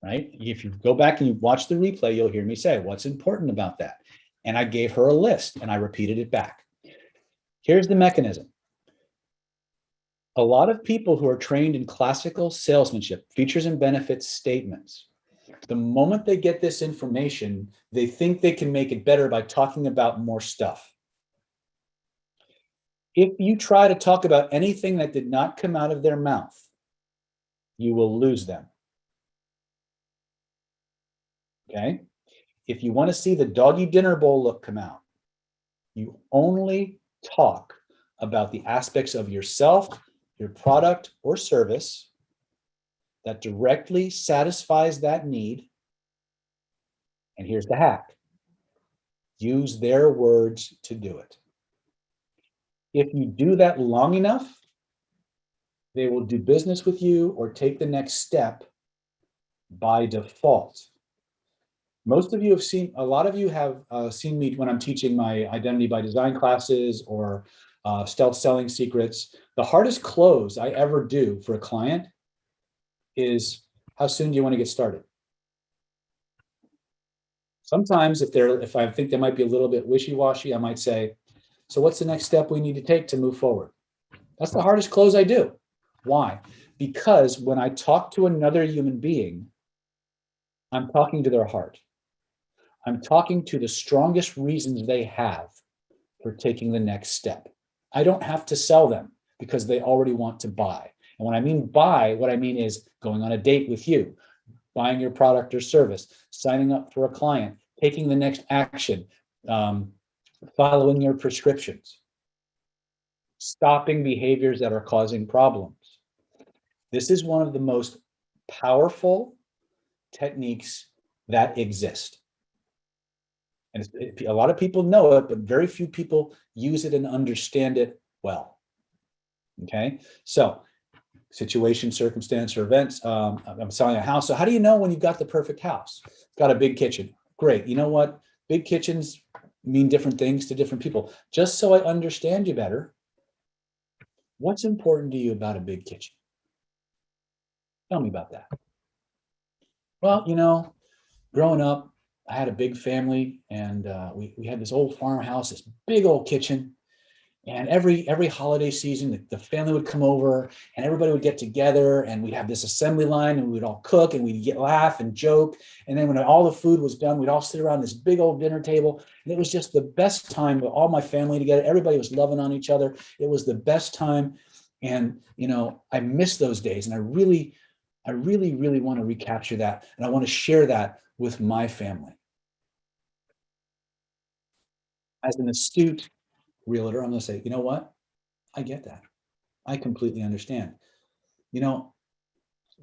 Right? If you go back and you watch the replay, you'll hear me say, what's important about that? And I gave her a list and I repeated it back. Here's the mechanism. A lot of people who are trained in classical salesmanship, features and benefits statements, the moment they get this information, they think they can make it better by talking about more stuff. If you try to talk about anything that did not come out of their mouth, you will lose them. Okay? If you want to see the doggy dinner bowl look come out, You only talk about the aspects of yourself, your product or service that directly satisfies that need. And here's the hack. Use their words to do it. If you do that long enough, they will do business with you or take the next step by default. Most of you have seen, a lot of you have seen me when I'm teaching my identity by design classes or stealth selling secrets. The hardest close I ever do for a client is, how soon do you want to get started? Sometimes if I think they might be a little bit wishy-washy, I might say, so what's the next step we need to take to move forward? That's the hardest close I do. Why? Because when I talk to another human being, I'm talking to their heart. I'm talking to the strongest reasons they have for taking the next step. I don't have to sell them because they already want to buy. And when I mean buy, what I mean is going on a date with you, buying your product or service, signing up for a client, taking the next action, following your prescriptions, stopping behaviors that are causing problems. This is one of the most powerful techniques that exist. And a lot of people know it, but very few people use it and understand it well. Okay, so situation, circumstance, or events. I'm selling a house. So how do you know when you've got the perfect house? It's got a big kitchen. Great. You know what? Big kitchens mean different things to different people. Just so I understand you better, what's important to you about a big kitchen? Tell me about that. Well, growing up, I had a big family, and we had this old farmhouse, this big old kitchen. And every holiday season, the family would come over and everybody would get together, and we'd have this assembly line, and we'd all cook and we'd laugh and joke. And then when all the food was done, we'd all sit around this big old dinner table. And it was just the best time with all my family together. Everybody was loving on each other. It was the best time. And, I miss those days. And I really want to recapture that. And I want to share that with my family. As an astute realtor, I'm going to say, you know what? I get that. I completely understand.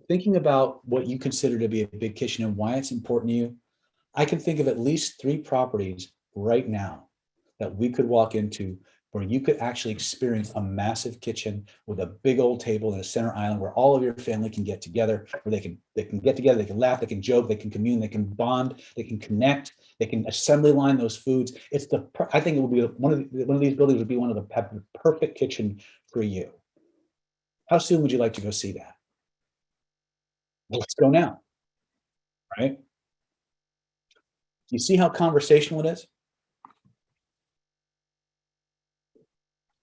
Thinking about what you consider to be a big kitchen and why it's important to you, I can think of at least 3 properties right now that we could walk into where you could actually experience a massive kitchen with a big old table and a center island where all of your family can get together, where they can get together, they can laugh, they can joke, they can commune, they can bond, they can connect, they can assembly line those foods. I think it would be one of these buildings would be one of the perfect kitchen for you. How soon would you like to go see that? Well, let's go now, right? You see how conversational it is?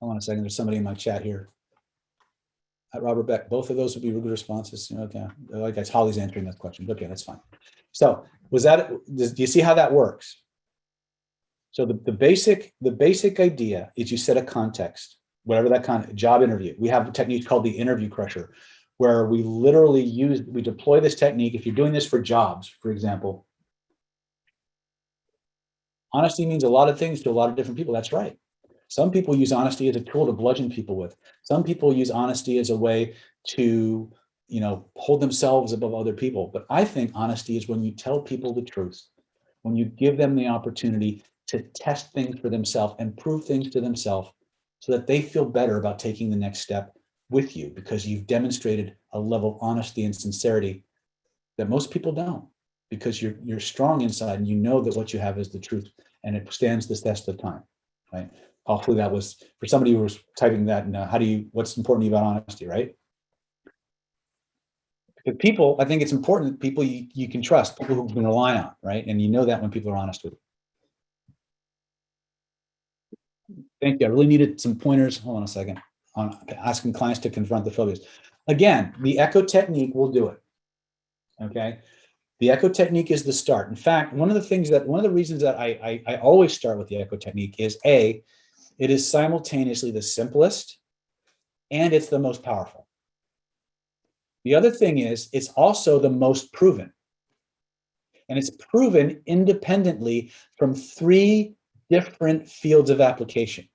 Hold on a second. There's somebody in my chat here. Robert Beck, both of those would be good responses. Okay, I guess Holly's answering that question. Okay, that's fine. So do you see how that works? So the basic idea is you set a context, whatever that kind of job interview. We have a technique called the interview crusher, where we deploy this technique. If you're doing this for jobs, for example, honesty means a lot of things to a lot of different people. That's right. Some people use honesty as a tool to bludgeon people with. Some people use honesty as a way to, hold themselves above other people. But I think honesty is when you tell people the truth, when you give them the opportunity to test things for themselves and prove things to themselves so that they feel better about taking the next step with you, because you've demonstrated a level of honesty and sincerity that most people don't, because you're strong inside and you know that what you have is the truth and it stands the test of time, right? Hopefully that was for somebody who was typing that. And what's important to you about honesty, right? Because people, I think it's important that people you can trust, people who can rely on, right? And you know that when people are honest with you. Thank you. I really needed some pointers. Hold on a second. On asking clients to confront the phobias. Again, the echo technique will do it. Okay. The echo technique is the start. In fact, one of the reasons that I always start with the echo technique is it is simultaneously the simplest and it's the most powerful. The other thing is it's also the most proven. And it's proven independently from 3 different fields of application.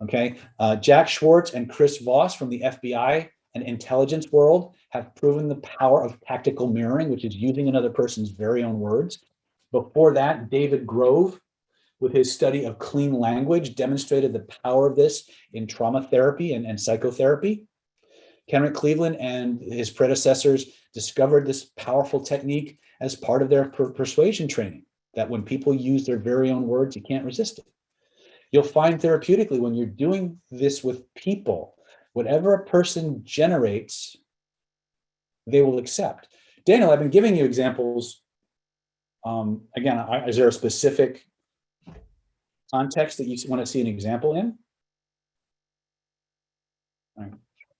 Okay, Jack Schwartz and Chris Voss from the FBI and intelligence world have proven the power of tactical mirroring, which is using another person's very own words. Before that, David Grove, with his study of clean language, demonstrated the power of this in trauma therapy and psychotherapy. Kenrick Cleveland and his predecessors discovered this powerful technique as part of their persuasion training, that when people use their very own words, you can't resist it. You'll find therapeutically when you're doing this with people, whatever a person generates, they will accept. Daniel, I've been giving you examples. Again, is there a specific context that you want to see an example in? All right.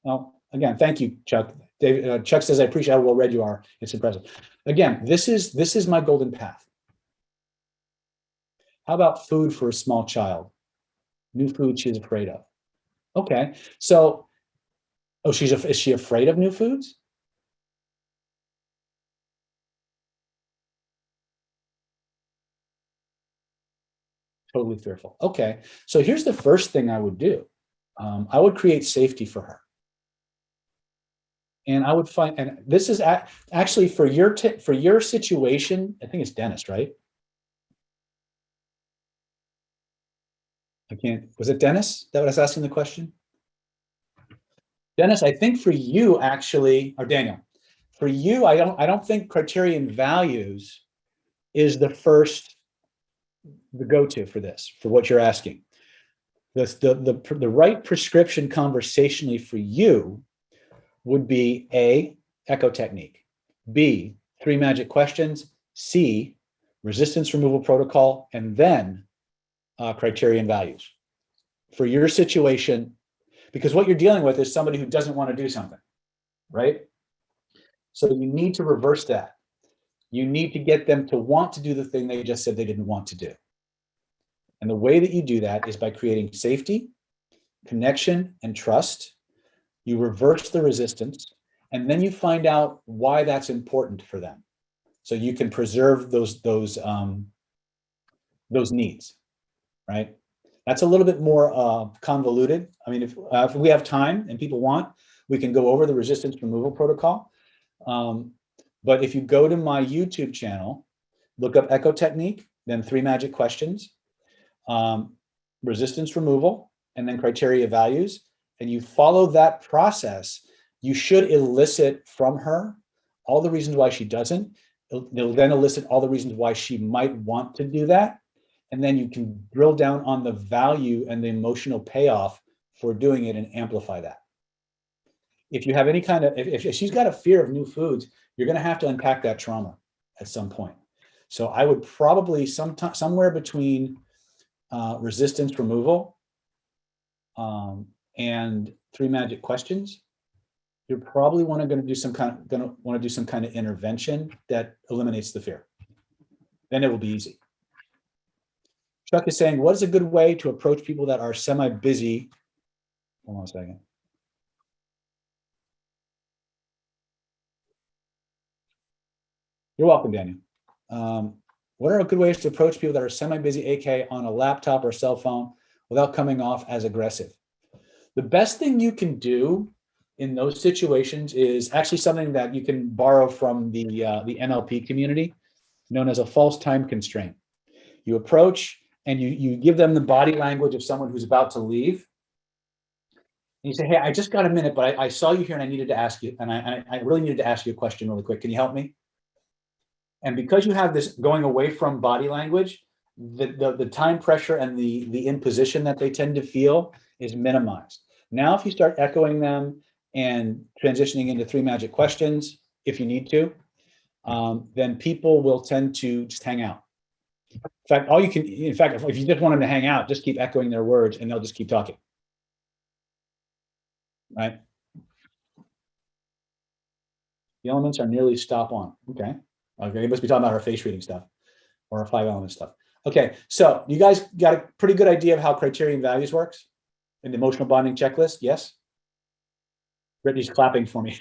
Well, again, thank you, Chuck. David, Chuck says, I appreciate how well read you are. It's impressive. Again, this is my golden path. How about food for a small child? New food she's afraid of. Okay, so, is she afraid of new foods? Totally fearful. Okay, so here's the first thing I would do. I would create safety for her. And I would find, and this is actually for your situation, I think it's Dennis, right? Was it Dennis that was asking the question? Dennis, I think for you actually, or Daniel, for you, I don't think criterion values is the go-to for this, for what you're asking. The right prescription conversationally for you would be A, echo technique, B, 3 magic questions, C, resistance removal protocol, and then criterion values. For your situation, because what you're dealing with is somebody who doesn't want to do something, right? So you need to reverse that. You need to get them to want to do the thing they just said they didn't want to do. And the way that you do that is by creating safety, connection, and trust. You reverse the resistance, and then you find out why that's important for them. So you can preserve those needs, right? That's a little bit more convoluted. I mean, if we have time and people want, we can go over the resistance removal protocol. But if you go to my YouTube channel, look up echo technique, then 3 magic questions, resistance removal, and then criteria values, and you follow that process, you should elicit from her all the reasons why she doesn't. It'll then elicit all the reasons why she might want to do that. And then you can drill down on the value and the emotional payoff for doing it and amplify that. If you have any kind of, if she's got a fear of new foods, you're going to have to unpack that trauma at some point. So I would probably somewhere between resistance removal and 3 magic questions, you're probably going to do some kind of intervention that eliminates the fear. Then it will be easy. Chuck is saying, what is a good way to approach people that are semi-busy? Hold on a second. You're welcome, Daniel. What are good ways to approach people that are semi-busy, aka on a laptop or cell phone, without coming off as aggressive? The best thing you can do in those situations is actually something that you can borrow from the NLP community, known as a false time constraint. You approach and you give them the body language of someone who's about to leave. And you say, hey, I just got a minute, but I saw you here and I needed to ask you, and I really needed to ask you a question really quick. Can you help me? And because you have this going away from body language, the time pressure and the imposition that they tend to feel is minimized. Now, if you start echoing them and transitioning into 3 magic questions, if you need to, then people will tend to just hang out. In fact, if you just want them to hang out, just keep echoing their words and they'll just keep talking. Right? The elements are nearly stop on. Okay. Okay, you must be talking about our face reading stuff or our 5 element stuff. Okay, so you guys got a pretty good idea of how criterion values works in the emotional bonding checklist? Yes? Brittany's clapping for me.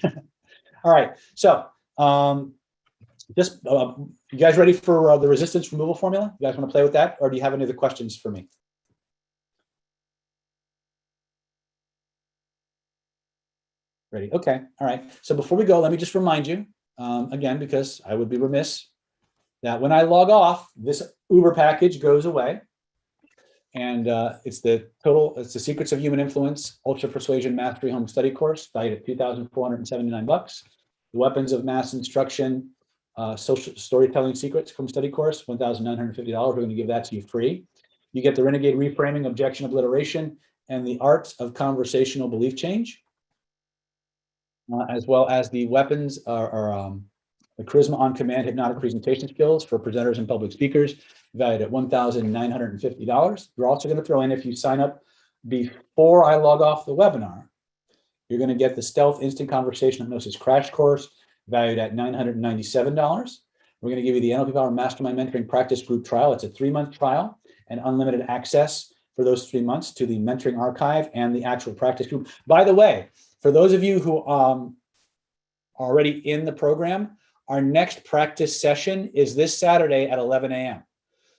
All right, so Just, you guys ready for the resistance removal formula? You guys want to play with that, or do you have any other questions for me? Ready? Okay. All right. So before we go, let me just remind you, again, because I would be remiss, that when I log off, this Uber package goes away. And it's the Secrets of Human Influence Ultra Persuasion Mastery Home Study Course, valued at $2,479. The Weapons of Mass Instruction Social Storytelling Secrets Home Study Course, $1,950. We're going to give that to you free. You get the Renegade Reframing, Objection Obliteration, and the Arts of Conversational Belief Change, as well as the Weapons the Charisma on Command Hypnotic Presentation Skills for Presenters and Public Speakers, valued at $1,950. You're also going to throw in, if you sign up before I log off the webinar, you're going to get the Stealth Instant Conversation Hypnosis Crash Course, valued at $997. We're going to give you the NLP Power Mastermind Mentoring Practice Group Trial. It's a 3-month trial and unlimited access for those 3 months to the mentoring archive and the actual practice group. By the way, for those of you who are already in the program, our next practice session is this Saturday at 11 a.m.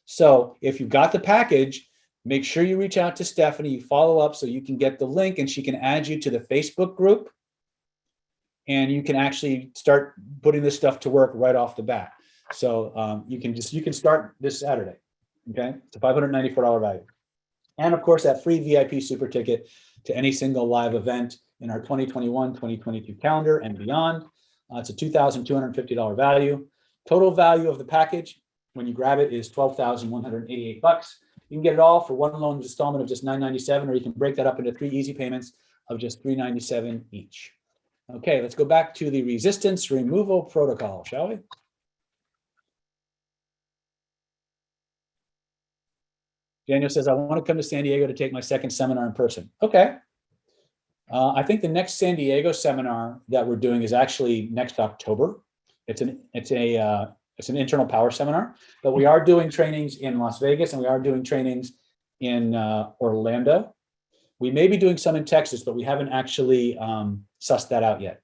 So if you got the package, make sure you reach out to Stephanie, you follow up so you can get the link and she can add you to the Facebook group. And you can actually start putting this stuff to work right off the bat. So you can start this Saturday. Okay, it's a $594 value. And of course, that free VIP super ticket to any single live event in our 2021-2022 calendar and beyond. It's a $2,250 value. Total value of the package, when you grab it, is $12,188. You can get it all for one loan installment of just $997, or you can break that up into 3 easy payments of just $397 each. Okay, let's go back to the resistance removal protocol, shall we? Daniel says, I want to come to San Diego to take my second seminar in person. Okay. I think the next San Diego seminar that we're doing is actually next October. It's an internal power seminar, but we are doing trainings in Las Vegas and we are doing trainings in Orlando. We may be doing some in Texas, but we haven't actually sussed that out yet.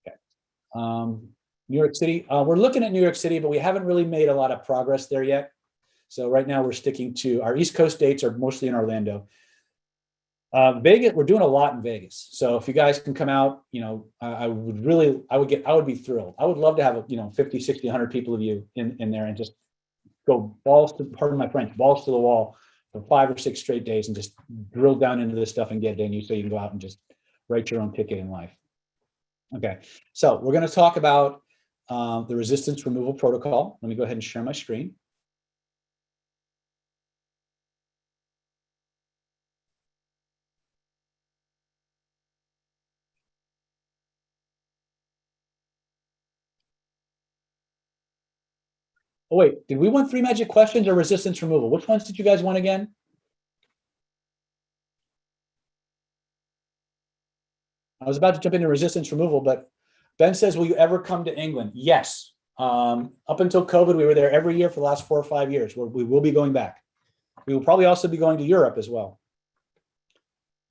Okay. New York City, we're looking at New York City, but we haven't really made a lot of progress there yet. So right now we're sticking to our East Coast dates are mostly in Orlando. Vegas, we're doing a lot in Vegas. So if you guys can come out, I would be thrilled. I would love to have 50, 60, 100 people of you in there and just go pardon my French, balls to the wall for 5 or 6 straight days and just drill down into this stuff and get it in you so you can go out and just write your own ticket in life. Okay, so we're going to talk about the resistance removal protocol. Let me go ahead and share my screen. Oh, wait, did we want 3 magic questions or resistance removal? Which ones did you guys want again? I was about to jump into resistance removal, but Ben says, will you ever come to England? Yes. Up until COVID, we were there every year for the last 4 or 5 years. We will be going back. We will probably also be going to Europe as well.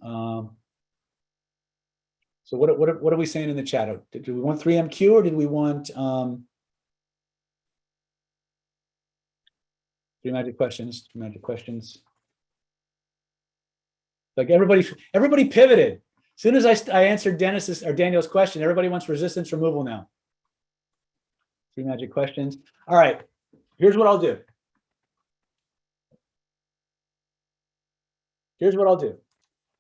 So what are we saying in the chat? Did we want 3MQ or did we want 3 magic questions? 3 magic questions. Like everybody pivoted. As soon as I answered Daniel's question, everybody wants resistance removal now. 3 magic questions. All right, here's what I'll do.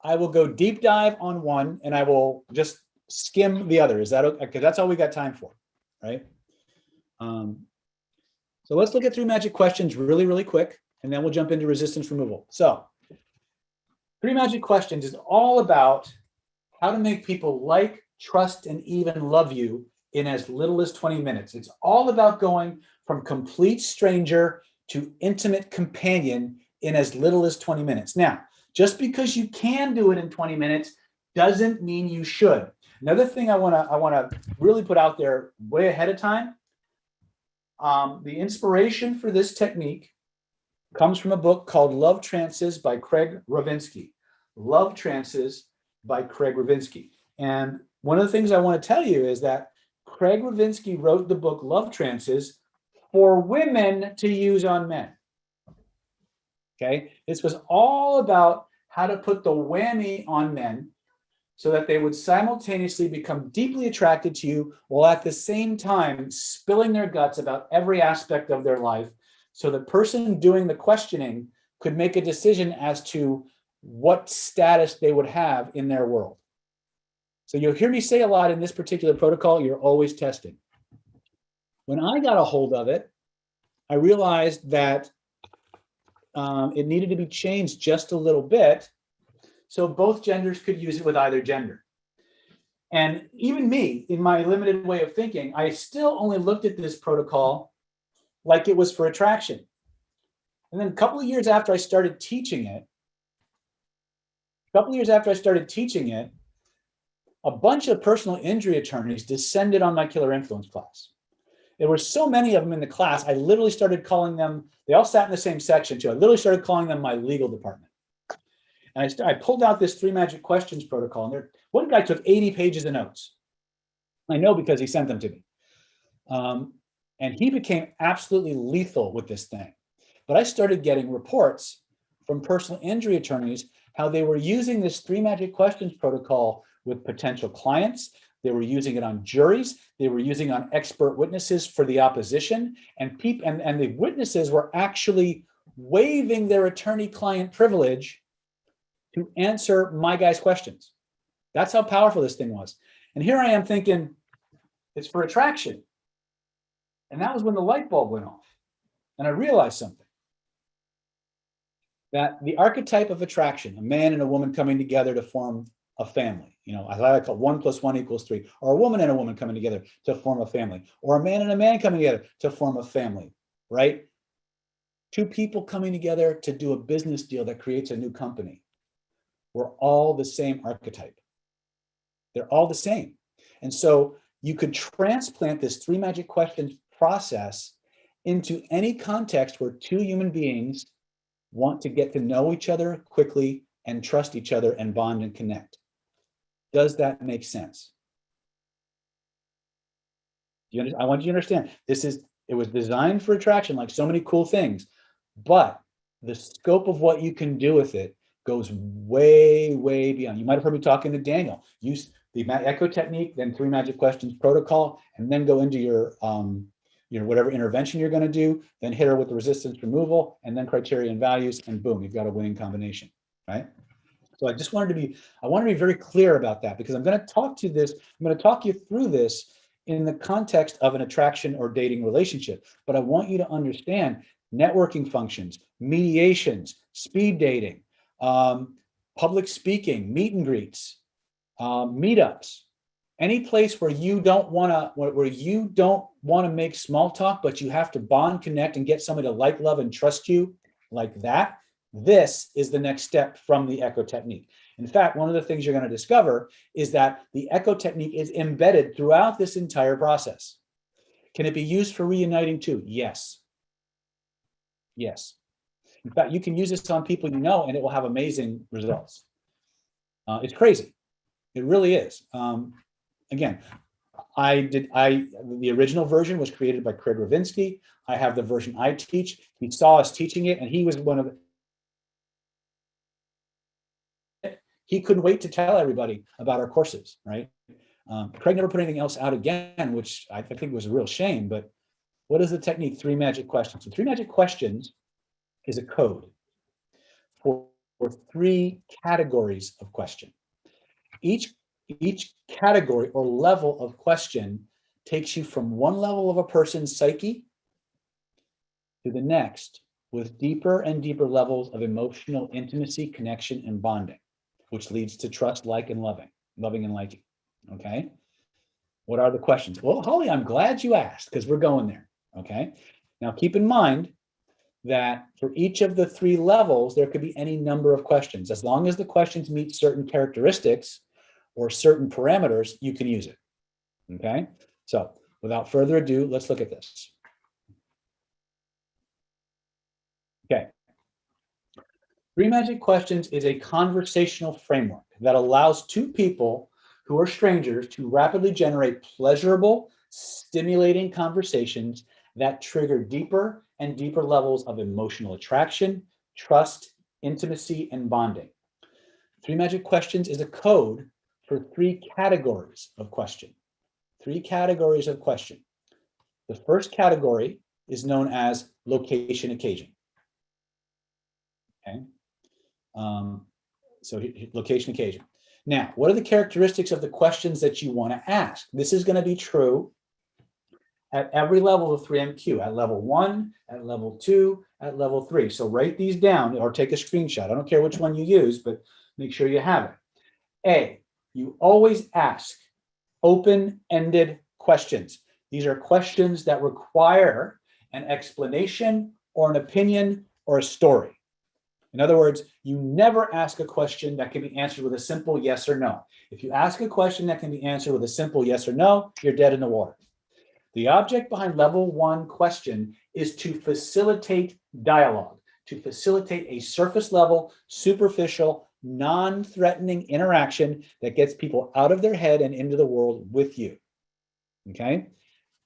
I will go deep dive on one and I will just skim the other. Is that okay? Because that's all we got time for, right? So let's look at 3 magic questions really, really quick, and then we'll jump into resistance removal. So 3 magic questions is all about how to make people like, trust, and even love you in as little as 20 minutes. It's all about going from complete stranger to intimate companion in as little as 20 minutes. Now, just because you can do it in 20 minutes doesn't mean you should. Another thing I want to really put out there way ahead of time, the inspiration for this technique comes from a book called Love Trances by Craig Ravinsky. Love Trances by Craig Ravinsky. And one of the things I want to tell you is that Craig Levinsky wrote the book Love Trances for women to use on men. Okay, this was all about how to put the whammy on men so that they would simultaneously become deeply attracted to you while at the same time spilling their guts about every aspect of their life, so the person doing the questioning could make a decision as to what status they would have in their world. So you'll hear me say a lot in this particular protocol, you're always testing. When I got a hold of it, I realized that it needed to be changed just a little bit so both genders could use it with either gender. And even me, in my limited way of thinking, I still only looked at this protocol like it was for attraction. And then a couple of years after I started teaching it, a bunch of personal injury attorneys descended on my Killer Influence class. There were so many of them in the class, I literally started calling them, they all sat in the same section too. I literally started calling them my legal department. And I pulled out this 3 magic questions protocol, and one guy took 80 pages of notes. I know because he sent them to me. And he became absolutely lethal with this thing. But I started getting reports from personal injury attorneys how they were using this 3 magic questions protocol with potential clients. They were using it on juries. They were using it on expert witnesses for the opposition. And the witnesses were actually waiving their attorney-client privilege to answer my guy's questions. That's how powerful this thing was. And here I am thinking, it's for attraction. And that was when the light bulb went off. And I realized something. That the archetype of attraction, a man and a woman coming together to form a family, as I call 1 + 1 = 3, or a woman and a woman coming together to form a family, or a man and a man coming together to form a family, right? 2 people coming together to do a business deal that creates a new company. We're all the same archetype. They're all the same. And so you could transplant this 3 magic questions process into any context where 2 human beings want to get to know each other quickly and trust each other and bond and connect. Does that make sense? I want you to understand, it was designed for attraction, like so many cool things, but the scope of what you can do with it goes way, way beyond. You might have heard me talking to Daniel. Use the echo technique, then 3 magic questions protocol, and then go into your whatever intervention you're going to do, then hit her with the resistance removal, and then criteria and values, and boom, you've got a winning combination, right? So I just wanted to be very clear about that, because I'm going to talk you through this in the context of an attraction or dating relationship. But I want you to understand networking functions, mediations, speed dating, public speaking, meet and greets, meetups, any place where you don't want to make small talk, but you have to bond, connect, and get somebody to like, love, and trust you like that. This is the next step from the echo technique. In fact, one of the things you're going to discover is that the echo technique is embedded throughout this entire process. Can it be used for reuniting too? Yes. Yes. In fact, you can use this on people you know, and it will have amazing results. It's crazy. It really is. Again, the original version was created by Craig Levinsky. I have the version I teach. He saw us teaching it, and he was he couldn't wait to tell everybody about our courses, right? Craig never put anything else out again, which I think was a real shame. But what is the technique? 3 magic questions. So 3 magic questions is a code for 3 categories of question. Each category or level of question takes you from one level of a person's psyche to the next, with deeper and deeper levels of emotional intimacy, connection, and bonding, which leads to trust, like, and loving and liking. Okay. What are the questions? Well, Holly, I'm glad you asked, because we're going there. Okay. Now keep in mind that for each of the 3 levels, there could be any number of questions. As long as the questions meet certain characteristics or certain parameters, you can use it. Okay. So without further ado, let's look at this. Okay. 3 magic questions is a conversational framework that allows 2 people who are strangers to rapidly generate pleasurable, stimulating conversations that trigger deeper and deeper levels of emotional attraction, trust, intimacy, and bonding. 3 magic questions is a code for 3 categories of question. 3 categories of question. The first category is known as location occasion. Okay. So location occasion. Now, what are the characteristics of the questions that you want to ask? This is going to be true at every level of 3MQ, at level 1, at level 2, at level 3. So write these down or take a screenshot. I don't care which one you use, but make sure you have it. A, you always ask open-ended questions. These are questions that require an explanation or an opinion or a story. In other words, you never ask a question that can be answered with a simple yes or no. If you ask a question that can be answered with a simple yes or no, you're dead in the water. The object behind level 1 question is to facilitate dialogue, to facilitate a surface level, superficial, non-threatening interaction that gets people out of their head and into the world with you. Okay?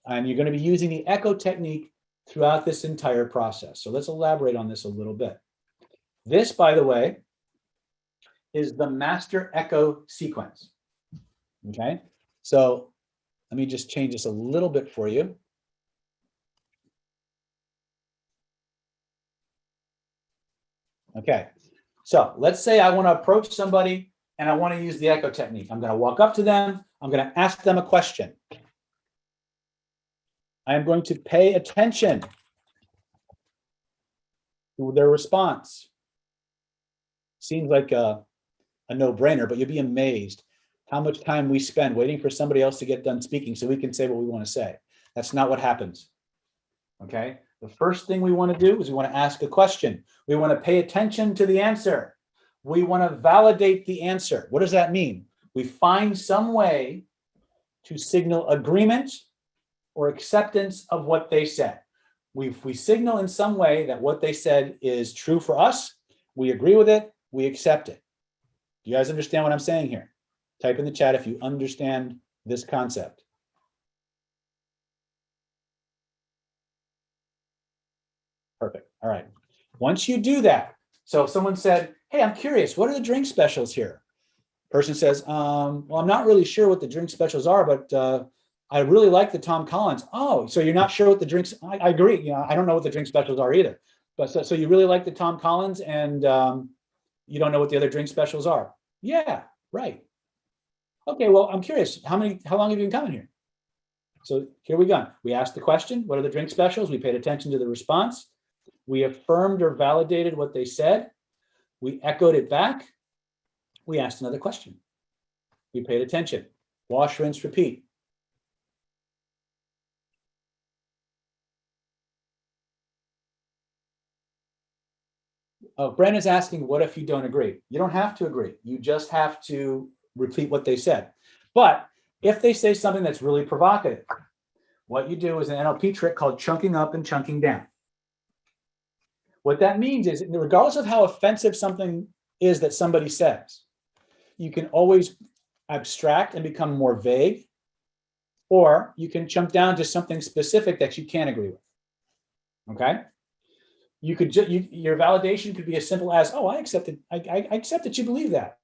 And you're going to be using the echo technique throughout this entire process. So let's elaborate on this a little bit. This, by the way, is the master echo sequence. Okay, so let me just change this a little bit for you. Okay, so let's say I want to approach somebody and I want to use the echo technique. I'm going to walk up to them. I'm going to ask them a question. I am going to pay attention to their response. Seems like a no-brainer, but you'll be amazed how much time we spend waiting for somebody else to get done speaking so we can say what we want to say. That's not what happens. Okay? The first thing we want to do is we want to ask a question. We want to pay attention to the answer. We want to validate the answer. What does that mean? We find some way to signal agreement or acceptance of what they said. We signal in some way that what they said is true for us. We agree with it. We accept it. Do you guys understand what I'm saying here? Type in the chat if you understand this concept. Perfect. All right. Once you do that, so if someone said, hey, I'm curious, what are the drink specials here? Person says, well, I'm not really sure what the drink specials are, but I really like the Tom Collins. Oh, so you're not sure what the drinks, I agree. You know, I don't know what the drink specials are either. But so you really like the Tom Collins and you don't know what the other drink specials are. Yeah, right. Okay, well, I'm curious, how long have you been coming here? So here we go. We asked the question, what are the drink specials? We paid attention to the response. We affirmed or validated what they said. We echoed it back. We asked another question. We paid attention. Wash, rinse, repeat. Brandon's asking, what if you don't agree? You don't have to agree. You just have to repeat what they said. But if they say something that's really provocative, what you do is an NLP trick called chunking up and chunking down. What that means is, regardless of how offensive something is that somebody says, you can always abstract and become more vague, or you can chunk down to something specific that you can't agree with. Okay? You could your validation could be as simple as, oh, I accept it. I accept that you believe that.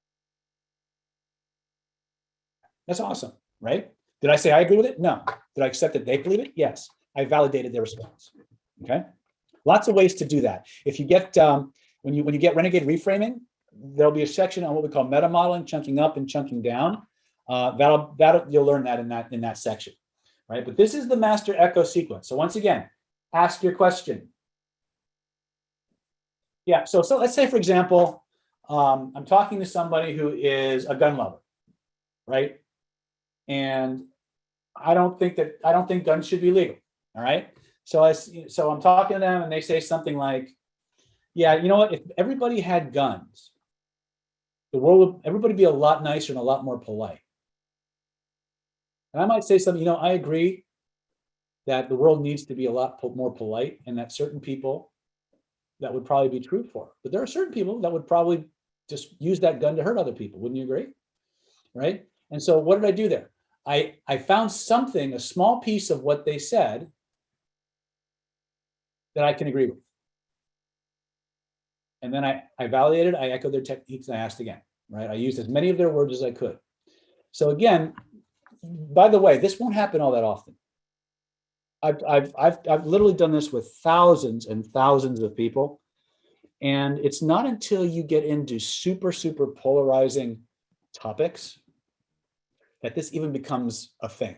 That's awesome, right? Did I say I agree with it? No. Did I accept that they believe it? Yes. I validated their response. Okay. Lots of ways to do that. If you get when you get Renegade Reframing, there'll be a section on what we call meta modeling, chunking up and chunking down. That'll you'll learn that in that section, right? But this is the master echo sequence. So once again, ask your question. Yeah. So let's say, for example, I'm talking to somebody who is a gun lover, right? And I don't think guns should be legal. All right. So I'm talking to them and they say something like, yeah, you know what? If everybody had guns, the world would, everybody be a lot nicer and a lot more polite. And I might say something, you know, I agree that the world needs to be a lot more polite and that certain people that would probably be true for. But there are certain people that would probably just use that gun to hurt other people. Wouldn't you agree? Right? And so what did I do there? I found something, a small piece of what they said that I can agree with. And then I validated, I echoed their techniques, and I asked again, right? I used as many of their words as I could. So again, by the way, this won't happen all that often. I've literally done this with thousands and thousands of people. And it's not until you get into super, super polarizing topics that this even becomes a thing.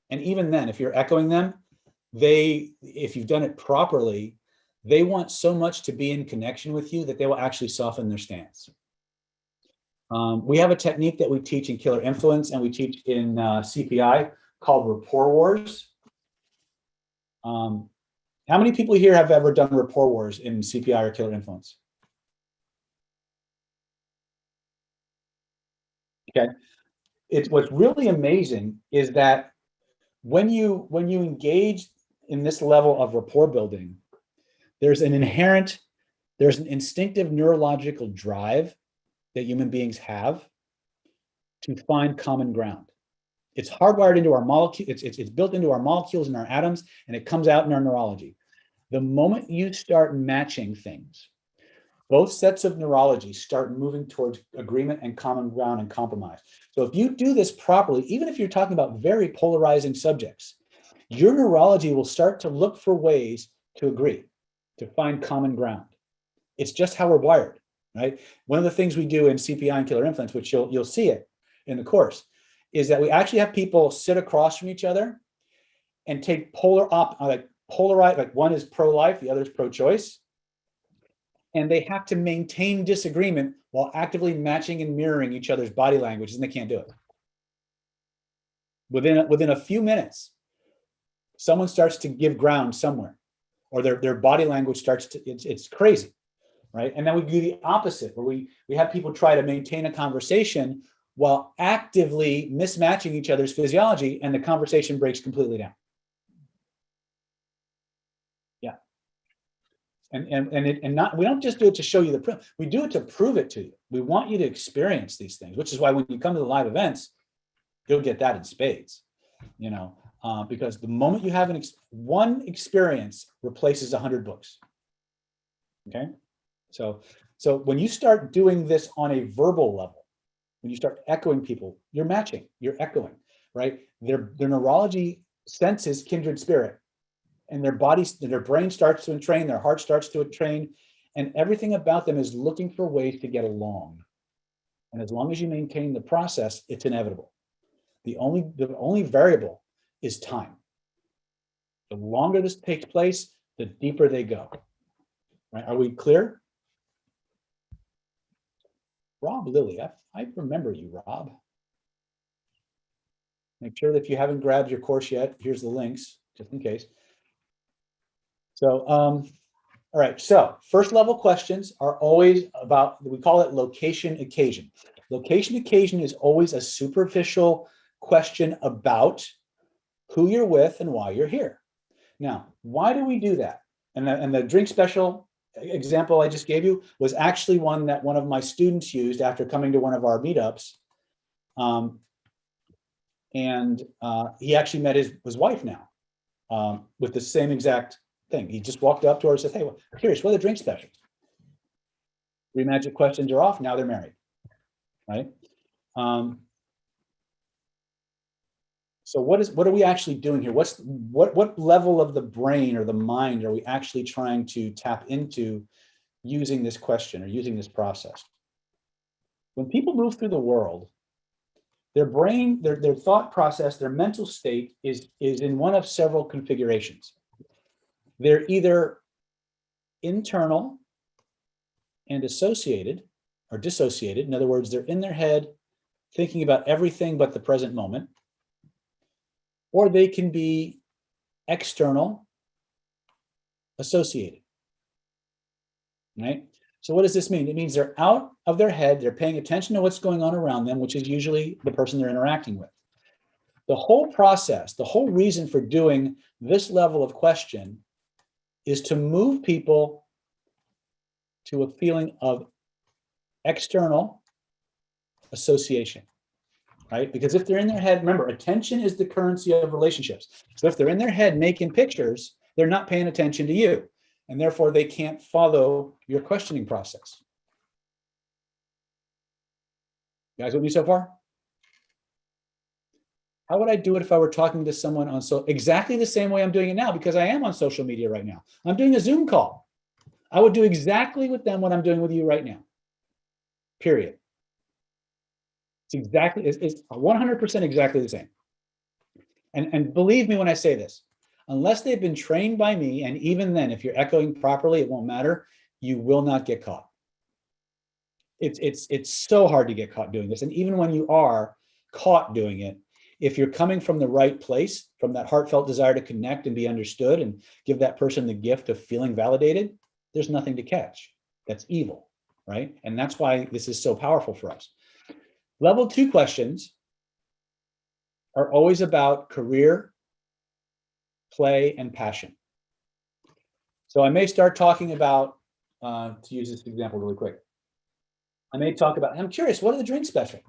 And even then, if you're echoing them, if you've done it properly, they want so much to be in connection with you that they will actually soften their stance. We have a technique that we teach in Killer Influence and we teach in CPI called rapport wars. How many people here have ever done rapport wars in CPI or Killer Influence? Okay. What's really amazing is that when you engage in this level of rapport building, there's an instinctive neurological drive that human beings have to find common ground. It's hardwired into our molecule. It's built into our molecules and our atoms, and it comes out in our neurology. The moment you start matching things, both sets of neurology start moving towards agreement and common ground and compromise. So if you do this properly, even if you're talking about very polarizing subjects, your neurology will start to look for ways to agree, to find common ground. It's just how we're wired, right? One of the things we do in CPI and Killer Influence, which you'll see it in the course, is that we actually have people sit across from each other and take polarized, like one is pro-life, the other is pro-choice. And they have to maintain disagreement while actively matching and mirroring each other's body language, and they can't do it. Within a few minutes, someone starts to give ground somewhere, or their body language starts to, it's crazy, right? And then we do the opposite, where we have people try to maintain a conversation while actively mismatching each other's physiology, and the conversation breaks completely down. Yeah. And we don't just do it to show you the proof. We do it to prove it to you. We want you to experience these things, which is why when you come to the live events, you'll get that in spades, because the moment you have one experience replaces 100 books. Okay. So when you start doing this on a verbal level, when you start echoing people, you're matching, you're echoing, right? Their neurology senses kindred spirit, and their brain starts to entrain, their heart starts to entrain, and everything about them is looking for ways to get along. And as long as you maintain the process, it's inevitable. The only variable is time. The longer this takes place, the deeper they go. Right? Are we clear? Rob Lilly, I remember you, Rob. Make sure that if you haven't grabbed your course yet, here's the links, just in case. So, all right, so first level questions are always about, we call it location occasion. Location occasion is always a superficial question about who you're with and why you're here. Now, why do we do that? And the drink special example I just gave you was actually one that one of my students used after coming to one of our meetups. He actually met his wife now with the same exact thing. He just walked up to her and said, "Hey, well, curious, what are the drink specials?" 3 magic questions are off. Now they're married, right? So what are we actually doing here? What level of the brain or the mind are we actually trying to tap into using this question or using this process? When people move through the world, their brain, their thought process, their mental state is in one of several configurations. They're either internal and associated or dissociated. In other words, they're in their head thinking about everything but the present moment. Or they can be external, associated, right? So what does this mean? It means they're out of their head, they're paying attention to what's going on around them, which is usually the person they're interacting with. The whole process, the whole reason for doing this level of question is to move people to a feeling of external association, right? Because if they're in their head, remember, attention is the currency of relationships. So if they're in their head making pictures, they're not paying attention to you. And therefore, they can't follow your questioning process. You guys with me so far? How would I do it if I were talking to someone on exactly the same way I'm doing it now, because I am on social media right now. I'm doing a Zoom call. I would do exactly with them what I'm doing with you right now. Period. It's 100% exactly the same. And believe me when I say this, unless they've been trained by me, and even then, if you're echoing properly, it won't matter, you will not get caught. It's so hard to get caught doing this. And even when you are caught doing it, if you're coming from the right place, from that heartfelt desire to connect and be understood and give that person the gift of feeling validated, there's nothing to catch. That's evil, right? And that's why this is so powerful for us. Level 2 questions are always about career, play, and passion. So I may start talking about, to use this example really quick, I may talk about, I'm curious, what are the drink specials?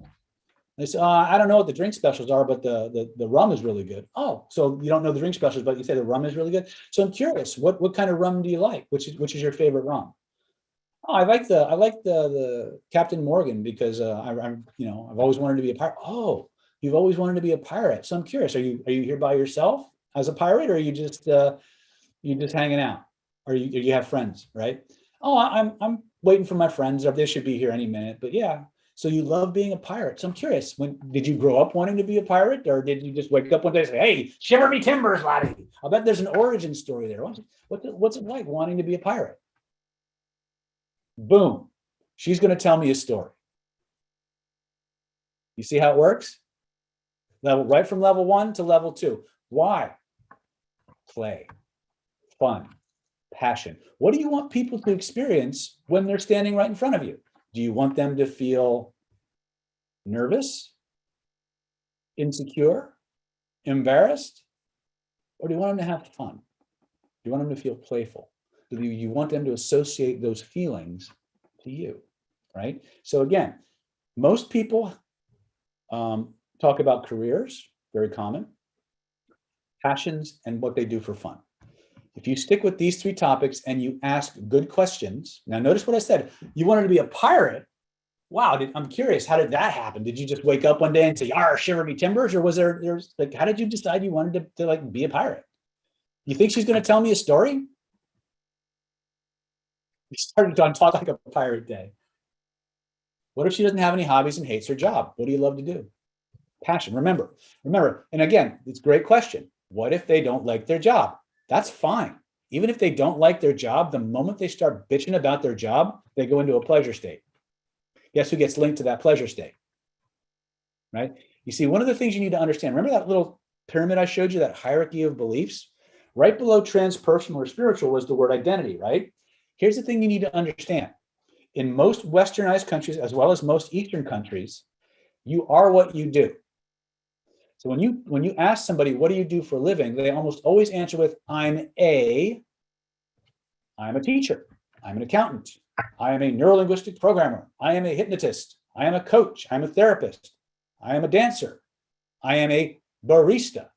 They say, I don't know what the drink specials are, but the rum is really good. Oh, so you don't know the drink specials, but you say the rum is really good. So I'm curious, what kind of rum do you like? Which is your favorite rum? Oh, I like the Captain Morgan because I've always wanted to be a pirate. Oh, you've always wanted to be a pirate. So I'm curious, are you here by yourself as a pirate, or are you just hanging out, or you have friends, right? Oh, I'm waiting for my friends, or they should be here any minute. But yeah. So you love being a pirate. So I'm curious, did you grow up wanting to be a pirate, or did you just wake up one day and say, hey, shiver me timbers, laddie? I bet there's an origin story there. What's it like wanting to be a pirate? Boom. She's going to tell me a story. You see how it works? Right from level 1 to level 2. Why? Play, fun, passion. What do you want people to experience when they're standing right in front of you? Do you want them to feel nervous, insecure, embarrassed, or do you want them to have fun? Do you want them to feel playful? Do you want them to associate those feelings to you, right? So again, most people talk about careers, very common, passions, and what they do for fun. If you stick with these 3 topics and you ask good questions, now notice what I said, you wanted to be a pirate. Wow, I'm curious, how did that happen? Did you just wake up one day and say, "Yar, shiver me timbers," or was there's like, how did you decide you wanted to like be a pirate? You think she's going to tell me a story? We started on Talk Like a Pirate Day. What if she doesn't have any hobbies and hates her job? What do you love to do? Passion. Remember, and again, it's a great question. What if they don't like their job? That's fine. Even if they don't like their job, the moment they start bitching about their job, they go into a pleasure state. Guess who gets linked to that pleasure state? Right? You see, one of the things you need to understand, remember that little pyramid I showed you, that hierarchy of beliefs? Right below transpersonal or spiritual was the word identity, right? Here's the thing you need to understand. In most westernized countries, as well as most Eastern countries, you are what you do. So when you ask somebody, what do you do for a living? They almost always answer with, I'm a teacher. I'm an accountant. I am a neurolinguistic programmer. I am a hypnotist. I am a coach. I'm a therapist. I am a dancer. I am a barista,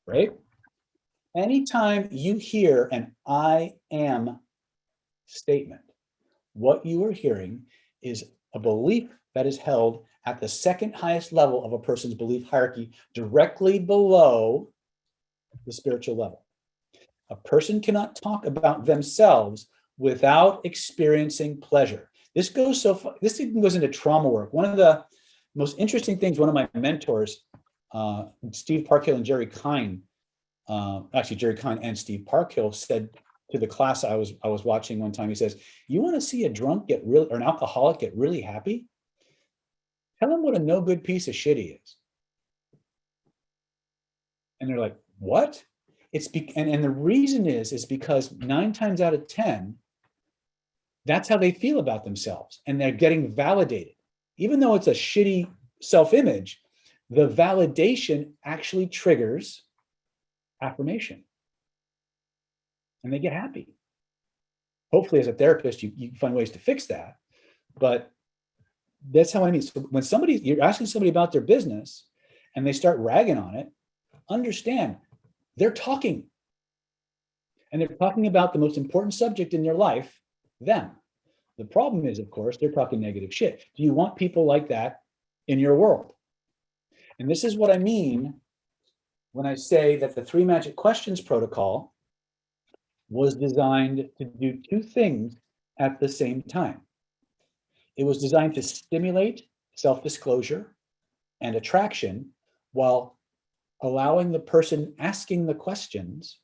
right? Anytime you hear an I am statement, what you are hearing is a belief that is held at the second highest level of a person's belief hierarchy, directly below the spiritual level. A person cannot talk about themselves without experiencing pleasure. This goes so far, this even goes into trauma work. One of the most interesting things, one of my mentors, Steve Parkhill and Jerry Kine, Jerry Kine and Steve Parkhill said to the class I was watching one time, he says, you want to see a drunk get really, or an alcoholic get really happy? Tell him what a no good piece of shit he is. And they're like, what? And the reason is because 9 times out of 10, that's how they feel about themselves. And they're getting validated. Even though it's a shitty self-image, the validation actually triggers affirmation. And they get happy. Hopefully, as a therapist, you find ways to fix that. But that's how I mean. So when you're asking somebody about their business, and they start ragging on it, understand they're talking. And they're talking about the most important subject in your life, them. The problem is, of course, they're talking negative shit. Do you want people like that in your world? And this is what I mean when I say that the 3 Magic Questions protocol was designed to do 2 things at the same time. It was designed to stimulate self-disclosure and attraction while allowing the person asking the questions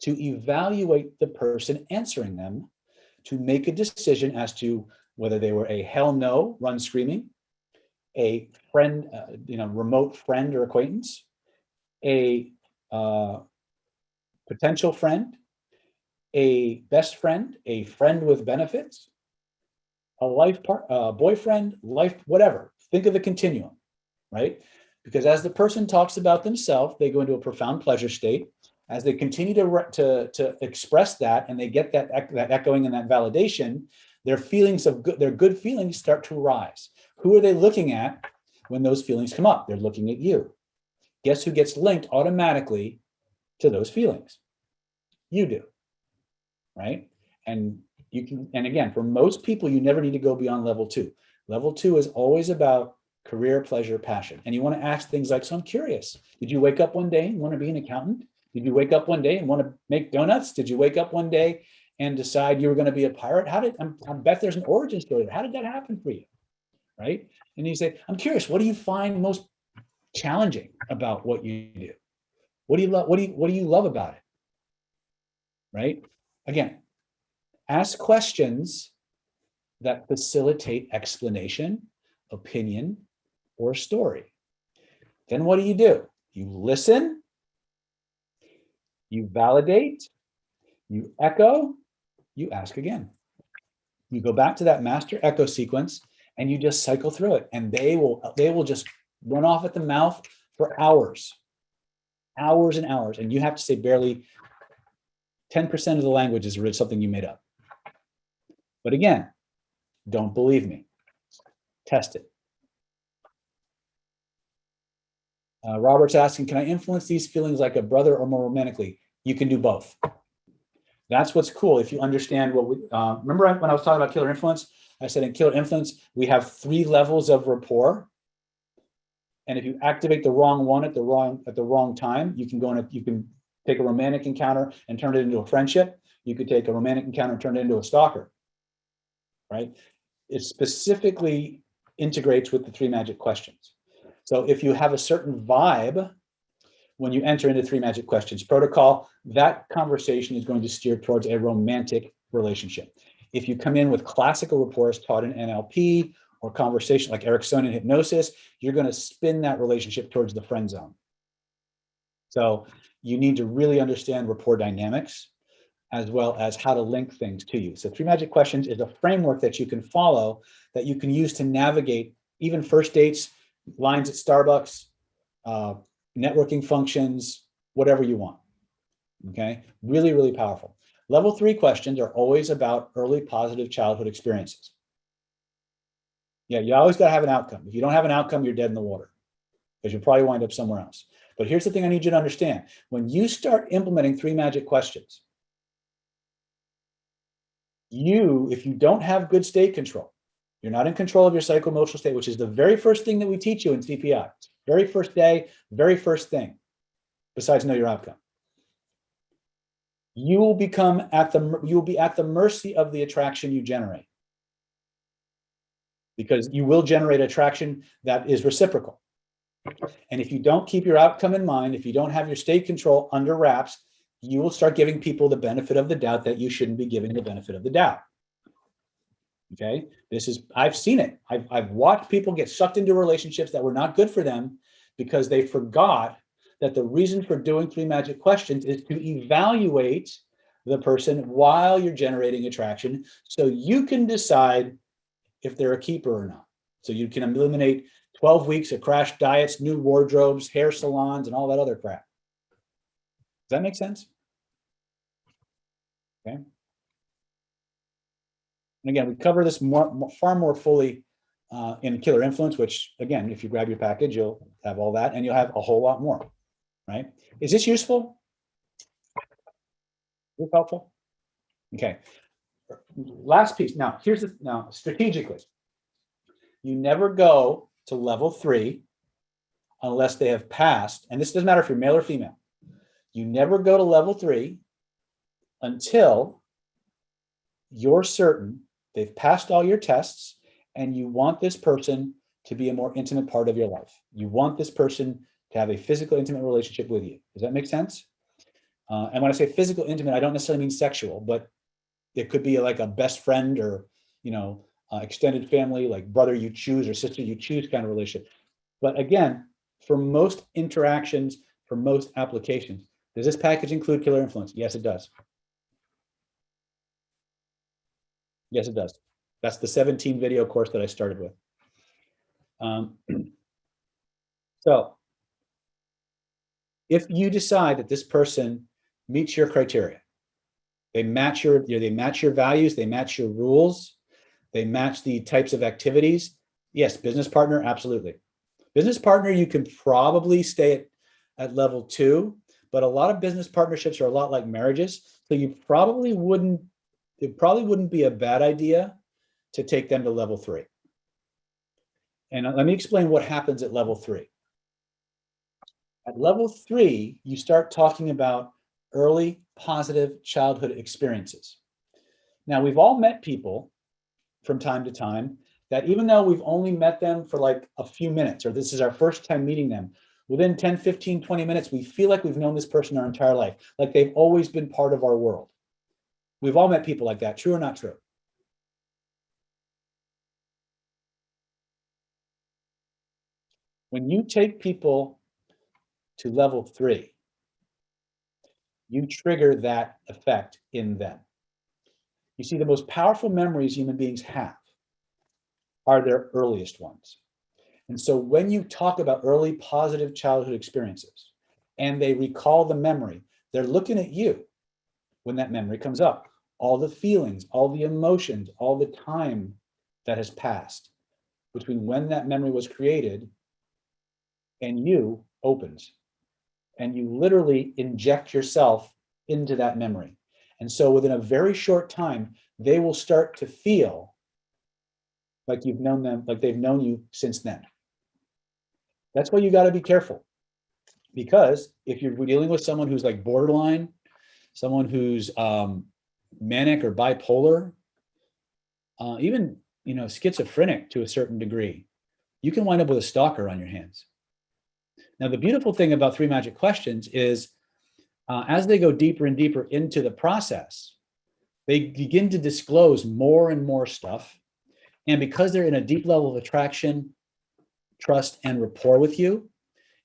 to evaluate the person answering them to make a decision as to whether they were a hell no, run screaming, a friend, remote friend or acquaintance, a potential friend, a best friend, a friend with benefits, a life boyfriend, life, whatever. Think of the continuum, right? Because as the person talks about themselves, they go into a profound pleasure state. As they continue to express that, and they get that echoing and that validation, their feelings of good, their good feelings start to rise. Who are they looking at when those feelings come up? They're looking at you. Guess who gets linked automatically to those feelings? You do, right? And you can, and again, for most people, you never need to go beyond level 2. Level 2 is always about career, pleasure, passion. And you want to ask things like, so I'm curious, did you wake up one day and want to be an accountant? Did you wake up one day and want to make donuts? Did you wake up one day and decide you were going to be a pirate? I bet there's an origin story. How did that happen for you? Right? And you say, I'm curious, what do you find most challenging about what you do? What do you love? What do you love about it? Right? Again, ask questions that facilitate explanation, opinion, or story. Then what do? You listen, you validate, you echo, you ask again. You go back to that master echo sequence and you just cycle through it, and they will just run off at the mouth for hours and hours. And you have to say barely 10% of the language is really something you made up. But again, don't believe me. Test it. Robert's asking, can I influence these feelings like a brother or more romantically? You can do both. That's what's cool. If you understand what we, remember when I was talking about killer influence, I said in killer influence, we have 3 levels of rapport. And if you activate the wrong one at the wrong time, you can take a romantic encounter and turn it into a friendship. You could take a romantic encounter and turn it into a stalker, right? It specifically integrates with the 3 Magic Questions. So if you have a certain vibe when you enter into 3 Magic Questions protocol, that conversation is going to steer towards a romantic relationship. If you come in with classical rapport taught in NLP or conversation like Ericksonian hypnosis, you're going to spin that relationship towards the friend zone. So you need to really understand rapport dynamics as well as how to link things to you. So 3 Magic Questions is a framework that you can follow that you can use to navigate even first dates, lines at Starbucks, networking functions, whatever you want. Okay, really, really powerful. Level 3 questions are always about early positive childhood experiences. Yeah, you always got to have an outcome. If you don't have an outcome, you're dead in the water because you'll probably wind up somewhere else. But here's the thing I need you to understand. When you start implementing 3 Magic Questions, if you don't have good state control, you're not in control of your psycho-emotional state, which is the very first thing that we teach you in CPI. Very first day, very first thing, besides know your outcome. You will be at the mercy of the attraction you generate. Because you will generate attraction that is reciprocal. And if you don't keep your outcome in mind, if you don't have your state control under wraps, you will start giving people the benefit of the doubt that you shouldn't be giving the benefit of the doubt. Okay, I've seen it. I've watched people get sucked into relationships that were not good for them because they forgot that the reason for doing 3 Magic Questions is to evaluate the person while you're generating attraction so you can decide if they're a keeper or not. So you can eliminate 12 weeks of crash diets, new wardrobes, hair salons, and all that other crap. Does that make sense? Okay. And again, we cover this far more fully in Killer Influence, which again, if you grab your package, you'll have all that and you'll have a whole lot more, right? Is this useful? Is this helpful? Okay. Last piece. Now, now strategically, you never go to level 3 unless they have passed, and this doesn't matter if you're male or female. You never go to level 3 until you're certain they've passed all your tests and you want this person to be a more intimate part of your life. You want this person to have a physical, intimate relationship with you. Does that make sense? And when I say physical, intimate, I don't necessarily mean sexual, but it could be like a best friend or, extended family, like brother you choose or sister you choose kind of relationship. But again, for most interactions, for most applications, does this package include Killer Influence? Yes, it does. Yes, it does. That's the 17 video course that I started with. So if you decide that this person meets your criteria, they match your values, they match your rules, they match the types of activities. Yes, business partner, absolutely. Business partner, you can probably stay at level 2, but a lot of business partnerships are a lot like marriages. So it probably wouldn't be a bad idea to take them to level 3. And let me explain what happens at level 3. At level 3, you start talking about early positive childhood experiences. Now, we've all met people from time to time that even though we've only met them for like a few minutes, or this is our first time meeting them, within 10, 15, 20 minutes, we feel like we've known this person our entire life, like they've always been part of our world. We've all met people like that, true or not true? When you take people to level 3, you trigger that effect in them. You see, the most powerful memories human beings have are their earliest ones. And so when you talk about early positive childhood experiences and they recall the memory, they're looking at you when that memory comes up. All the feelings, all the emotions, all the time that has passed between when that memory was created and you opens. And you literally inject yourself into that memory. And so within a very short time, they will start to feel like you've known them, like they've known you since then. That's why you got to be careful. Because if you're dealing with someone who's like borderline, someone who's manic or bipolar, even schizophrenic to a certain degree, you can wind up with a stalker on your hands. Now, the beautiful thing about 3 Magic Questions is as they go deeper and deeper into the process, they begin to disclose more and more stuff. And because they're in a deep level of attraction, trust, and rapport with you,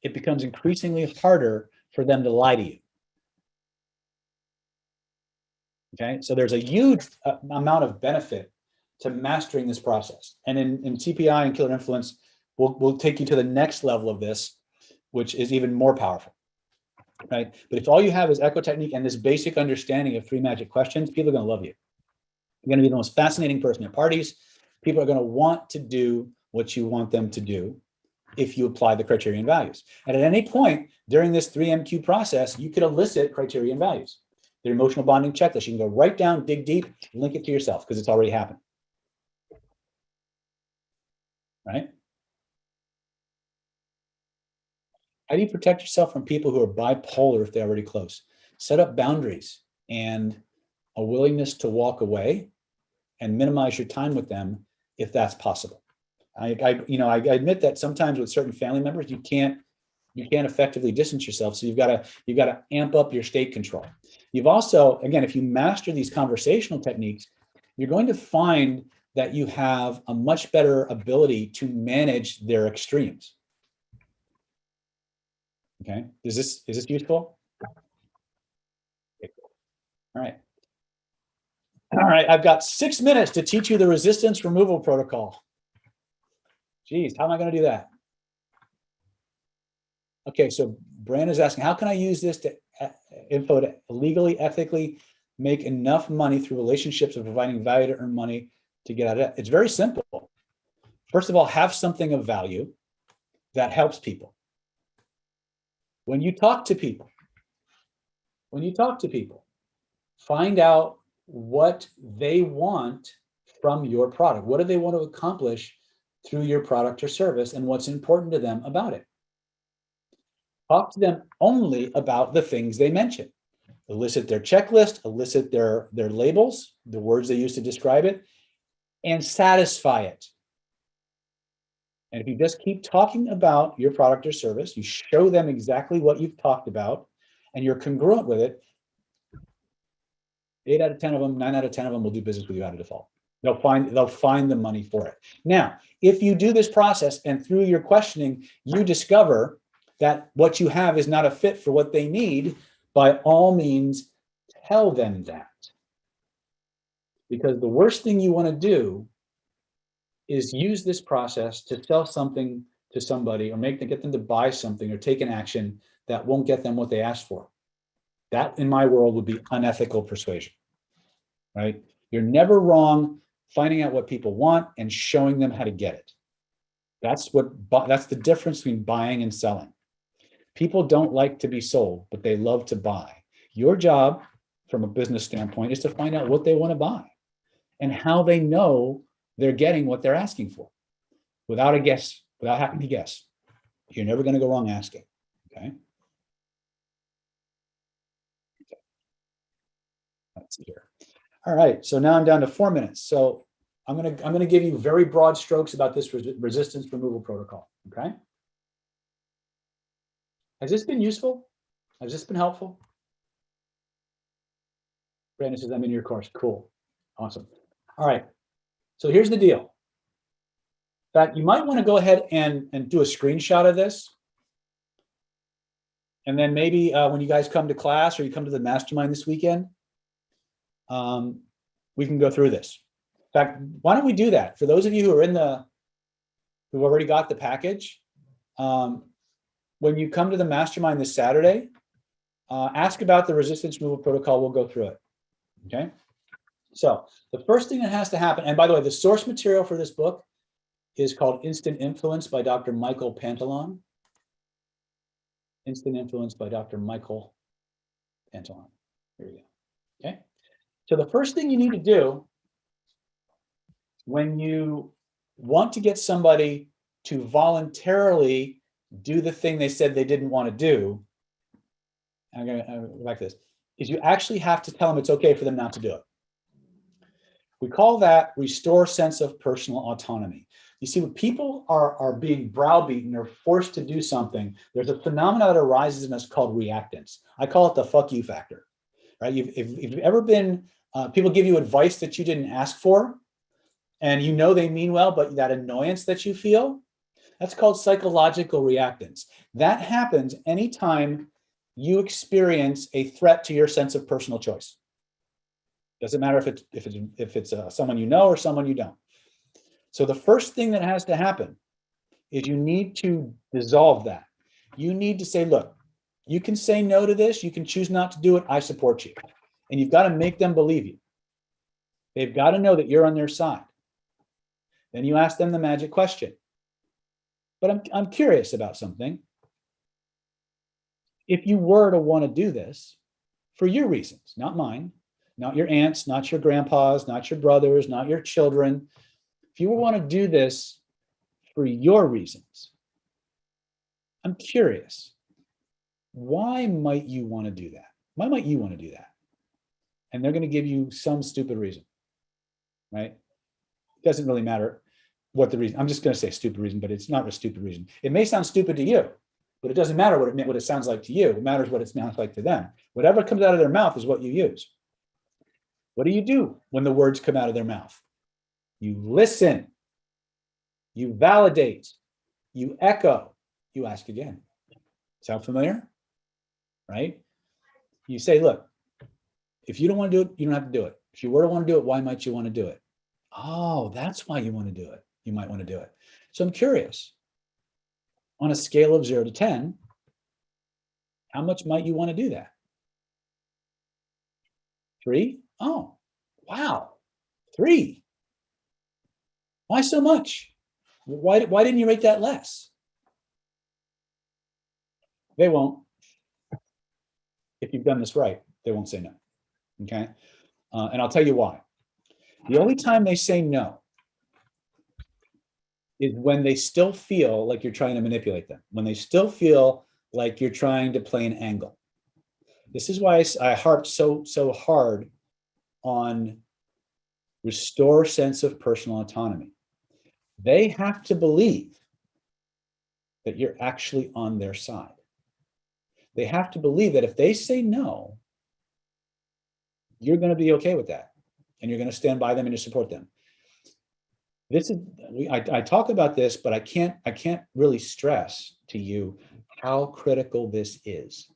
it becomes increasingly harder for them to lie to you. Okay, so there's a huge amount of benefit to mastering this process. And in TPI and Killer Influence, we'll take you to the next level of this, which is even more powerful, right? But if all you have is echo technique and this basic understanding of 3 Magic Questions, people are going to love you. You're going to be the most fascinating person at parties. People are going to want to do what you want them to do if you apply the criterion values. And at any point during this 3MQ process, you could elicit criterion values. Their emotional bonding checklist. You can go right down, dig deep, link it to yourself because it's already happened. Right? How do you protect yourself from people who are bipolar if they're already close? Set up boundaries and a willingness to walk away and minimize your time with them if that's possible. I admit that sometimes with certain family members, you can't effectively distance yourself. So you've got to amp up your state control. You've also, again, if you master these conversational techniques, you're going to find that you have a much better ability to manage their extremes. Okay, is this useful? Okay. All right, I've got 6 minutes to teach you the resistance removal protocol. Geez, how am I going to do that? Okay, so Brand is asking, how can I use this info to legally, ethically make enough money through relationships of providing value to earn money to get out of debt? It's very simple. First of all, have something of value that helps people. When you talk to people, find out what they want from your product. What do they want to accomplish through your product or service, and what's important to them about it? Talk to them only about the things they mention. Elicit their checklist, elicit their labels, the words they use to describe it, and satisfy it. And if you just keep talking about your product or service, you show them exactly what you've talked about, and you're congruent with it, 8 out of 10 of them, 9 out of 10 of them will do business with you out of default. They'll find the money for it. Now, if you do this process and through your questioning, you discover that what you have is not a fit for what they need, by all means, tell them that. Because the worst thing you want to do is use this process to sell something to somebody or get them to buy something or take an action that won't get them what they asked for. That, in my world, would be unethical persuasion, right? You're never wrong finding out what people want and showing them how to get it. That's the difference between buying and selling. People don't like to be sold, but they love to buy. Your job, from a business standpoint, is to find out what they want to buy and how they know they're getting what they're asking for without having to guess. You're never going to go wrong asking, okay? Let's see here. All right, so now I'm down to 4 minutes. So I'm gonna give you very broad strokes about this resistance removal protocol, okay? Has this been useful? Has this been helpful? Brandon says, I'm in your course. Cool, awesome. All right, so here's the deal. In fact, you might want to go ahead and do a screenshot of this. And then maybe when you guys come to class or you come to the mastermind this weekend, we can go through this. In fact, why don't we do that? For those of you who are who've already got the package, when you come to the mastermind this Saturday, ask about the resistance removal protocol. We'll go through it, okay? So the first thing that has to happen, and by the way, the source material for this book is called Instant Influence by Dr. Michael Pantalon. Instant Influence by Dr. Michael Pantalon. Here we go, okay? So the first thing you need to do when you want to get somebody to voluntarily do the thing they said they didn't want to do, I'm going to go like this, is you actually have to tell them it's okay for them not to do it. We call that restore sense of personal autonomy. You see, when people are being browbeaten or forced to do something, there's a phenomenon that arises in us called reactance. I call it the fuck you factor, right? If you've ever been, people give you advice that you didn't ask for, and you know they mean well, but that annoyance that you feel, that's called psychological reactance. That happens anytime you experience a threat to your sense of personal choice. Doesn't matter if it's someone you know or someone you don't. So the first thing that has to happen is you need to dissolve that. You need to say, look, you can say no to this, you can choose not to do it, I support you. And you've got to make them believe you. They've got to know that you're on their side. Then you ask them the magic question. But I'm curious about something. If you were to want to do this for your reasons, not mine, not your aunts, not your grandpas, not your brothers, not your children, if you want to do this for your reasons, I'm curious, why might you want to do that? Why might you want to do that? And they're going to give you some stupid reason, right? It doesn't really matter what the reason. I'm just going to say stupid reason, but it's not a stupid reason. It may sound stupid to you, but it doesn't matter what it sounds like to you. It matters what it sounds like to them. Whatever comes out of their mouth is what you use. What do you do when the words come out of their mouth? You listen, you validate, you echo, you ask again. Sound familiar? Right? You say, look, if you don't want to do it, you don't have to do it. If you were to want to do it, why might you want to do it? Oh, that's why you want to do it. You might want to do it. So I'm curious, on a scale of 0 to 10, how much might you want to do that? 3? Oh, wow, 3. Why so much? Why didn't you rate that less? They won't. If you've done this right, they won't say no. Okay. And I'll tell you why. The only time they say no is when they still feel like you're trying to manipulate them, when they still feel like you're trying to play an angle. This is why I harped so hard on restore sense of personal autonomy. They have to believe that you're actually on their side. They have to believe that if they say no, you're going to be okay with that, and you're going to stand by them and you support them. This is I talk about this, but I can't really stress to you how critical this is.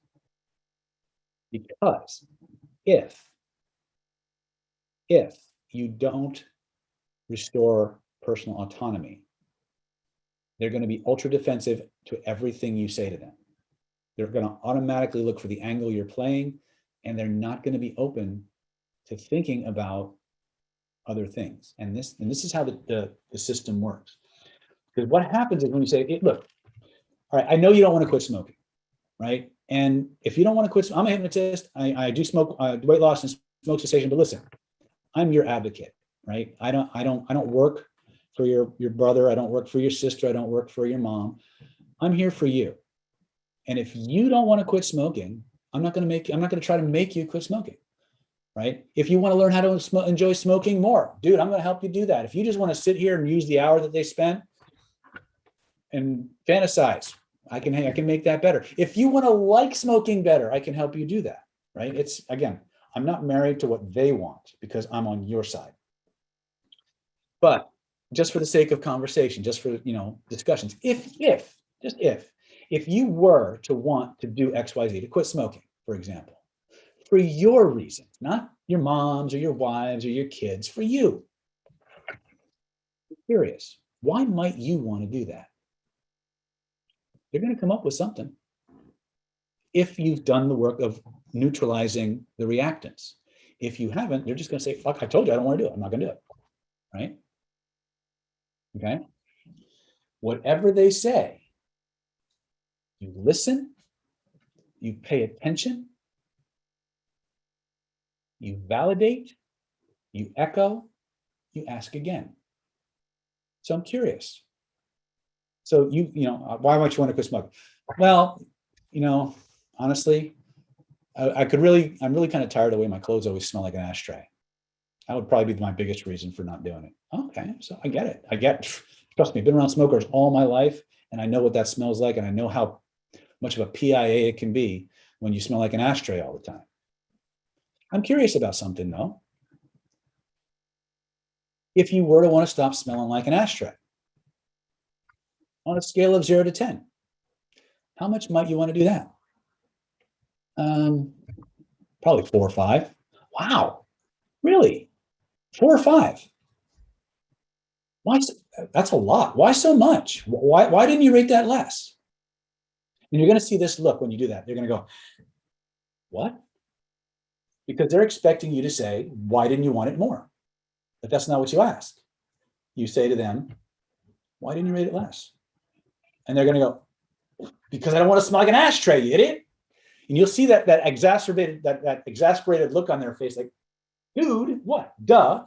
Because if you don't restore personal autonomy, they're going to be ultra defensive to everything you say to them. They're going to automatically look for the angle you're playing, and they're not going to be open to thinking about other things. And this is how the system works. Because what happens is when you say, hey, look, all right, I know you don't want to quit smoking, right? And if you don't want to quit, I'm a hypnotist. I do smoke, weight loss and smoke cessation. But listen, I'm your advocate, right? I don't work for your brother. I don't work for your sister. I don't work for your mom. I'm here for you. And if you don't want to quit smoking, I'm not going to try to make you quit smoking, right? If you want to learn how to enjoy smoking more, dude, I'm going to help you do that. If you just want to sit here and use the hour that they spent and fantasize, I can make that better. If you want to like smoking better, I can help you do that, right? It's, again, I'm not married to what they want because I'm on your side. But just for the sake of conversation, just for, discussions, if you were to want to do XYZ, to quit smoking, for example, for your reasons, not your mom's or your wives or your kids, for you, I'm curious, why might you want to do that? They're going to come up with something if you've done the work of neutralizing the reactants. If you haven't, they're just going to say, fuck, I told you I don't want to do it. I'm not going to do it, right? Okay? Whatever they say, you listen, you pay attention, you validate, you echo, you ask again. So I'm curious. So why might you want to quit smoking? Well, honestly, I'm really kind of tired of the way my clothes always smell like an ashtray. That would probably be my biggest reason for not doing it. Okay, so I get it. Trust me, I've been around smokers all my life, and I know what that smells like, and I know how much of a PIA it can be when you smell like an ashtray all the time. I'm curious about something, though. If you were to want to stop smelling like an ashtray, on a scale of 0 to 10, how much might you want to do that? Probably 4 or 5. Wow, really? 4 or 5? Why? That's a lot. Why so much? Why didn't you rate that less? And you're going to see this look when you do that. They're going to go, what? Because they're expecting you to say, why didn't you want it more? But that's not what you asked. You say to them, why didn't you rate it less? And they're going to go, because I don't want to smell like an ashtray, you idiot. And you'll see that exasperated look on their face, like, dude, what? Duh.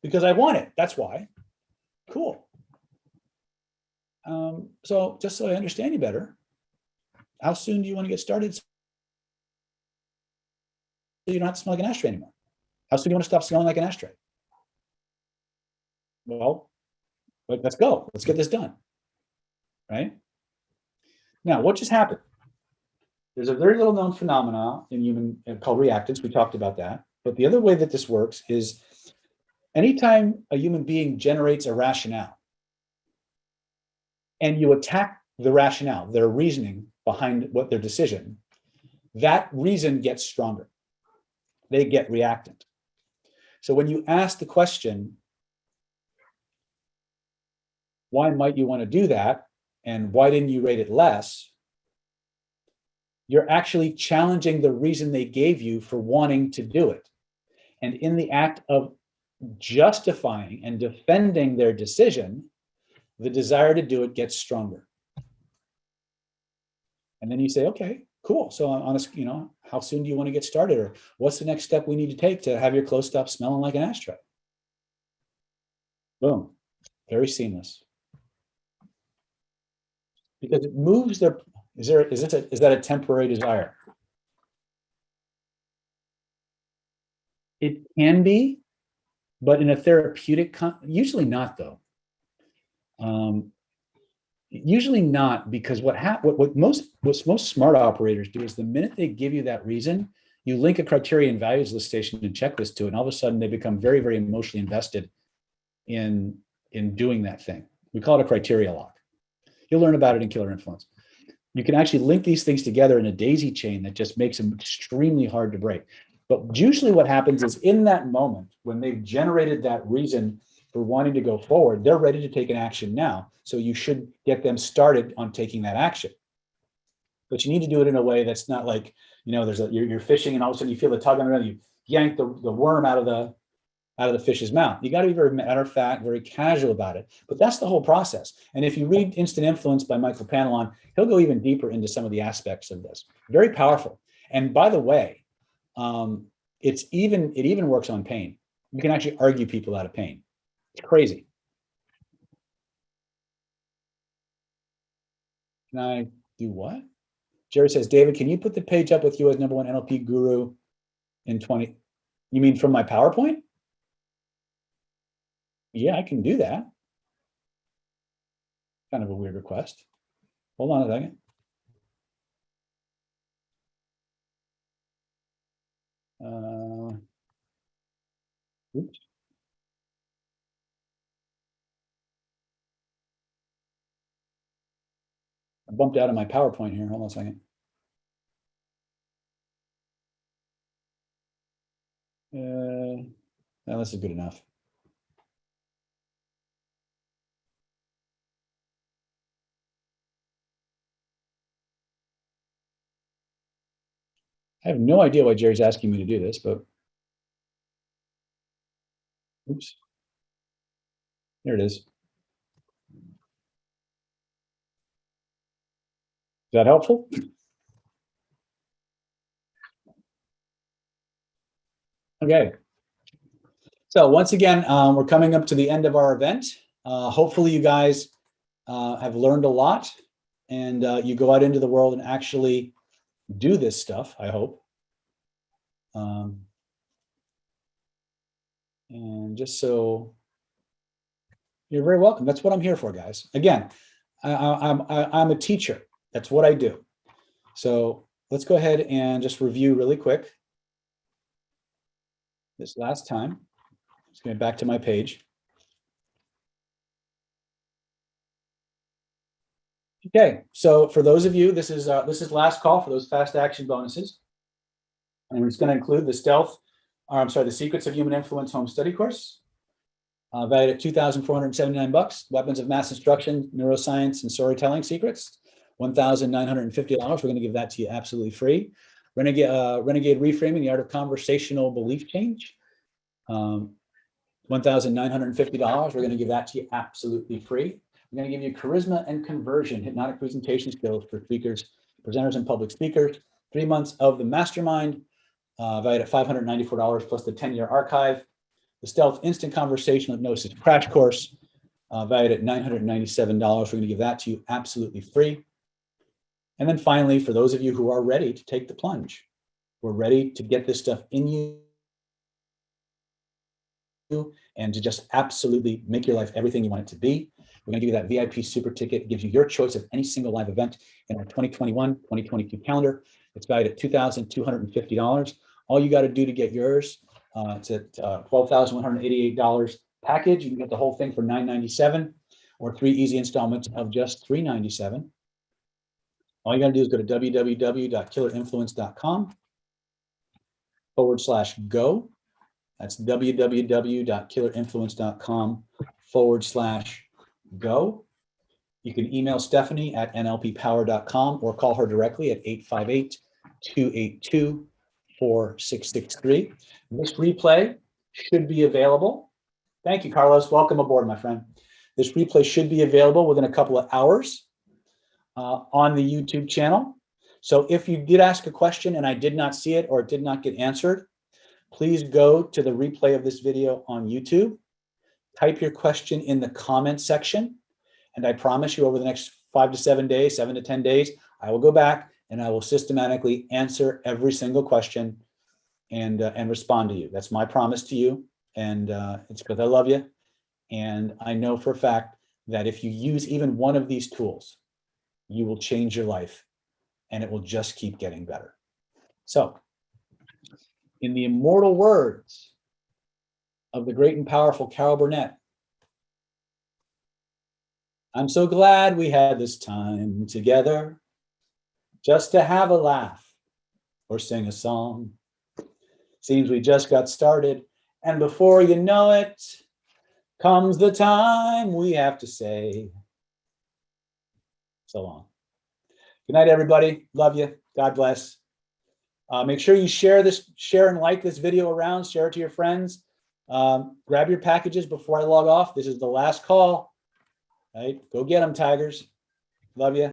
Because I want it. That's why. Cool. So just so I understand you better, how soon do you want to get started so you don't have to smell like an ashtray anymore? How soon do you want to stop smelling like an ashtray? Well, let's go. Let's get this done. Right? Now, what just happened? There's a very little known phenomenon in human called reactants. We talked about that. But the other way that this works is anytime a human being generates a rationale and you attack the rationale, their reasoning behind what their decision, that reason gets stronger. They get reactant. So when you ask the question, why might you want to do that? And why didn't you rate it less? You're actually challenging the reason they gave you for wanting to do it. And in the act of justifying and defending their decision, the desire to do it gets stronger. And then you say, okay, cool. So on a, how soon do you want to get started? Or what's the next step we need to take to have your clothes stop smelling like an ashtray? Boom. Very seamless. Because it moves their, is that a temporary desire? It can be, but in a therapeutic, usually not though. Usually not, because what most smart operators do is the minute they give you that reason, you link a criteria and values list station and checklist to it, and all of a sudden they become very, very emotionally invested in doing that thing. We call it a criteria lock. You'll learn about it in Killer Influence. You can actually link these things together in a daisy chain that just makes them extremely hard to break. But usually what happens is in that moment, when they've generated that reason for wanting to go forward, they're ready to take an action now. So you should get them started on taking that action. But you need to do it in a way that's not like, you're fishing and all of a sudden you feel the tug on it, you yank the worm out of the fish's mouth. You got to be very matter of fact, very casual about it. But that's the whole process. And if you read Instant Influence by Michael Panelon, he'll go even deeper into some of the aspects of this. Very powerful. And by the way, it even works on pain. You can actually argue people out of pain. It's crazy. Can I do what? Jerry says, David, can you put the page up with you as #1 NLP guru in 20? You mean from my PowerPoint? Yeah, I can do that. Kind of a weird request. Hold on a second. Oops. I bumped out of my PowerPoint here. Hold on a second. No, this is good enough. I have no idea why Jerry's asking me to do this, but oops. There it is. Is that helpful? Okay. So once again, we're coming up to the end of our event. Hopefully you guys have learned a lot and you go out into the world and actually do this stuff, I hope. And just so you're very welcome. That's what I'm here for, guys. Again, I'm a teacher. That's what I do. So let's go ahead and just review really quick this last time. Let's get back to my page. Okay, so for those of you, this is last call for those fast action bonuses. And it's going to include the the Secrets of Human Influence home study course, valued at $2,479. Weapons of Mass Instruction, Neuroscience, and Storytelling Secrets, $1,950. We're going to give that to you absolutely free. Renegade Reframing, the Art of Conversational Belief Change, $1,950. We're going to give that to you absolutely free. We're going to give you Charisma and Conversion, Hypnotic Presentation Skills for speakers, presenters, and public speakers. 3 months of the Mastermind, valued at $594 plus the 10-year archive. The Stealth Instant Conversational Hypnosis Crash Course, valued at $997. We're going to give that to you absolutely free. And then finally, for those of you who are ready to take the plunge, we're ready to get this stuff in you and to just absolutely make your life everything you want it to be. We're going to give you that VIP super ticket. It gives you your choice of any single live event in our 2021-2022 calendar. It's valued at $2,250. All you got to do to get yours, it's at $12,188 package. You can get the whole thing for $997 or 3 easy installments of just $397. All you got to do is go to www.killerinfluence.com/go. That's www.killerinfluence.com/go. You can email Stephanie at nlppower.com or call her directly at 858-282-4663. This replay should be available. Thank you, Carlos. Welcome aboard, my friend. This replay should be available within a couple of hours on the YouTube channel. So if you did ask a question and I did not see it or it did not get answered, please go to the replay of this video on YouTube, type your question in the comment section, and I promise you over the next 5 to 7 days, 7 to 10 days, I will go back and I will systematically answer every single question and respond to you. That's my promise to you, and it's because I love you. And I know for a fact that if you use even one of these tools, you will change your life and it will just keep getting better. So, in the immortal words of the great and powerful Carol Burnett, I'm so glad we had this time together just to have a laugh or sing a song. Seems we just got started, and before you know it, comes the time we have to say so long. Good night, everybody. Love you. God bless. Make sure you share and like this video around, share it to your friends. Grab your packages before I log off. This is the last call. Right? Go get them, Tigers. Love you.